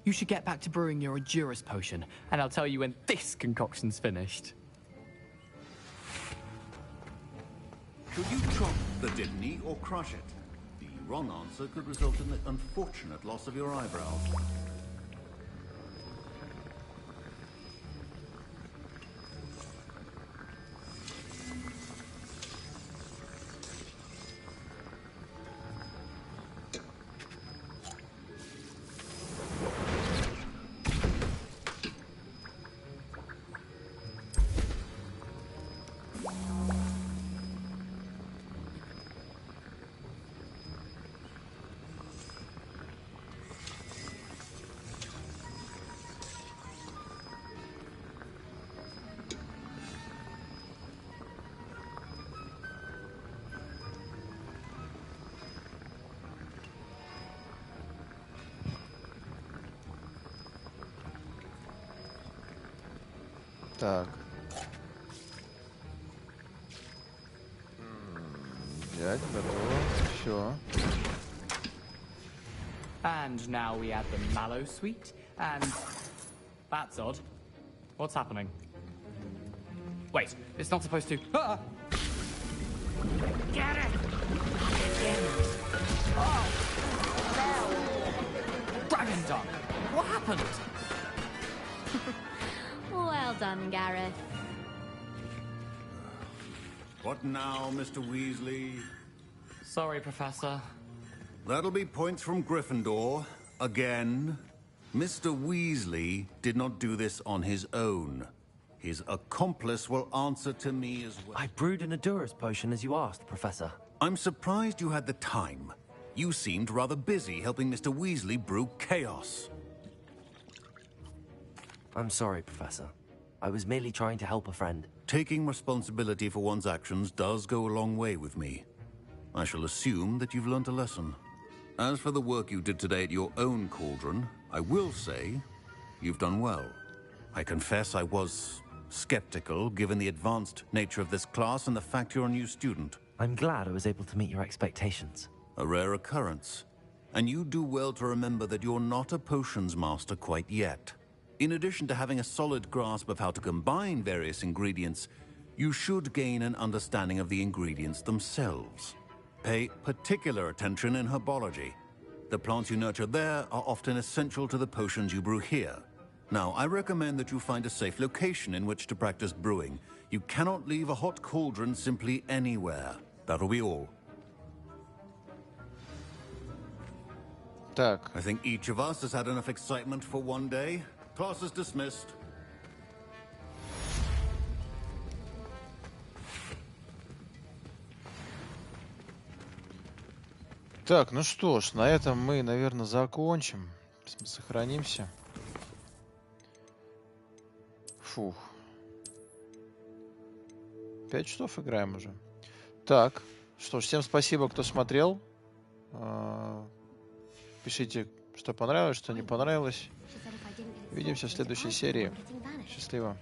You should get back to brewing your Edurus potion, and I'll tell you when this concoction's finished. Should you chop the Didney or crush it? The wrong answer could result in the unfortunate loss of your eyebrow. Так. Взять, готово. Все. And now we add the mallow sweet, and... That's odd. What's happening? Wait, it's not supposed to... Ah! Get it! Oh! Dragon Dog! What happened? Well done, Gareth. What now, Mr. Weasley? Sorry, Professor. That'll be points from Gryffindor. Again. Mr. Weasley did not do this on his own. His accomplice will answer to me as well. I brewed an Adurus potion as you asked, Professor. I'm surprised you had the time. You seemed rather busy helping Mr. Weasley brew chaos. I'm sorry, Professor. I was merely trying to help a friend. Taking responsibility for one's actions does go a long way with me. I shall assume that you've learnt a lesson. As for the work you did today at your own cauldron, I will say you've done well. I confess I was skeptical, given the advanced nature of this class and the fact you're a new student. I'm glad I was able to meet your expectations. A rare occurrence. And you do well to remember that you're not a potions master quite yet. In addition to having a solid grasp of how to combine various ingredients, you should gain an understanding of the ingredients themselves. Pay particular attention in herbology. The plants you nurture there are often essential to the potions you brew here. Now, I recommend that you find a safe location in which to practice brewing. You cannot leave a hot cauldron simply anywhere. That'll be all. Так. I think each of us has had enough excitement for one day. Class is dismissed. Так, ну что ж, на этом мы, наверное, закончим. Сейчас мы сохранимся. Фух. 5 часов играем уже. Так, что ж, всем спасибо, кто смотрел. Пишите, что понравилось, что не понравилось. Увидимся в следующей серии. Счастливо.